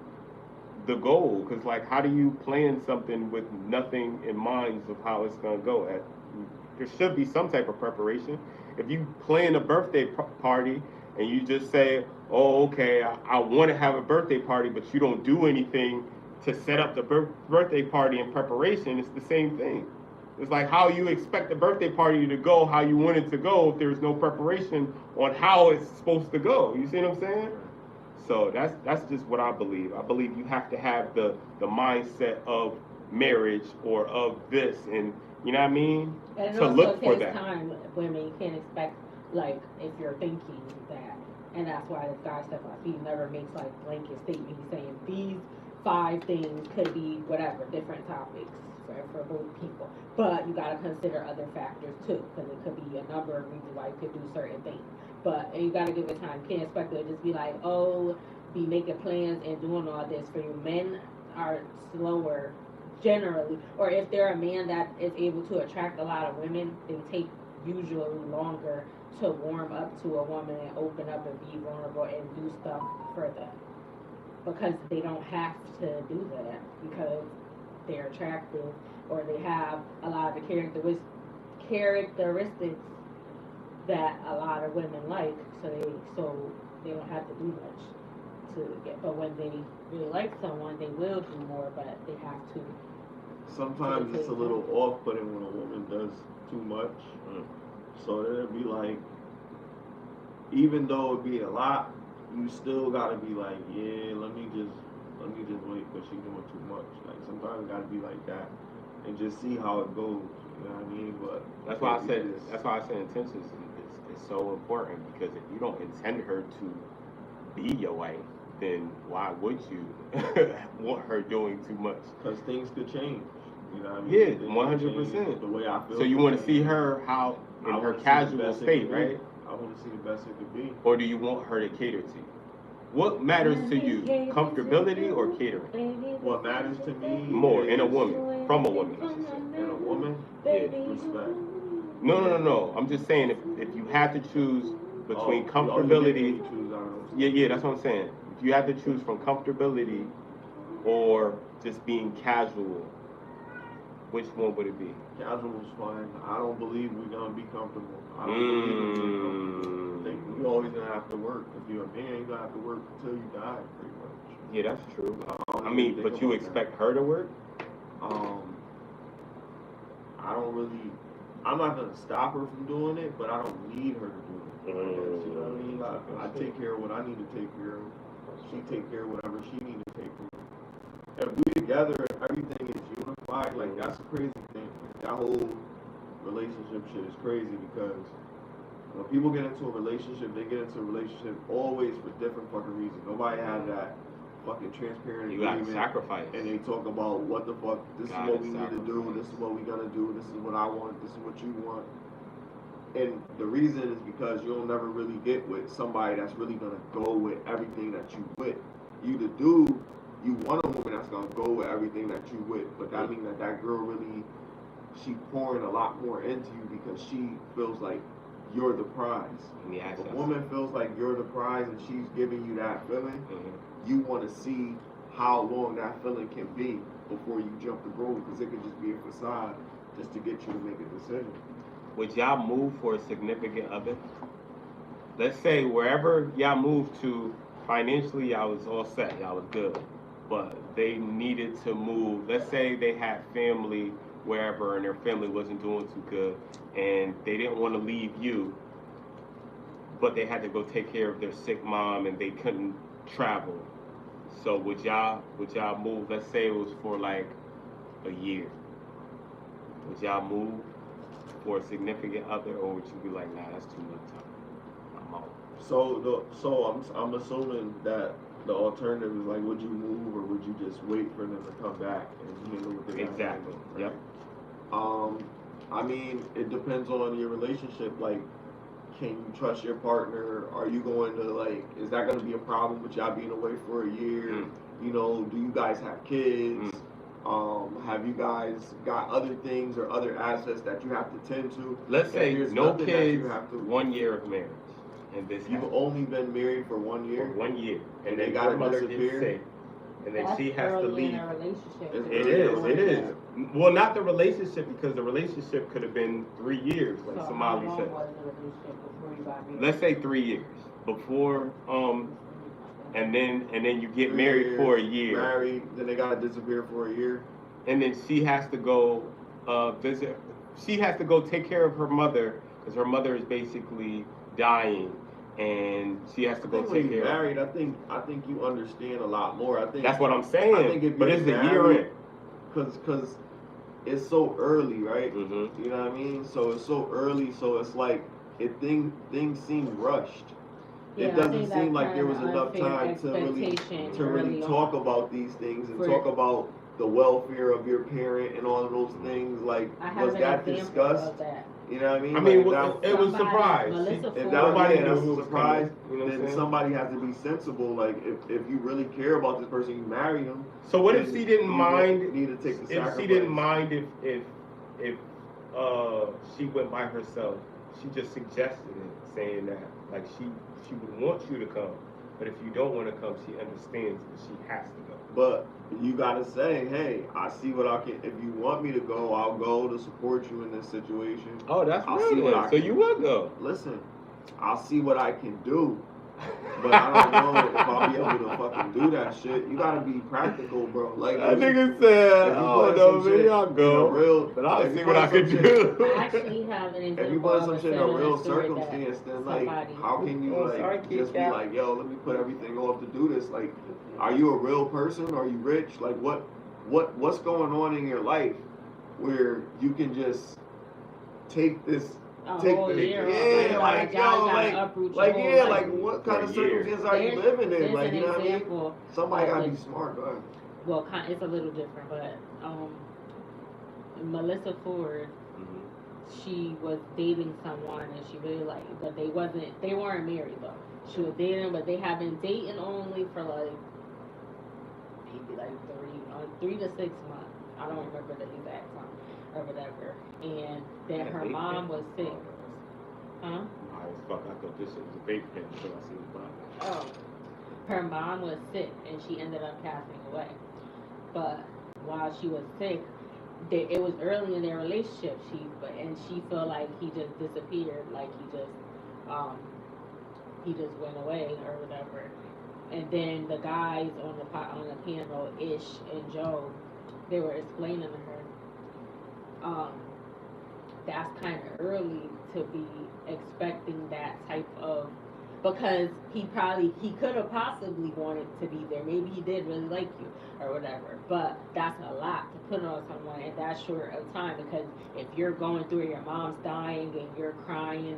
the goal. Because like, how do you plan something with nothing in mind of how it's gonna go? There should be some type of preparation. If you plan a birthday party and you just say, oh, okay, I want to have a birthday party, but you don't do anything to set up the birthday party in preparation, it's the same thing. It's like how you expect the birthday party to go how you want it to go if there's no preparation on how it's supposed to go. You see what I'm saying? So that's just what I believe. I believe you have to have the mindset of marriage or of this, and you know what I mean? And to look for takes that. time, women. You can't expect, like, if you're thinking that. And that's why this guy, Stefan, he never makes, like, blanket statement. He's saying these 5 things could be whatever, different topics for both people. But you got to consider other factors, too, because it could be a number of reasons why you could do certain things. And you got to give it time. You can't expect it to just be like, oh, be making plans and doing all this for you. Men are slower generally, or if they're a man that is able to attract a lot of women, they take usually longer to warm up to a woman and open up and be vulnerable and do stuff for them, because they don't have to do that because they're attractive or they have a lot of the characteristics that a lot of women like, so they don't have to do much to get. But when they really like someone, they will do more, but they have to. Sometimes it's a little off-putting when a woman does too much. So it'd be like, even though it'd be a lot, you still gotta be like, yeah, let me just wait because she's doing too much. Like sometimes it gotta be like that, and just see how it goes. You know what I mean? But that's why I said intentions is so important, because if you don't intend her to be your wife, then why would you want her doing too much? Because things could change. You know what I mean? Yeah, 100%. The way I feel. So you want to see her in her casual state, right? I want to see the best it could be. Or do you want her to cater to you? What matters to you, comfortability or catering? What matters to me more is in a woman, from a woman, I should say. In a woman, Yeah. respect. No. I'm just saying, if you had to choose between comfortability, yeah, that's what I'm saying. If you had to choose from comfortability or just being casual, which one would it be? Casual is fine. I don't believe we're gonna be comfortable. I don't believe we're gonna be comfortable. I think we always gonna have to work. If you're a man, you're gonna have to work until you die, pretty much. Yeah, that's true. I mean, but you expect her to work? I don't really. I'm not gonna stop her from doing it, but I don't need her to do it. You know what I mean? I take care of what I need to take care of. She take care of whatever she needs to take care of. If we together, everything is unified. Like, that's a crazy thing. That whole relationship shit is crazy, because when people get into a relationship, they get into a relationship always for different fucking reasons. Nobody has that fucking transparent agreement. You gotta sacrifice. And they talk about what the fuck, this is what we need to do, this is what we gotta do, this is what I want, this is what you want. And the reason is because you'll never really get with somebody that's really gonna go with everything that you with. You want a woman that's gonna go with everything that you with, but that means that girl really, she pouring a lot more into you because she feels like you're the prize. Yeah, if a woman feels like you're the prize and she's giving you that feeling, you want to see how long that feeling can be before you jump the road, because it could just be a facade just to get you to make a decision. Would y'all move for a significant other? Let's say wherever y'all moved to, financially y'all was all set, y'all was good, but they needed to move. Let's say they had family wherever and their family wasn't doing too good, and they didn't want to leave you, but they had to go take care of their sick mom and they couldn't travel. So would y'all move? Let's say it was for like a year. Would y'all move for a significant other, or would you be like, nah, that's too much time, I'm out? So I'm assuming that the alternative is like, would you move or would you just wait for them to come back and handle what they got to handle, right? Yep. I mean, it depends on your relationship. Like, can you trust your partner? Are you going to, like, is that going to be a problem with y'all being away for a year? You know, do you guys have kids? Have you guys got other things or other assets that you have to tend to? Let's say no kids, 1 year of marriage. And this you've only been married for 1 year? For 1 year. And they got to disappear? And then she has to leave. In a relationship. It is. Well, not the relationship, because the relationship could have been 3 years, like Somali said. Let's say 3 years before, and then you get married for a year. Married, then they gotta disappear for a year. And then she has to go visit. She has to go take care of her mother, because her mother is basically dying. And she has to go take care. Married, I think you understand a lot more. I think that's what I'm saying. I think if but it's a year in, because it's so early, right? Mm-hmm. You know what I mean? So it's so early. So it's like things seem rushed. Yeah, it doesn't seem like there was enough time to really talk about these things and talk about the welfare of your parent and all of those things. Like, was that discussed? You know what I mean? I mean, like, it was surprised. If nobody was a surprise, then somebody has to be sensible. Like, if you really care about this person, you marry them. So what if she didn't mind? Need to take the sacrifice. If she didn't mind if she went by herself, she just suggested it, saying that like she would want you to come, but if you don't want to come, she understands that she has to go. But you gotta say, hey, I see what I can. If you want me to go, I'll go to support you in this situation. Oh, that's real. So you would go. Listen, I'll see what I can do, but I don't know if I'll be able to fucking do that shit. You gotta be practical, bro. Like that nigga said, oh no, maybe I'll go, but I'll see what I can do. I actually have an example. If you put some shit in a real circumstance, then like, how can you like just be like, yo, let me put everything off to do this? Like, are you a real person? Are you rich? Like, what's going on in your life where you can just take this. A Take whole the year. yeah, like yo, like yeah, like what kind of circumstances are you living in? Like you know what I mean? Somebody gotta be smart, go ahead. Well, it's a little different, but Melissa Ford, she was dating someone and she really liked, but they weren't married though. She was dating, but they have been dating only for like maybe like 3 to 6 months. I don't remember the exact time or whatever. And then her mom was sick. Huh? Fuck, I thought this was a vape pen until I seen the bottle. Oh. Her mom was sick and she ended up passing away. But while she was sick, it was early in their relationship. She felt like he just disappeared, like he just went away or whatever. And then the guys on the panel, Ish and Joe, they were explaining to her, that's kind of early to be expecting that type of, because he could have possibly wanted to be there. Maybe he did really like you or whatever, but that's a lot to put on someone in that short of time, because if you're going through it, your mom's dying and you're crying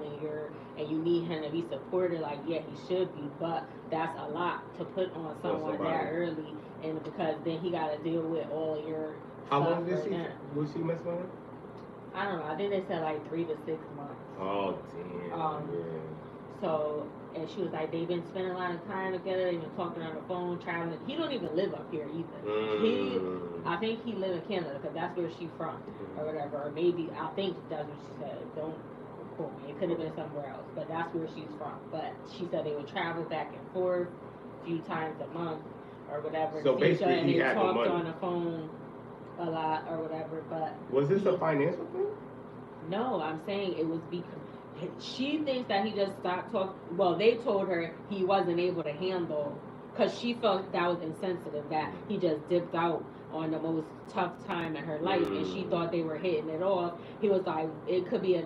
and you need him to be supported, like yeah, he should be, but that's a lot to put on someone that early, and because then he got to deal with all your How long was she messing with him? I don't know. I think they said like 3 to 6 months. Oh damn. Yeah. So, and she was like, they've been spending a lot of time together. They've been talking on the phone, traveling. He don't even live up here either. I think he live in Canada because that's where she's from, or whatever. Or maybe I think that's what she said. Don't quote me. It could have been somewhere else, but that's where she's from. But she said they would travel back and forth a few times a month or whatever. So basically, he had the money. Talked on the phone a lot or whatever. But was this a financial thing? No, I'm saying it was because she thinks that he just stopped talking. Well, they told her he wasn't able to handle, because she felt that was insensitive, that he just dipped out on the most tough time in her life, and she thought they were hitting it off. He was like, it could be a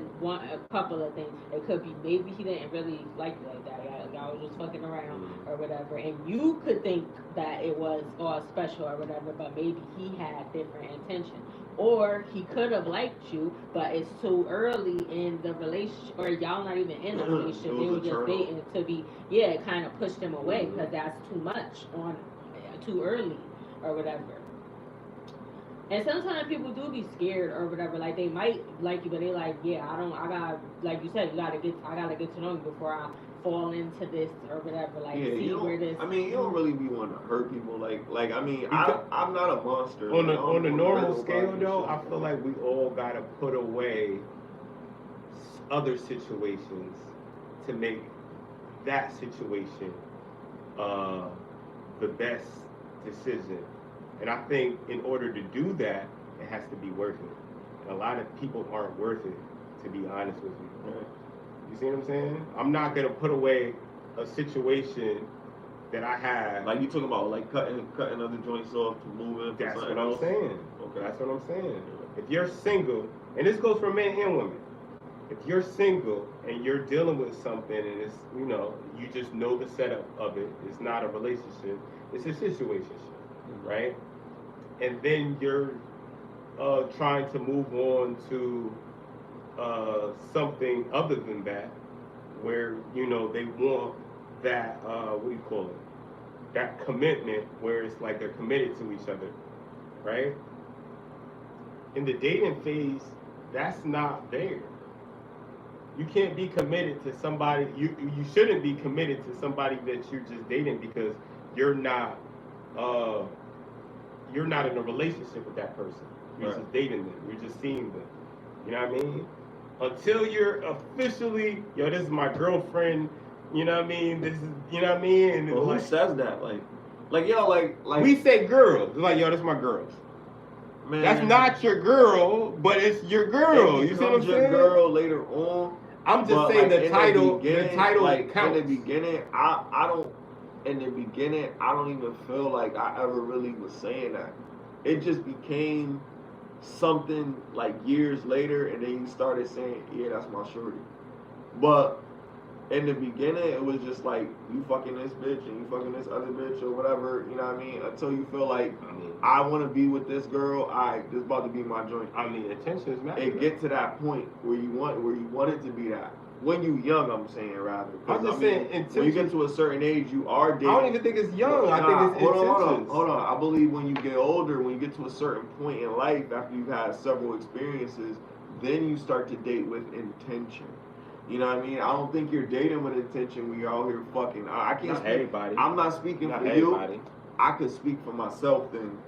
couple of things. It could be maybe he didn't really like you like that. Y'all was just fucking around or whatever, and you could think that it was all special or whatever, but maybe he had different intentions. Or he could have liked you, but it's too early in the relationship, or y'all not even in a relationship. They were just dating to be, it kind of pushed him away because that's too much too early or whatever. And sometimes people do be scared or whatever, like they might like you, but they like, I gotta, like you said, I gotta get to know you before I fall into this or whatever, like see where this. I mean, you don't really be wanting to hurt people, like I mean, I'm not a monster. On the normal scale though, I feel like we all gotta put away other situations to make that situation the best decision. And I think in order to do that, it has to be worth it. And a lot of people aren't worth it, to be honest with you. Right? You see what I'm saying? I'm not gonna put away a situation that I had. Like you talking about, like cutting other joints off to move in. That's what I'm saying. Okay. That's what I'm saying. If you're single, and this goes for men and women, if you're single and you're dealing with something and it's, you just know the setup of it, it's not a relationship, it's a situationship, right? And then you're trying to move on to something other than that, where they want that that commitment, where it's like they're committed to each other, right? In the dating phase, that's not there. You can't be committed to somebody. You shouldn't be committed to somebody that you're just dating, because you're not in a relationship with that person. You're just dating them. You're just seeing them. You know what I mean? Until you're officially, this is my girlfriend. You know what I mean? This is, you know what I mean? And well, who says that? Like we say girls. It's like, this is my girl. Man, that's not your girl, but it's your girl. You see what I'm saying? Your girl later on. I'm just saying the title. The title like counts. In the beginning, I don't. In the beginning, I don't even feel like I ever really was saying that. It just became something like years later, and then you started saying, "Yeah, that's my shorty." But in the beginning, it was just like, you fucking this bitch and you fucking this other bitch or whatever, you know what I mean? Until you feel like, I want to be with this girl, this about to be my joint. I mean, attention is matter. It get to that point where you want it to be that. When you young, I'm saying, rather. I'm just saying, when you get to a certain age, you are dating. I don't even think it's young. I think it's intentions. Hold on. I believe when you get older, when you get to a certain point in life, after you've had several experiences, then you start to date with intention. You know what I mean? I don't think you're dating with intention when you're out here fucking. I can't speak. Everybody. I'm not speaking not for everybody. you. I could speak for myself then.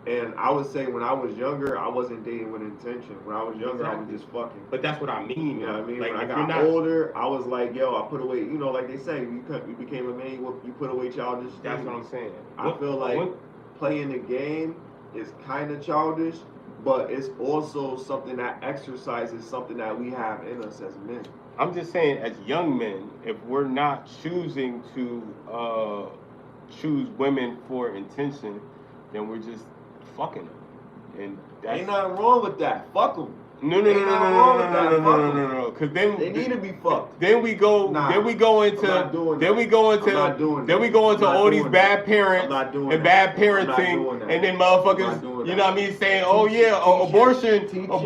And I would say when I was younger, I wasn't dating with intention. When I was younger, I was just fucking. But that's what I mean. You know what I mean? Like, when I got older, I was like, yo, I put away, you know, like they say, you became a man, you put away childish things. That's what I'm saying. I feel like playing the game is kind of childish, but it's also something that exercises something that we have in us as men. I'm just saying, as young men, if we're not choosing to choose women for intention, then we're just fucking them. And that's... Ain't nothing wrong with that. Fuck them. No. Because then they need to be fucked. Then we go. Then we go into all these bad parents and bad parenting, and then motherfuckers. You know what I mean? Saying, oh yeah, abortion. People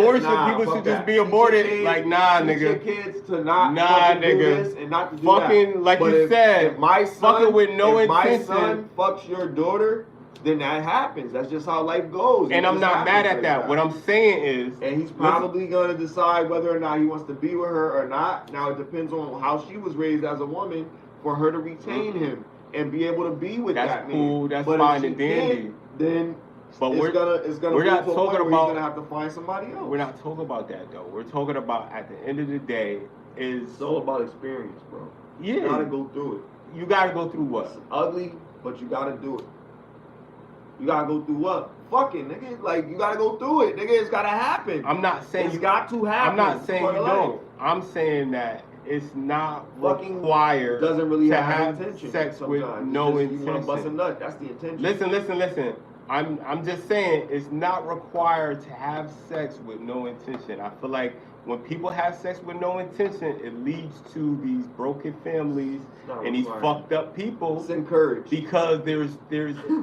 should just be aborted. Like, nah, nigga. Your kids to not nigga. Do this and not to do fucking that. Like you said. If my son, fucking with no intention. My son fucks your daughter, then that happens. That's just how life goes. And I'm not mad at that. What I'm saying is... And he's probably going to decide whether or not he wants to be with her or not. Now, it depends on how she was raised as a woman for her to retain him and be able to be with that man. Cool. That's fine and dandy. Then we're not talking about... You're going to have to find somebody else. We're not talking about that, though. We're talking about, at the end of the day, it's all about experience, bro. Yeah. You got to go through it. You got to go through what? It's ugly, but you got to do it. You gotta go through what? Fucking, nigga. Like, you gotta go through it, nigga. It's gotta happen. I'm not saying it's got to happen. I'm not saying you don't. I'm saying that it's not fucking required doesn't really to have intention sex with no intention. You wanna bust a nut. That's the intention. Listen. I'm just saying it's not required to have sex with no intention. I feel like when people have sex with no intention, it leads to these broken families and these fucked up people. It's encouraged. Because there's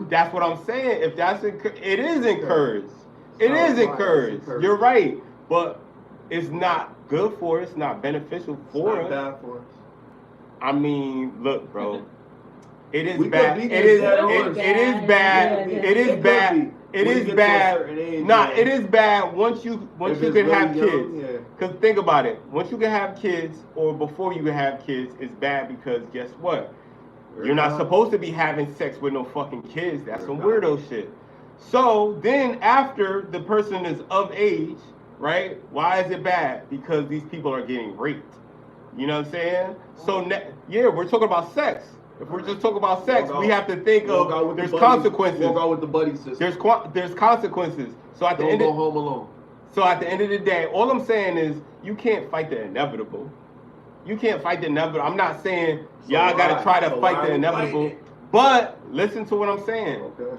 that's what I'm saying. If that's it is encouraged. It is encouraged. You're right. But it's not good for us. It's not beneficial for us. It's not bad for us. I mean, look, bro. It is we bad. It is bad. It is bad. It is bad. Nah, it is bad once you can have kids. Because think about it. Once you can have kids, or before you can have kids, it's bad because guess what? You're not supposed to be having sex with no fucking kids. That's some weirdo shit. So then after the person is of age, right? Why is it bad? Because these people are getting raped. You know what I'm saying? So we're talking about sex. If we're just talking about sex, we have to think of there's consequences. Walk out with the buddy system. There's consequences. So at the end go home alone. So at the end of the day, all I'm saying is you can't fight the inevitable. You can't fight the inevitable. I'm not saying y'all gotta try to fight the inevitable. But listen to what I'm saying. Okay.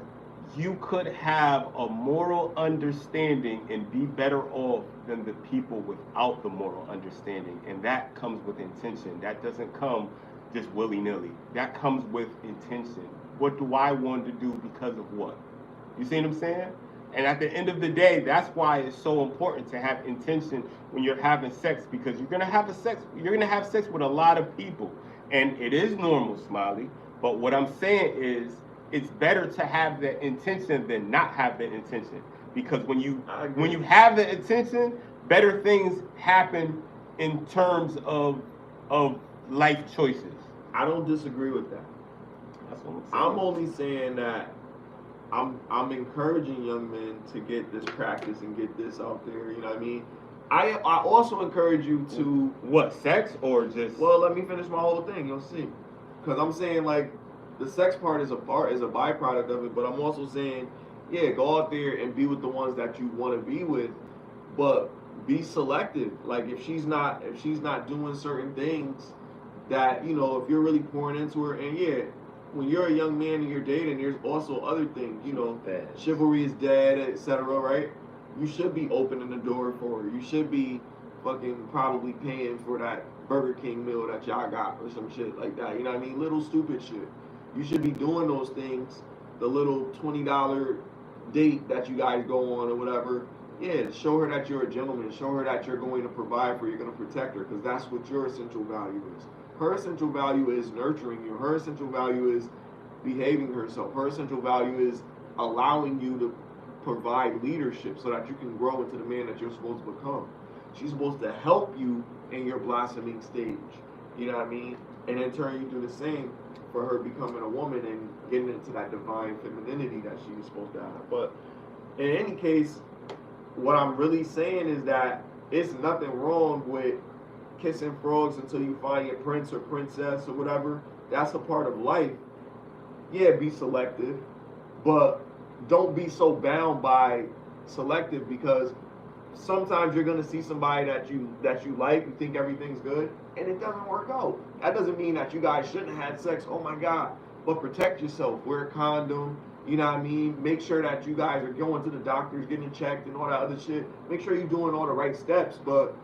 You could have a moral understanding and be better off than the people without the moral understanding. And that comes with intention. That doesn't come just willy-nilly. That comes with intention. What do I want to do because of what? You see what I'm saying? And at the end of the day, that's why it's so important to have intention when you're having sex, because you're gonna have sex with a lot of people. And it is normal, Smiley. But what I'm saying is it's better to have the intention than not have the intention. Because when you have the intention, better things happen in terms of life choices. I don't disagree with that. That's what I'm saying. I'm only saying that I'm encouraging young men to get this practice and get this out there. You know what I mean? I also encourage you to what, sex or just? Well, let me finish my whole thing. You'll see. Because I'm saying like the sex part is a byproduct of it, but I'm also saying, yeah, go out there and be with the ones that you want to be with, but be selective. Like if she's not doing certain things that, you know, if you're really pouring into her, and yeah, when you're a young man and you're dating, there's also other things, you know, chivalry is dead, etc., right? You should be opening the door for her. You should be fucking probably paying for that Burger King meal that y'all got or some shit like that. You know what I mean? Little stupid shit. You should be doing those things. The little $20 date that you guys go on or whatever. Yeah, show her that you're a gentleman. Show her that you're going to provide for her. You're going to protect her, because that's what your essential value is. Her essential value is nurturing you. Her essential value is behaving herself. Her essential value is allowing you to provide leadership so that you can grow into the man that you're supposed to become. She's supposed to help you in your blossoming stage. You know what I mean? And in turn, you do the same for her becoming a woman and getting into that divine femininity that she's supposed to have. But in any case, what I'm really saying is that it's nothing wrong with kissing frogs until you find your prince or princess or whatever. That's a part of life. Yeah, be selective, but don't be so bound by selective, because sometimes you're gonna see somebody that you like, you think everything's good, and it doesn't work out. That doesn't mean that you guys shouldn't have had sex. Oh my God! But protect yourself. Wear a condom. You know what I mean? Make sure that you guys are going to the doctors, getting checked, and all that other shit. Make sure you're doing all the right steps. But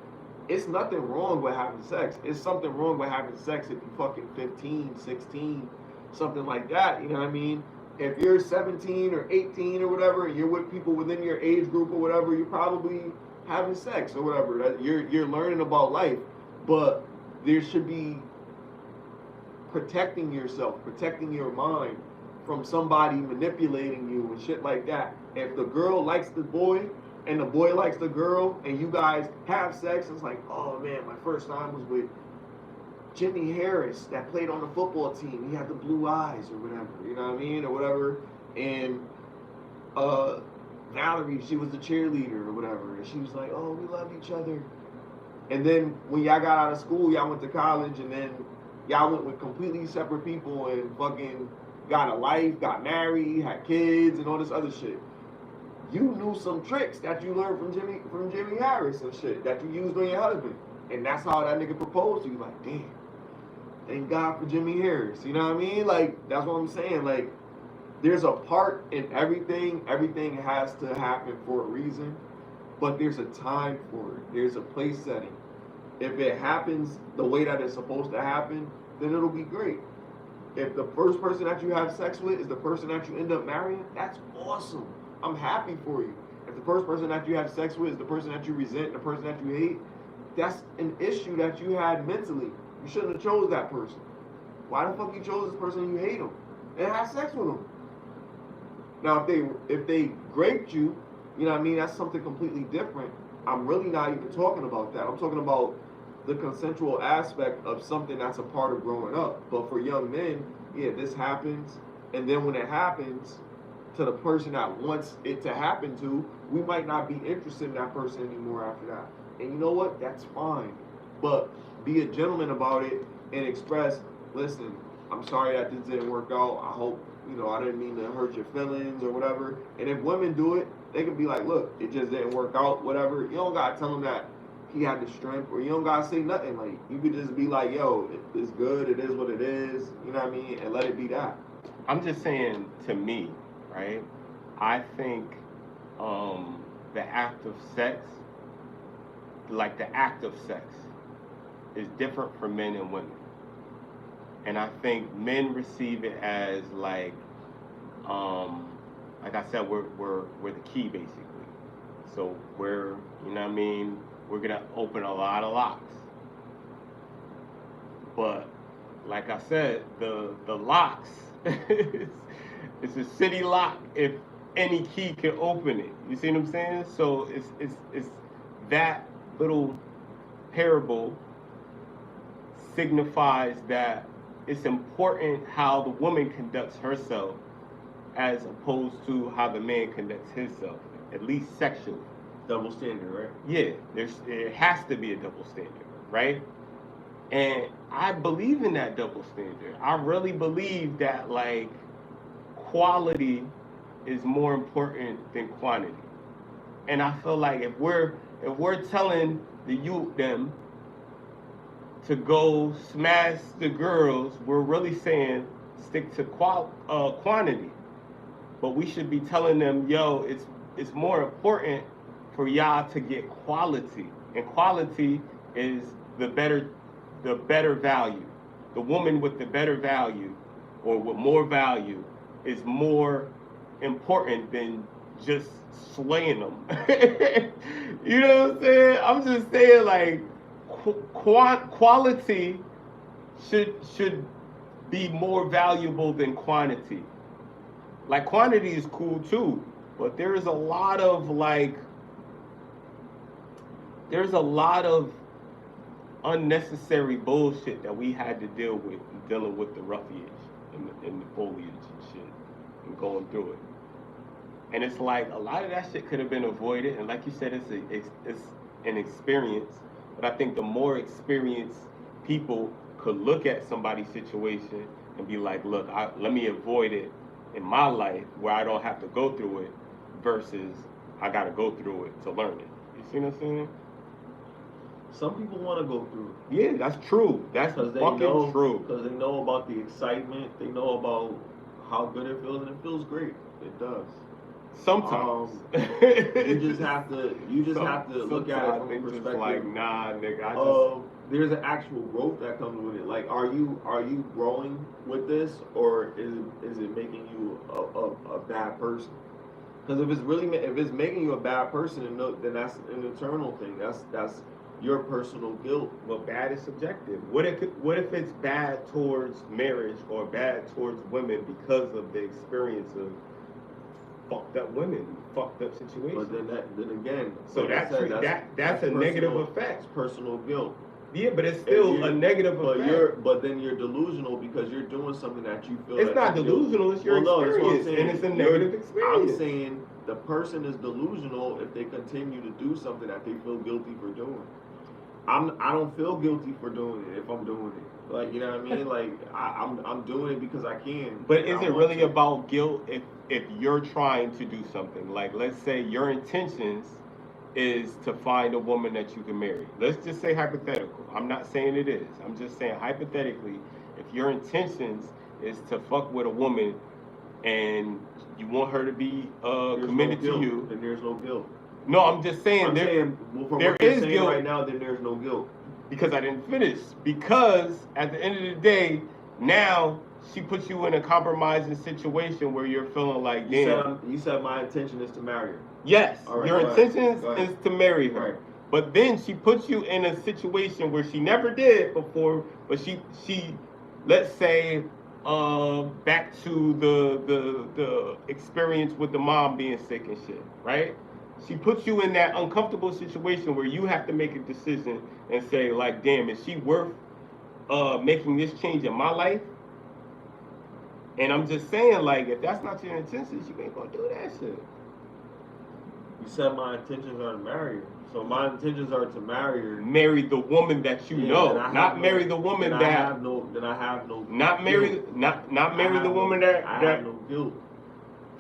it's nothing wrong with having sex. It's something wrong with having sex if you're fucking 15, 16, something like that. You know what I mean? If you're 17 or 18 or whatever, and you're with people within your age group or whatever, you're probably having sex or whatever. You're learning about life. But there should be protecting yourself, protecting your mind from somebody manipulating you and shit like that. If the girl likes the boy and the boy likes the girl and you guys have sex, it's like, oh man, my first time was with Jimmy Harris that played on the football team. He had the blue eyes or whatever, you know what I mean, or whatever. And Valerie, she was the cheerleader or whatever, and she was like, oh, we love each other. And then when y'all got out of school, y'all went to college, and then y'all went with completely separate people and fucking got a life, got married, had kids, and all this other shit. You knew some tricks that you learned from Jimmy Harris and shit that you used on your husband. And that's how that nigga proposed to you. Like, damn, thank God for Jimmy Harris. You know what I mean? Like, that's what I'm saying. Like, there's a part in everything. Everything has to happen for a reason. But there's a time for it. There's a place setting. If it happens the way that it's supposed to happen, then it'll be great. If the first person that you have sex with is the person that you end up marrying, that's awesome. I'm happy for you. If the first person that you have sex with is the person that you resent, the person that you hate, that's an issue that you had mentally. You shouldn't have chose that person. Why the fuck you chose this person and you hate them and have sex with them? Now, if they raped you, you know what I mean, that's something completely different. I'm really not even talking about that. I'm talking about the consensual aspect of something that's a part of growing up. But for young men, yeah, this happens. And then when it happens to the person that wants it to happen to, we might not be interested in that person anymore after that. And you know what? That's fine. But be a gentleman about it and express, listen, I'm sorry that this didn't work out. I hope, I didn't mean to hurt your feelings or whatever. And if women do it, they can be like, look, it just didn't work out, whatever. You don't got to tell them that he had the strength, or you don't got to say nothing. Like, you could just be like, yo, it's good, it is what it is, you know what I mean? And let it be that. I'm just saying, to me, right, I think the act of sex, like the act of sex, is different for men and women. And I think men receive it as like I said, we're the key basically. So we're, you know what I mean, we're gonna open a lot of locks. But like I said, the locks, it's a city lock if any key can open it. You see what I'm saying? So it's that little parable signifies that it's important how the woman conducts herself as opposed to how the man conducts himself, at least sexually. Double standard, right? Yeah, it has to be a double standard, right? And I believe in that double standard. I really believe that, like, quality is more important than quantity. And I feel like if we're telling them to go smash the girls, we're really saying stick to quantity. But we should be telling them, yo, it's more important for y'all to get quality. And quality is the better the better value, the woman with the better value or with more value is more important than just slaying them. You know what I'm saying? I'm just saying, like, quality should be more valuable than quantity. Like, quantity is cool too, but there's a lot of unnecessary bullshit that we had to deal with dealing with the roughage and the foliage and shit and going through it. And it's like a lot of that shit could have been avoided. And like you said, it's an experience. But I think the more experienced people could look at somebody's situation and be like, look, let me avoid it in my life where I don't have to go through it versus I got to go through it to learn it. You see what I'm saying? Some people want to go through it. Yeah, that's true. That's fucking true. Because they know about the excitement. They know about how good it feels, and it feels great. It does. Sometimes. You just have to look at it from a perspective. Like, nah, nigga, there's an actual growth that comes with it. Like, are you growing with this, or is it making you a bad person? Because if it's making you a bad person, then that's an internal thing. That's your personal guilt. Well, bad is subjective. What if it's bad towards marriage or bad towards women because of the experience of fucked up women, fucked up situations? But then again, so like that's a negative effect. It's personal guilt. Yeah, but it's still a negative effect. But then you're delusional because you're doing something that you feel. It's not delusional. It's your experience, and it's a negative experience. I'm saying the person is delusional if they continue to do something that they feel guilty for doing. I don't feel guilty for doing it if I'm doing it. Like, you know what I mean? Like, I'm doing it because I can. But is it really about guilt if you're trying to do something? Like, let's say your intentions is to find a woman that you can marry. Let's just say hypothetical. I'm not saying it is. I'm just saying hypothetically, if your intentions is to fuck with a woman and you want her to be committed to you, then there's no guilt. No, I'm just saying there is guilt right now. Then there's no guilt because I didn't finish. Because at the end of the day, now she puts you in a compromising situation where you're feeling like, damn. You said my intention is to marry her. Yes, right, your intention is to marry her. Right. But then she puts you in a situation where she never did before. But she let's say, back to the experience with the mom being sick and shit, right? She puts you in that uncomfortable situation where you have to make a decision and say, like, damn, is she worth making this change in my life? And I'm just saying, like, if that's not your intentions, you ain't gonna do that shit. You said my intentions are to marry her. So my intentions are to marry her. Marry the woman that you know, not marry the woman that. Then I have no. Not marry, not marry the woman that. I have no guilt.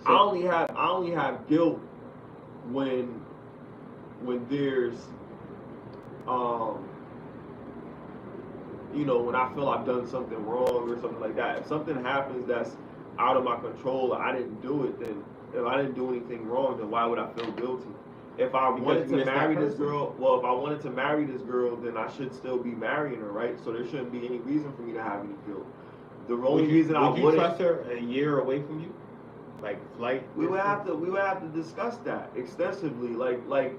So, I only have guilt when there's when I feel I've done something wrong or something like that. If something happens that's out of my control, I didn't do it, then if I didn't do anything wrong, then why would I feel guilty? If I wanted to marry this girl, if I wanted to marry this girl, then I should still be marrying her, right? So there shouldn't be any reason for me to have any guilt. The only reason I wouldn't. Would you trust her a year away from you? Like flight? We would have to discuss that extensively. Like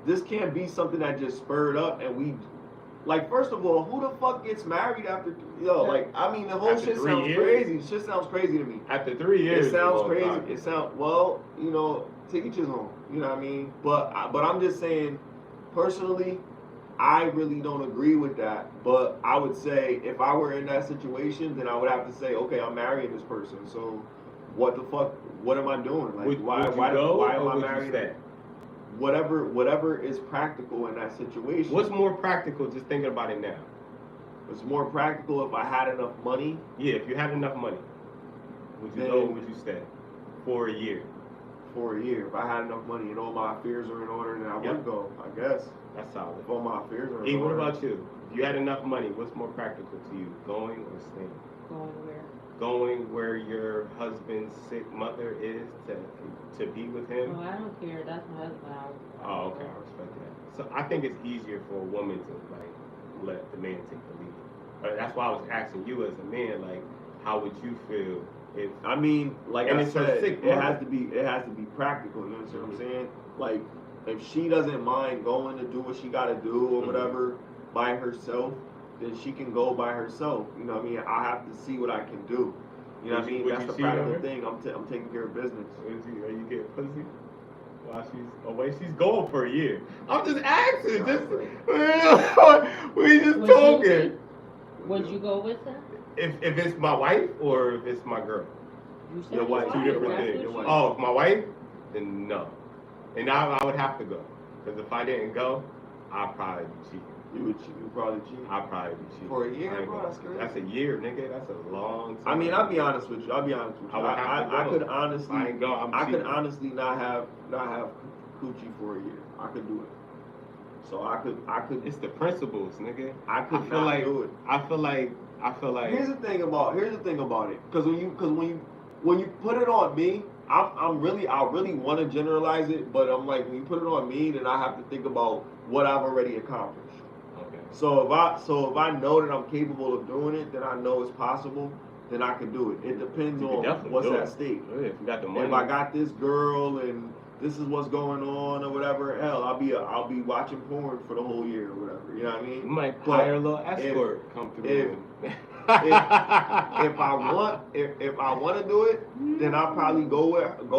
this can't be something that just spurred up and we. Like, first of all, who the fuck gets married after, like, I mean, the whole shit sounds crazy. Shit sounds crazy to me. After 3 years. It sounds crazy. It sounds, well, to each his own, you know what I mean? But I'm just saying, personally, I really don't agree with that. But I would say, if I were in that situation, then I would have to say, okay, I'm marrying this person. So, what the fuck, what am I doing? Like, why am I marrying that? Whatever is practical in that situation. What's more practical, just thinking about it now? It's more practical if I had enough money. Yeah, if you had enough money, would you go, would you stay? For a year. For a year. If I had enough money and all my affairs are in order, then I would go, I guess. That's solid. If all my affairs are in order. What about you? If you had enough money, what's more practical to you? Going or staying? Going where? Going where your husband's sick mother is to be with him? Oh, I don't care. That's my husband. Oh, okay. I respect that. So I think it's easier for a woman to, like, let the man take the lead. That's why I was asking you as a man, like, how would you feel if? I mean, like and I it's her said, sick it mother. has to be practical. You know what I'm saying? Like, if she doesn't mind going to do what she got to do or whatever by herself, then she can go by herself. You know what I mean? I have to see what I can do. You know what I mean? That's the practical thing. I'm taking care of business. Are you getting pussy? While she's away, she's going for a year. I'm just asking. We just talking. Would you go with her? If it's my wife or if it's my girl? You said Your wife. Two different things. Oh, if my wife, then no. And I would have to go. Because if I didn't go, I'd probably be cheating. You probably cheat. I'd probably be cheating. For a year, bro, that's crazy. That's a year, nigga. That's a long time. I mean, I'll be honest with you. I could honestly. I ain't go. I could honestly not have coochie for a year. I could do it. So I could. It's the principles, nigga. I feel like do it. I feel like. Here's the thing about it. Because when you put it on me, I really want to generalize it, but I'm like, when you put it on me, then I have to think about what I've already accomplished. Okay. So if I know that I'm capable of doing it, then I know it's possible, then I can do it. It depends on what's at stake. Yeah, if you got the money. If I got this girl and this is what's going on or whatever, hell, I'll be watching porn for the whole year or whatever. You know what I mean? You might hire a little escort come through. If I want to do it, then I'll probably go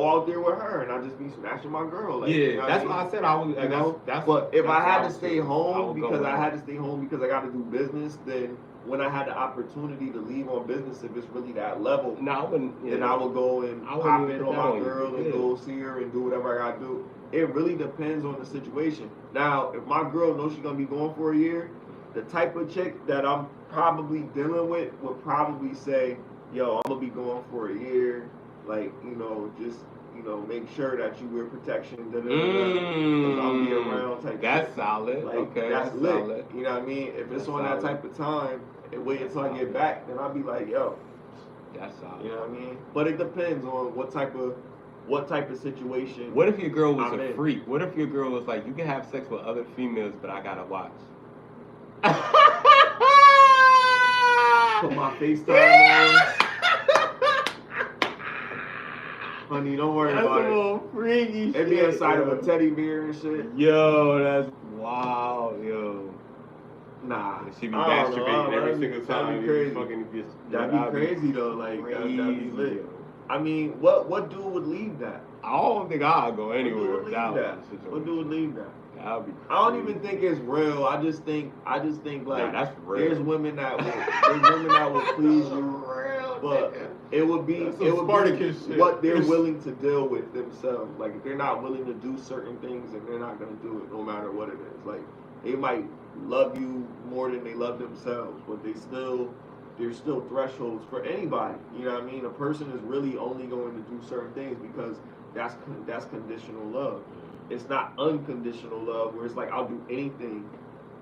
out there with her and I'll just be smashing my girl. Like, yeah, you know that's what I said. I would. You know? But if I had to stay home because I got to do business, then when I had the opportunity to leave on business, if it's really that level, then I would go and pop in on my girl and go see her and do whatever I gotta do. It really depends on the situation. Now, if my girl knows she's gonna be going for a year, the type of chick that I'm probably dealing with would probably say, yo, I'm gonna be going for a year, like, just make sure that you wear protection, I'll be around type. That's shit. Solid. Like, okay, that's lit. solid. You know what I mean? If it's That's on solid. that type of time and wait until I get back, then I'll be like, yo. That's solid. You know what I mean? But it depends on what type of situation. What if your girl was I'm a in. freak? What if your girl was like, you can have sex with other females, but I gotta watch? Put my FaceTime on. Honey, don't worry about it. That's some freaky shit. It be inside of a teddy bear and shit. Yo, that's wow, yo. Nah. She be masturbating every single time. That'd be crazy. That'd be crazy though. Like that'd be lit. Yo. I mean, what dude would leave that? I don't think I'll go anywhere with that. What dude would leave that? That'd be crazy. I don't even think it's real. I just think like that's real. there's women that will please you, but it would be what they're willing to deal with themselves. Like if they're not willing to do certain things, and they're not gonna do it no matter what it is. Like they might love you more than they love themselves, but there's still thresholds for anybody. You know what I mean? A person is really only going to do certain things because that's conditional love. It's not unconditional love where it's like I'll do anything,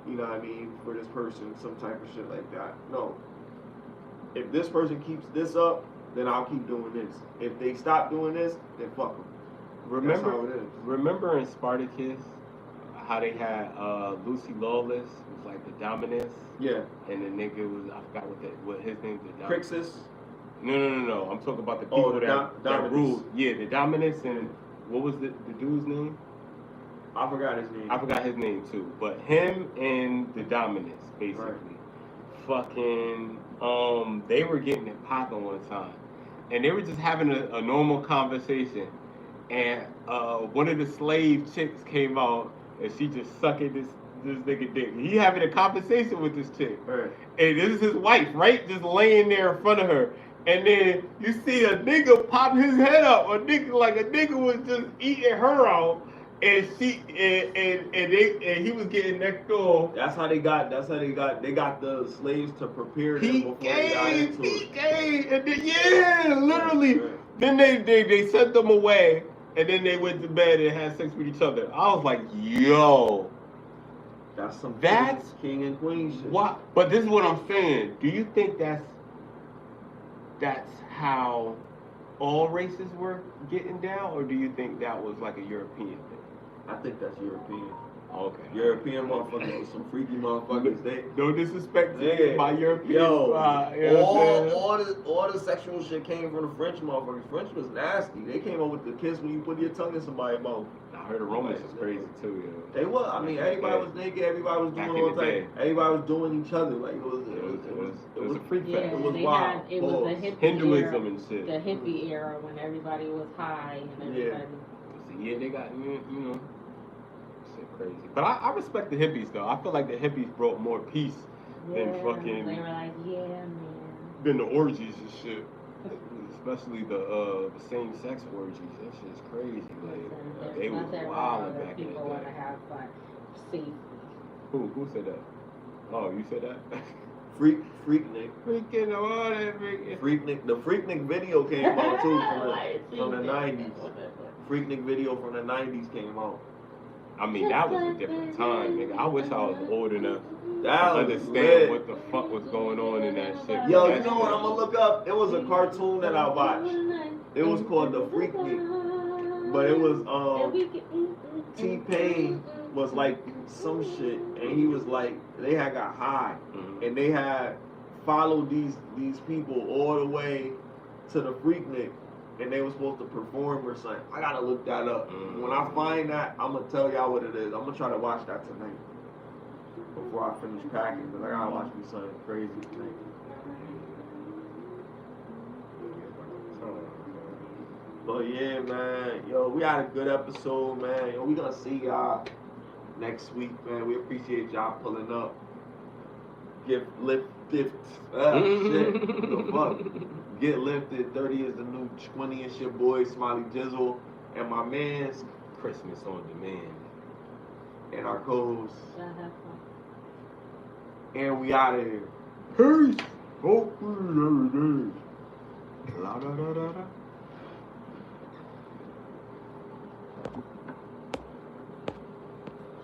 you know what I mean, for this person, some type of shit like that. No. If this person keeps this up, then I'll keep doing this. If they stop doing this, then fuck them. That's how it is. Remember in Spartacus how they had Lucy Lawless was like the dominus? Yeah. And the nigga was, I forgot what his name was. Crixus? No. I'm talking about the people that ruled. Yeah, the dominus, and what was the dude's name? I forgot his name. I forgot his name too. But him and the dominus, basically. Right. Fucking, they were getting it popping one time. And they were just having a normal conversation. And one of the slave chicks came out and she just sucking this nigga dick. He having a conversation with this chick. Right. And this is his wife, right? Just laying there in front of her. And then you see a nigga pop his head up. A nigga was just eating her out. And she and he was getting next door. They got the slaves to prepare them before they got into it. And then, literally. Right. Then they sent them away, and then they went to bed and had sex with each other. I was like, yo. That's some king and queen shit. What? But this is what I'm saying. Do you think that's how all races were getting down, or do you think that was like a European thing? I think that's European. Okay. European motherfuckers with some freaky motherfuckers. They no disrespect to yeah. my European. Yo, you know what I'm saying? all the sexual shit came from the French motherfuckers. French was nasty. They came up with the kiss when you put your tongue in somebody's mouth. I heard the Romans was crazy too, yo. They was. I mean, everybody was naked. Everybody was doing all type. Everybody was doing each other. Like it was a freak Yeah, fest. It was they wild. had, it was the hippie Hinduism era, and shit. the hippie era when everybody was high and everybody. Yeah, they got you know. Crazy. But I respect the hippies though. I feel like the hippies brought more peace than fucking. They were like, yeah, man. Than the orgies and shit. Especially the same sex orgies. That shit's crazy. Like they was wild back in the People want to day. have fun. Safety. Who said that? Oh, you said that? Freaknik. Freaking all that freaking. Freaknik. The Freaknik video came out too from the 90s. Freaknik video from the 90s came out. I mean, that was a different time, nigga. I wish I was old enough to That was understand lit. what the fuck was going on in that shit. Yo, That you know what shit- I'm gonna look up? It was a cartoon that I watched. It was called The Freaknik. But it was T-Pain was like some shit, and he was like they had got high, and they had followed these people all the way to the Freaknik, and they were supposed to perform or something. I gotta look that up. When I find that, I'm gonna tell y'all what it is. I'm gonna try to watch that tonight before I finish packing, because I gotta watch me something crazy tonight. But yeah, man, yo, we had a good episode, man. Yo, we gonna see y'all next week, man. We appreciate y'all pulling up. Shit. What the fuck? Get lifted. 30 is the new 20. It's your boy SmileyJizzle and my man's Christmas on demand. and our co-host. Y'all have fun. And we out of here. Peace. Hopefully every day. La da da da da.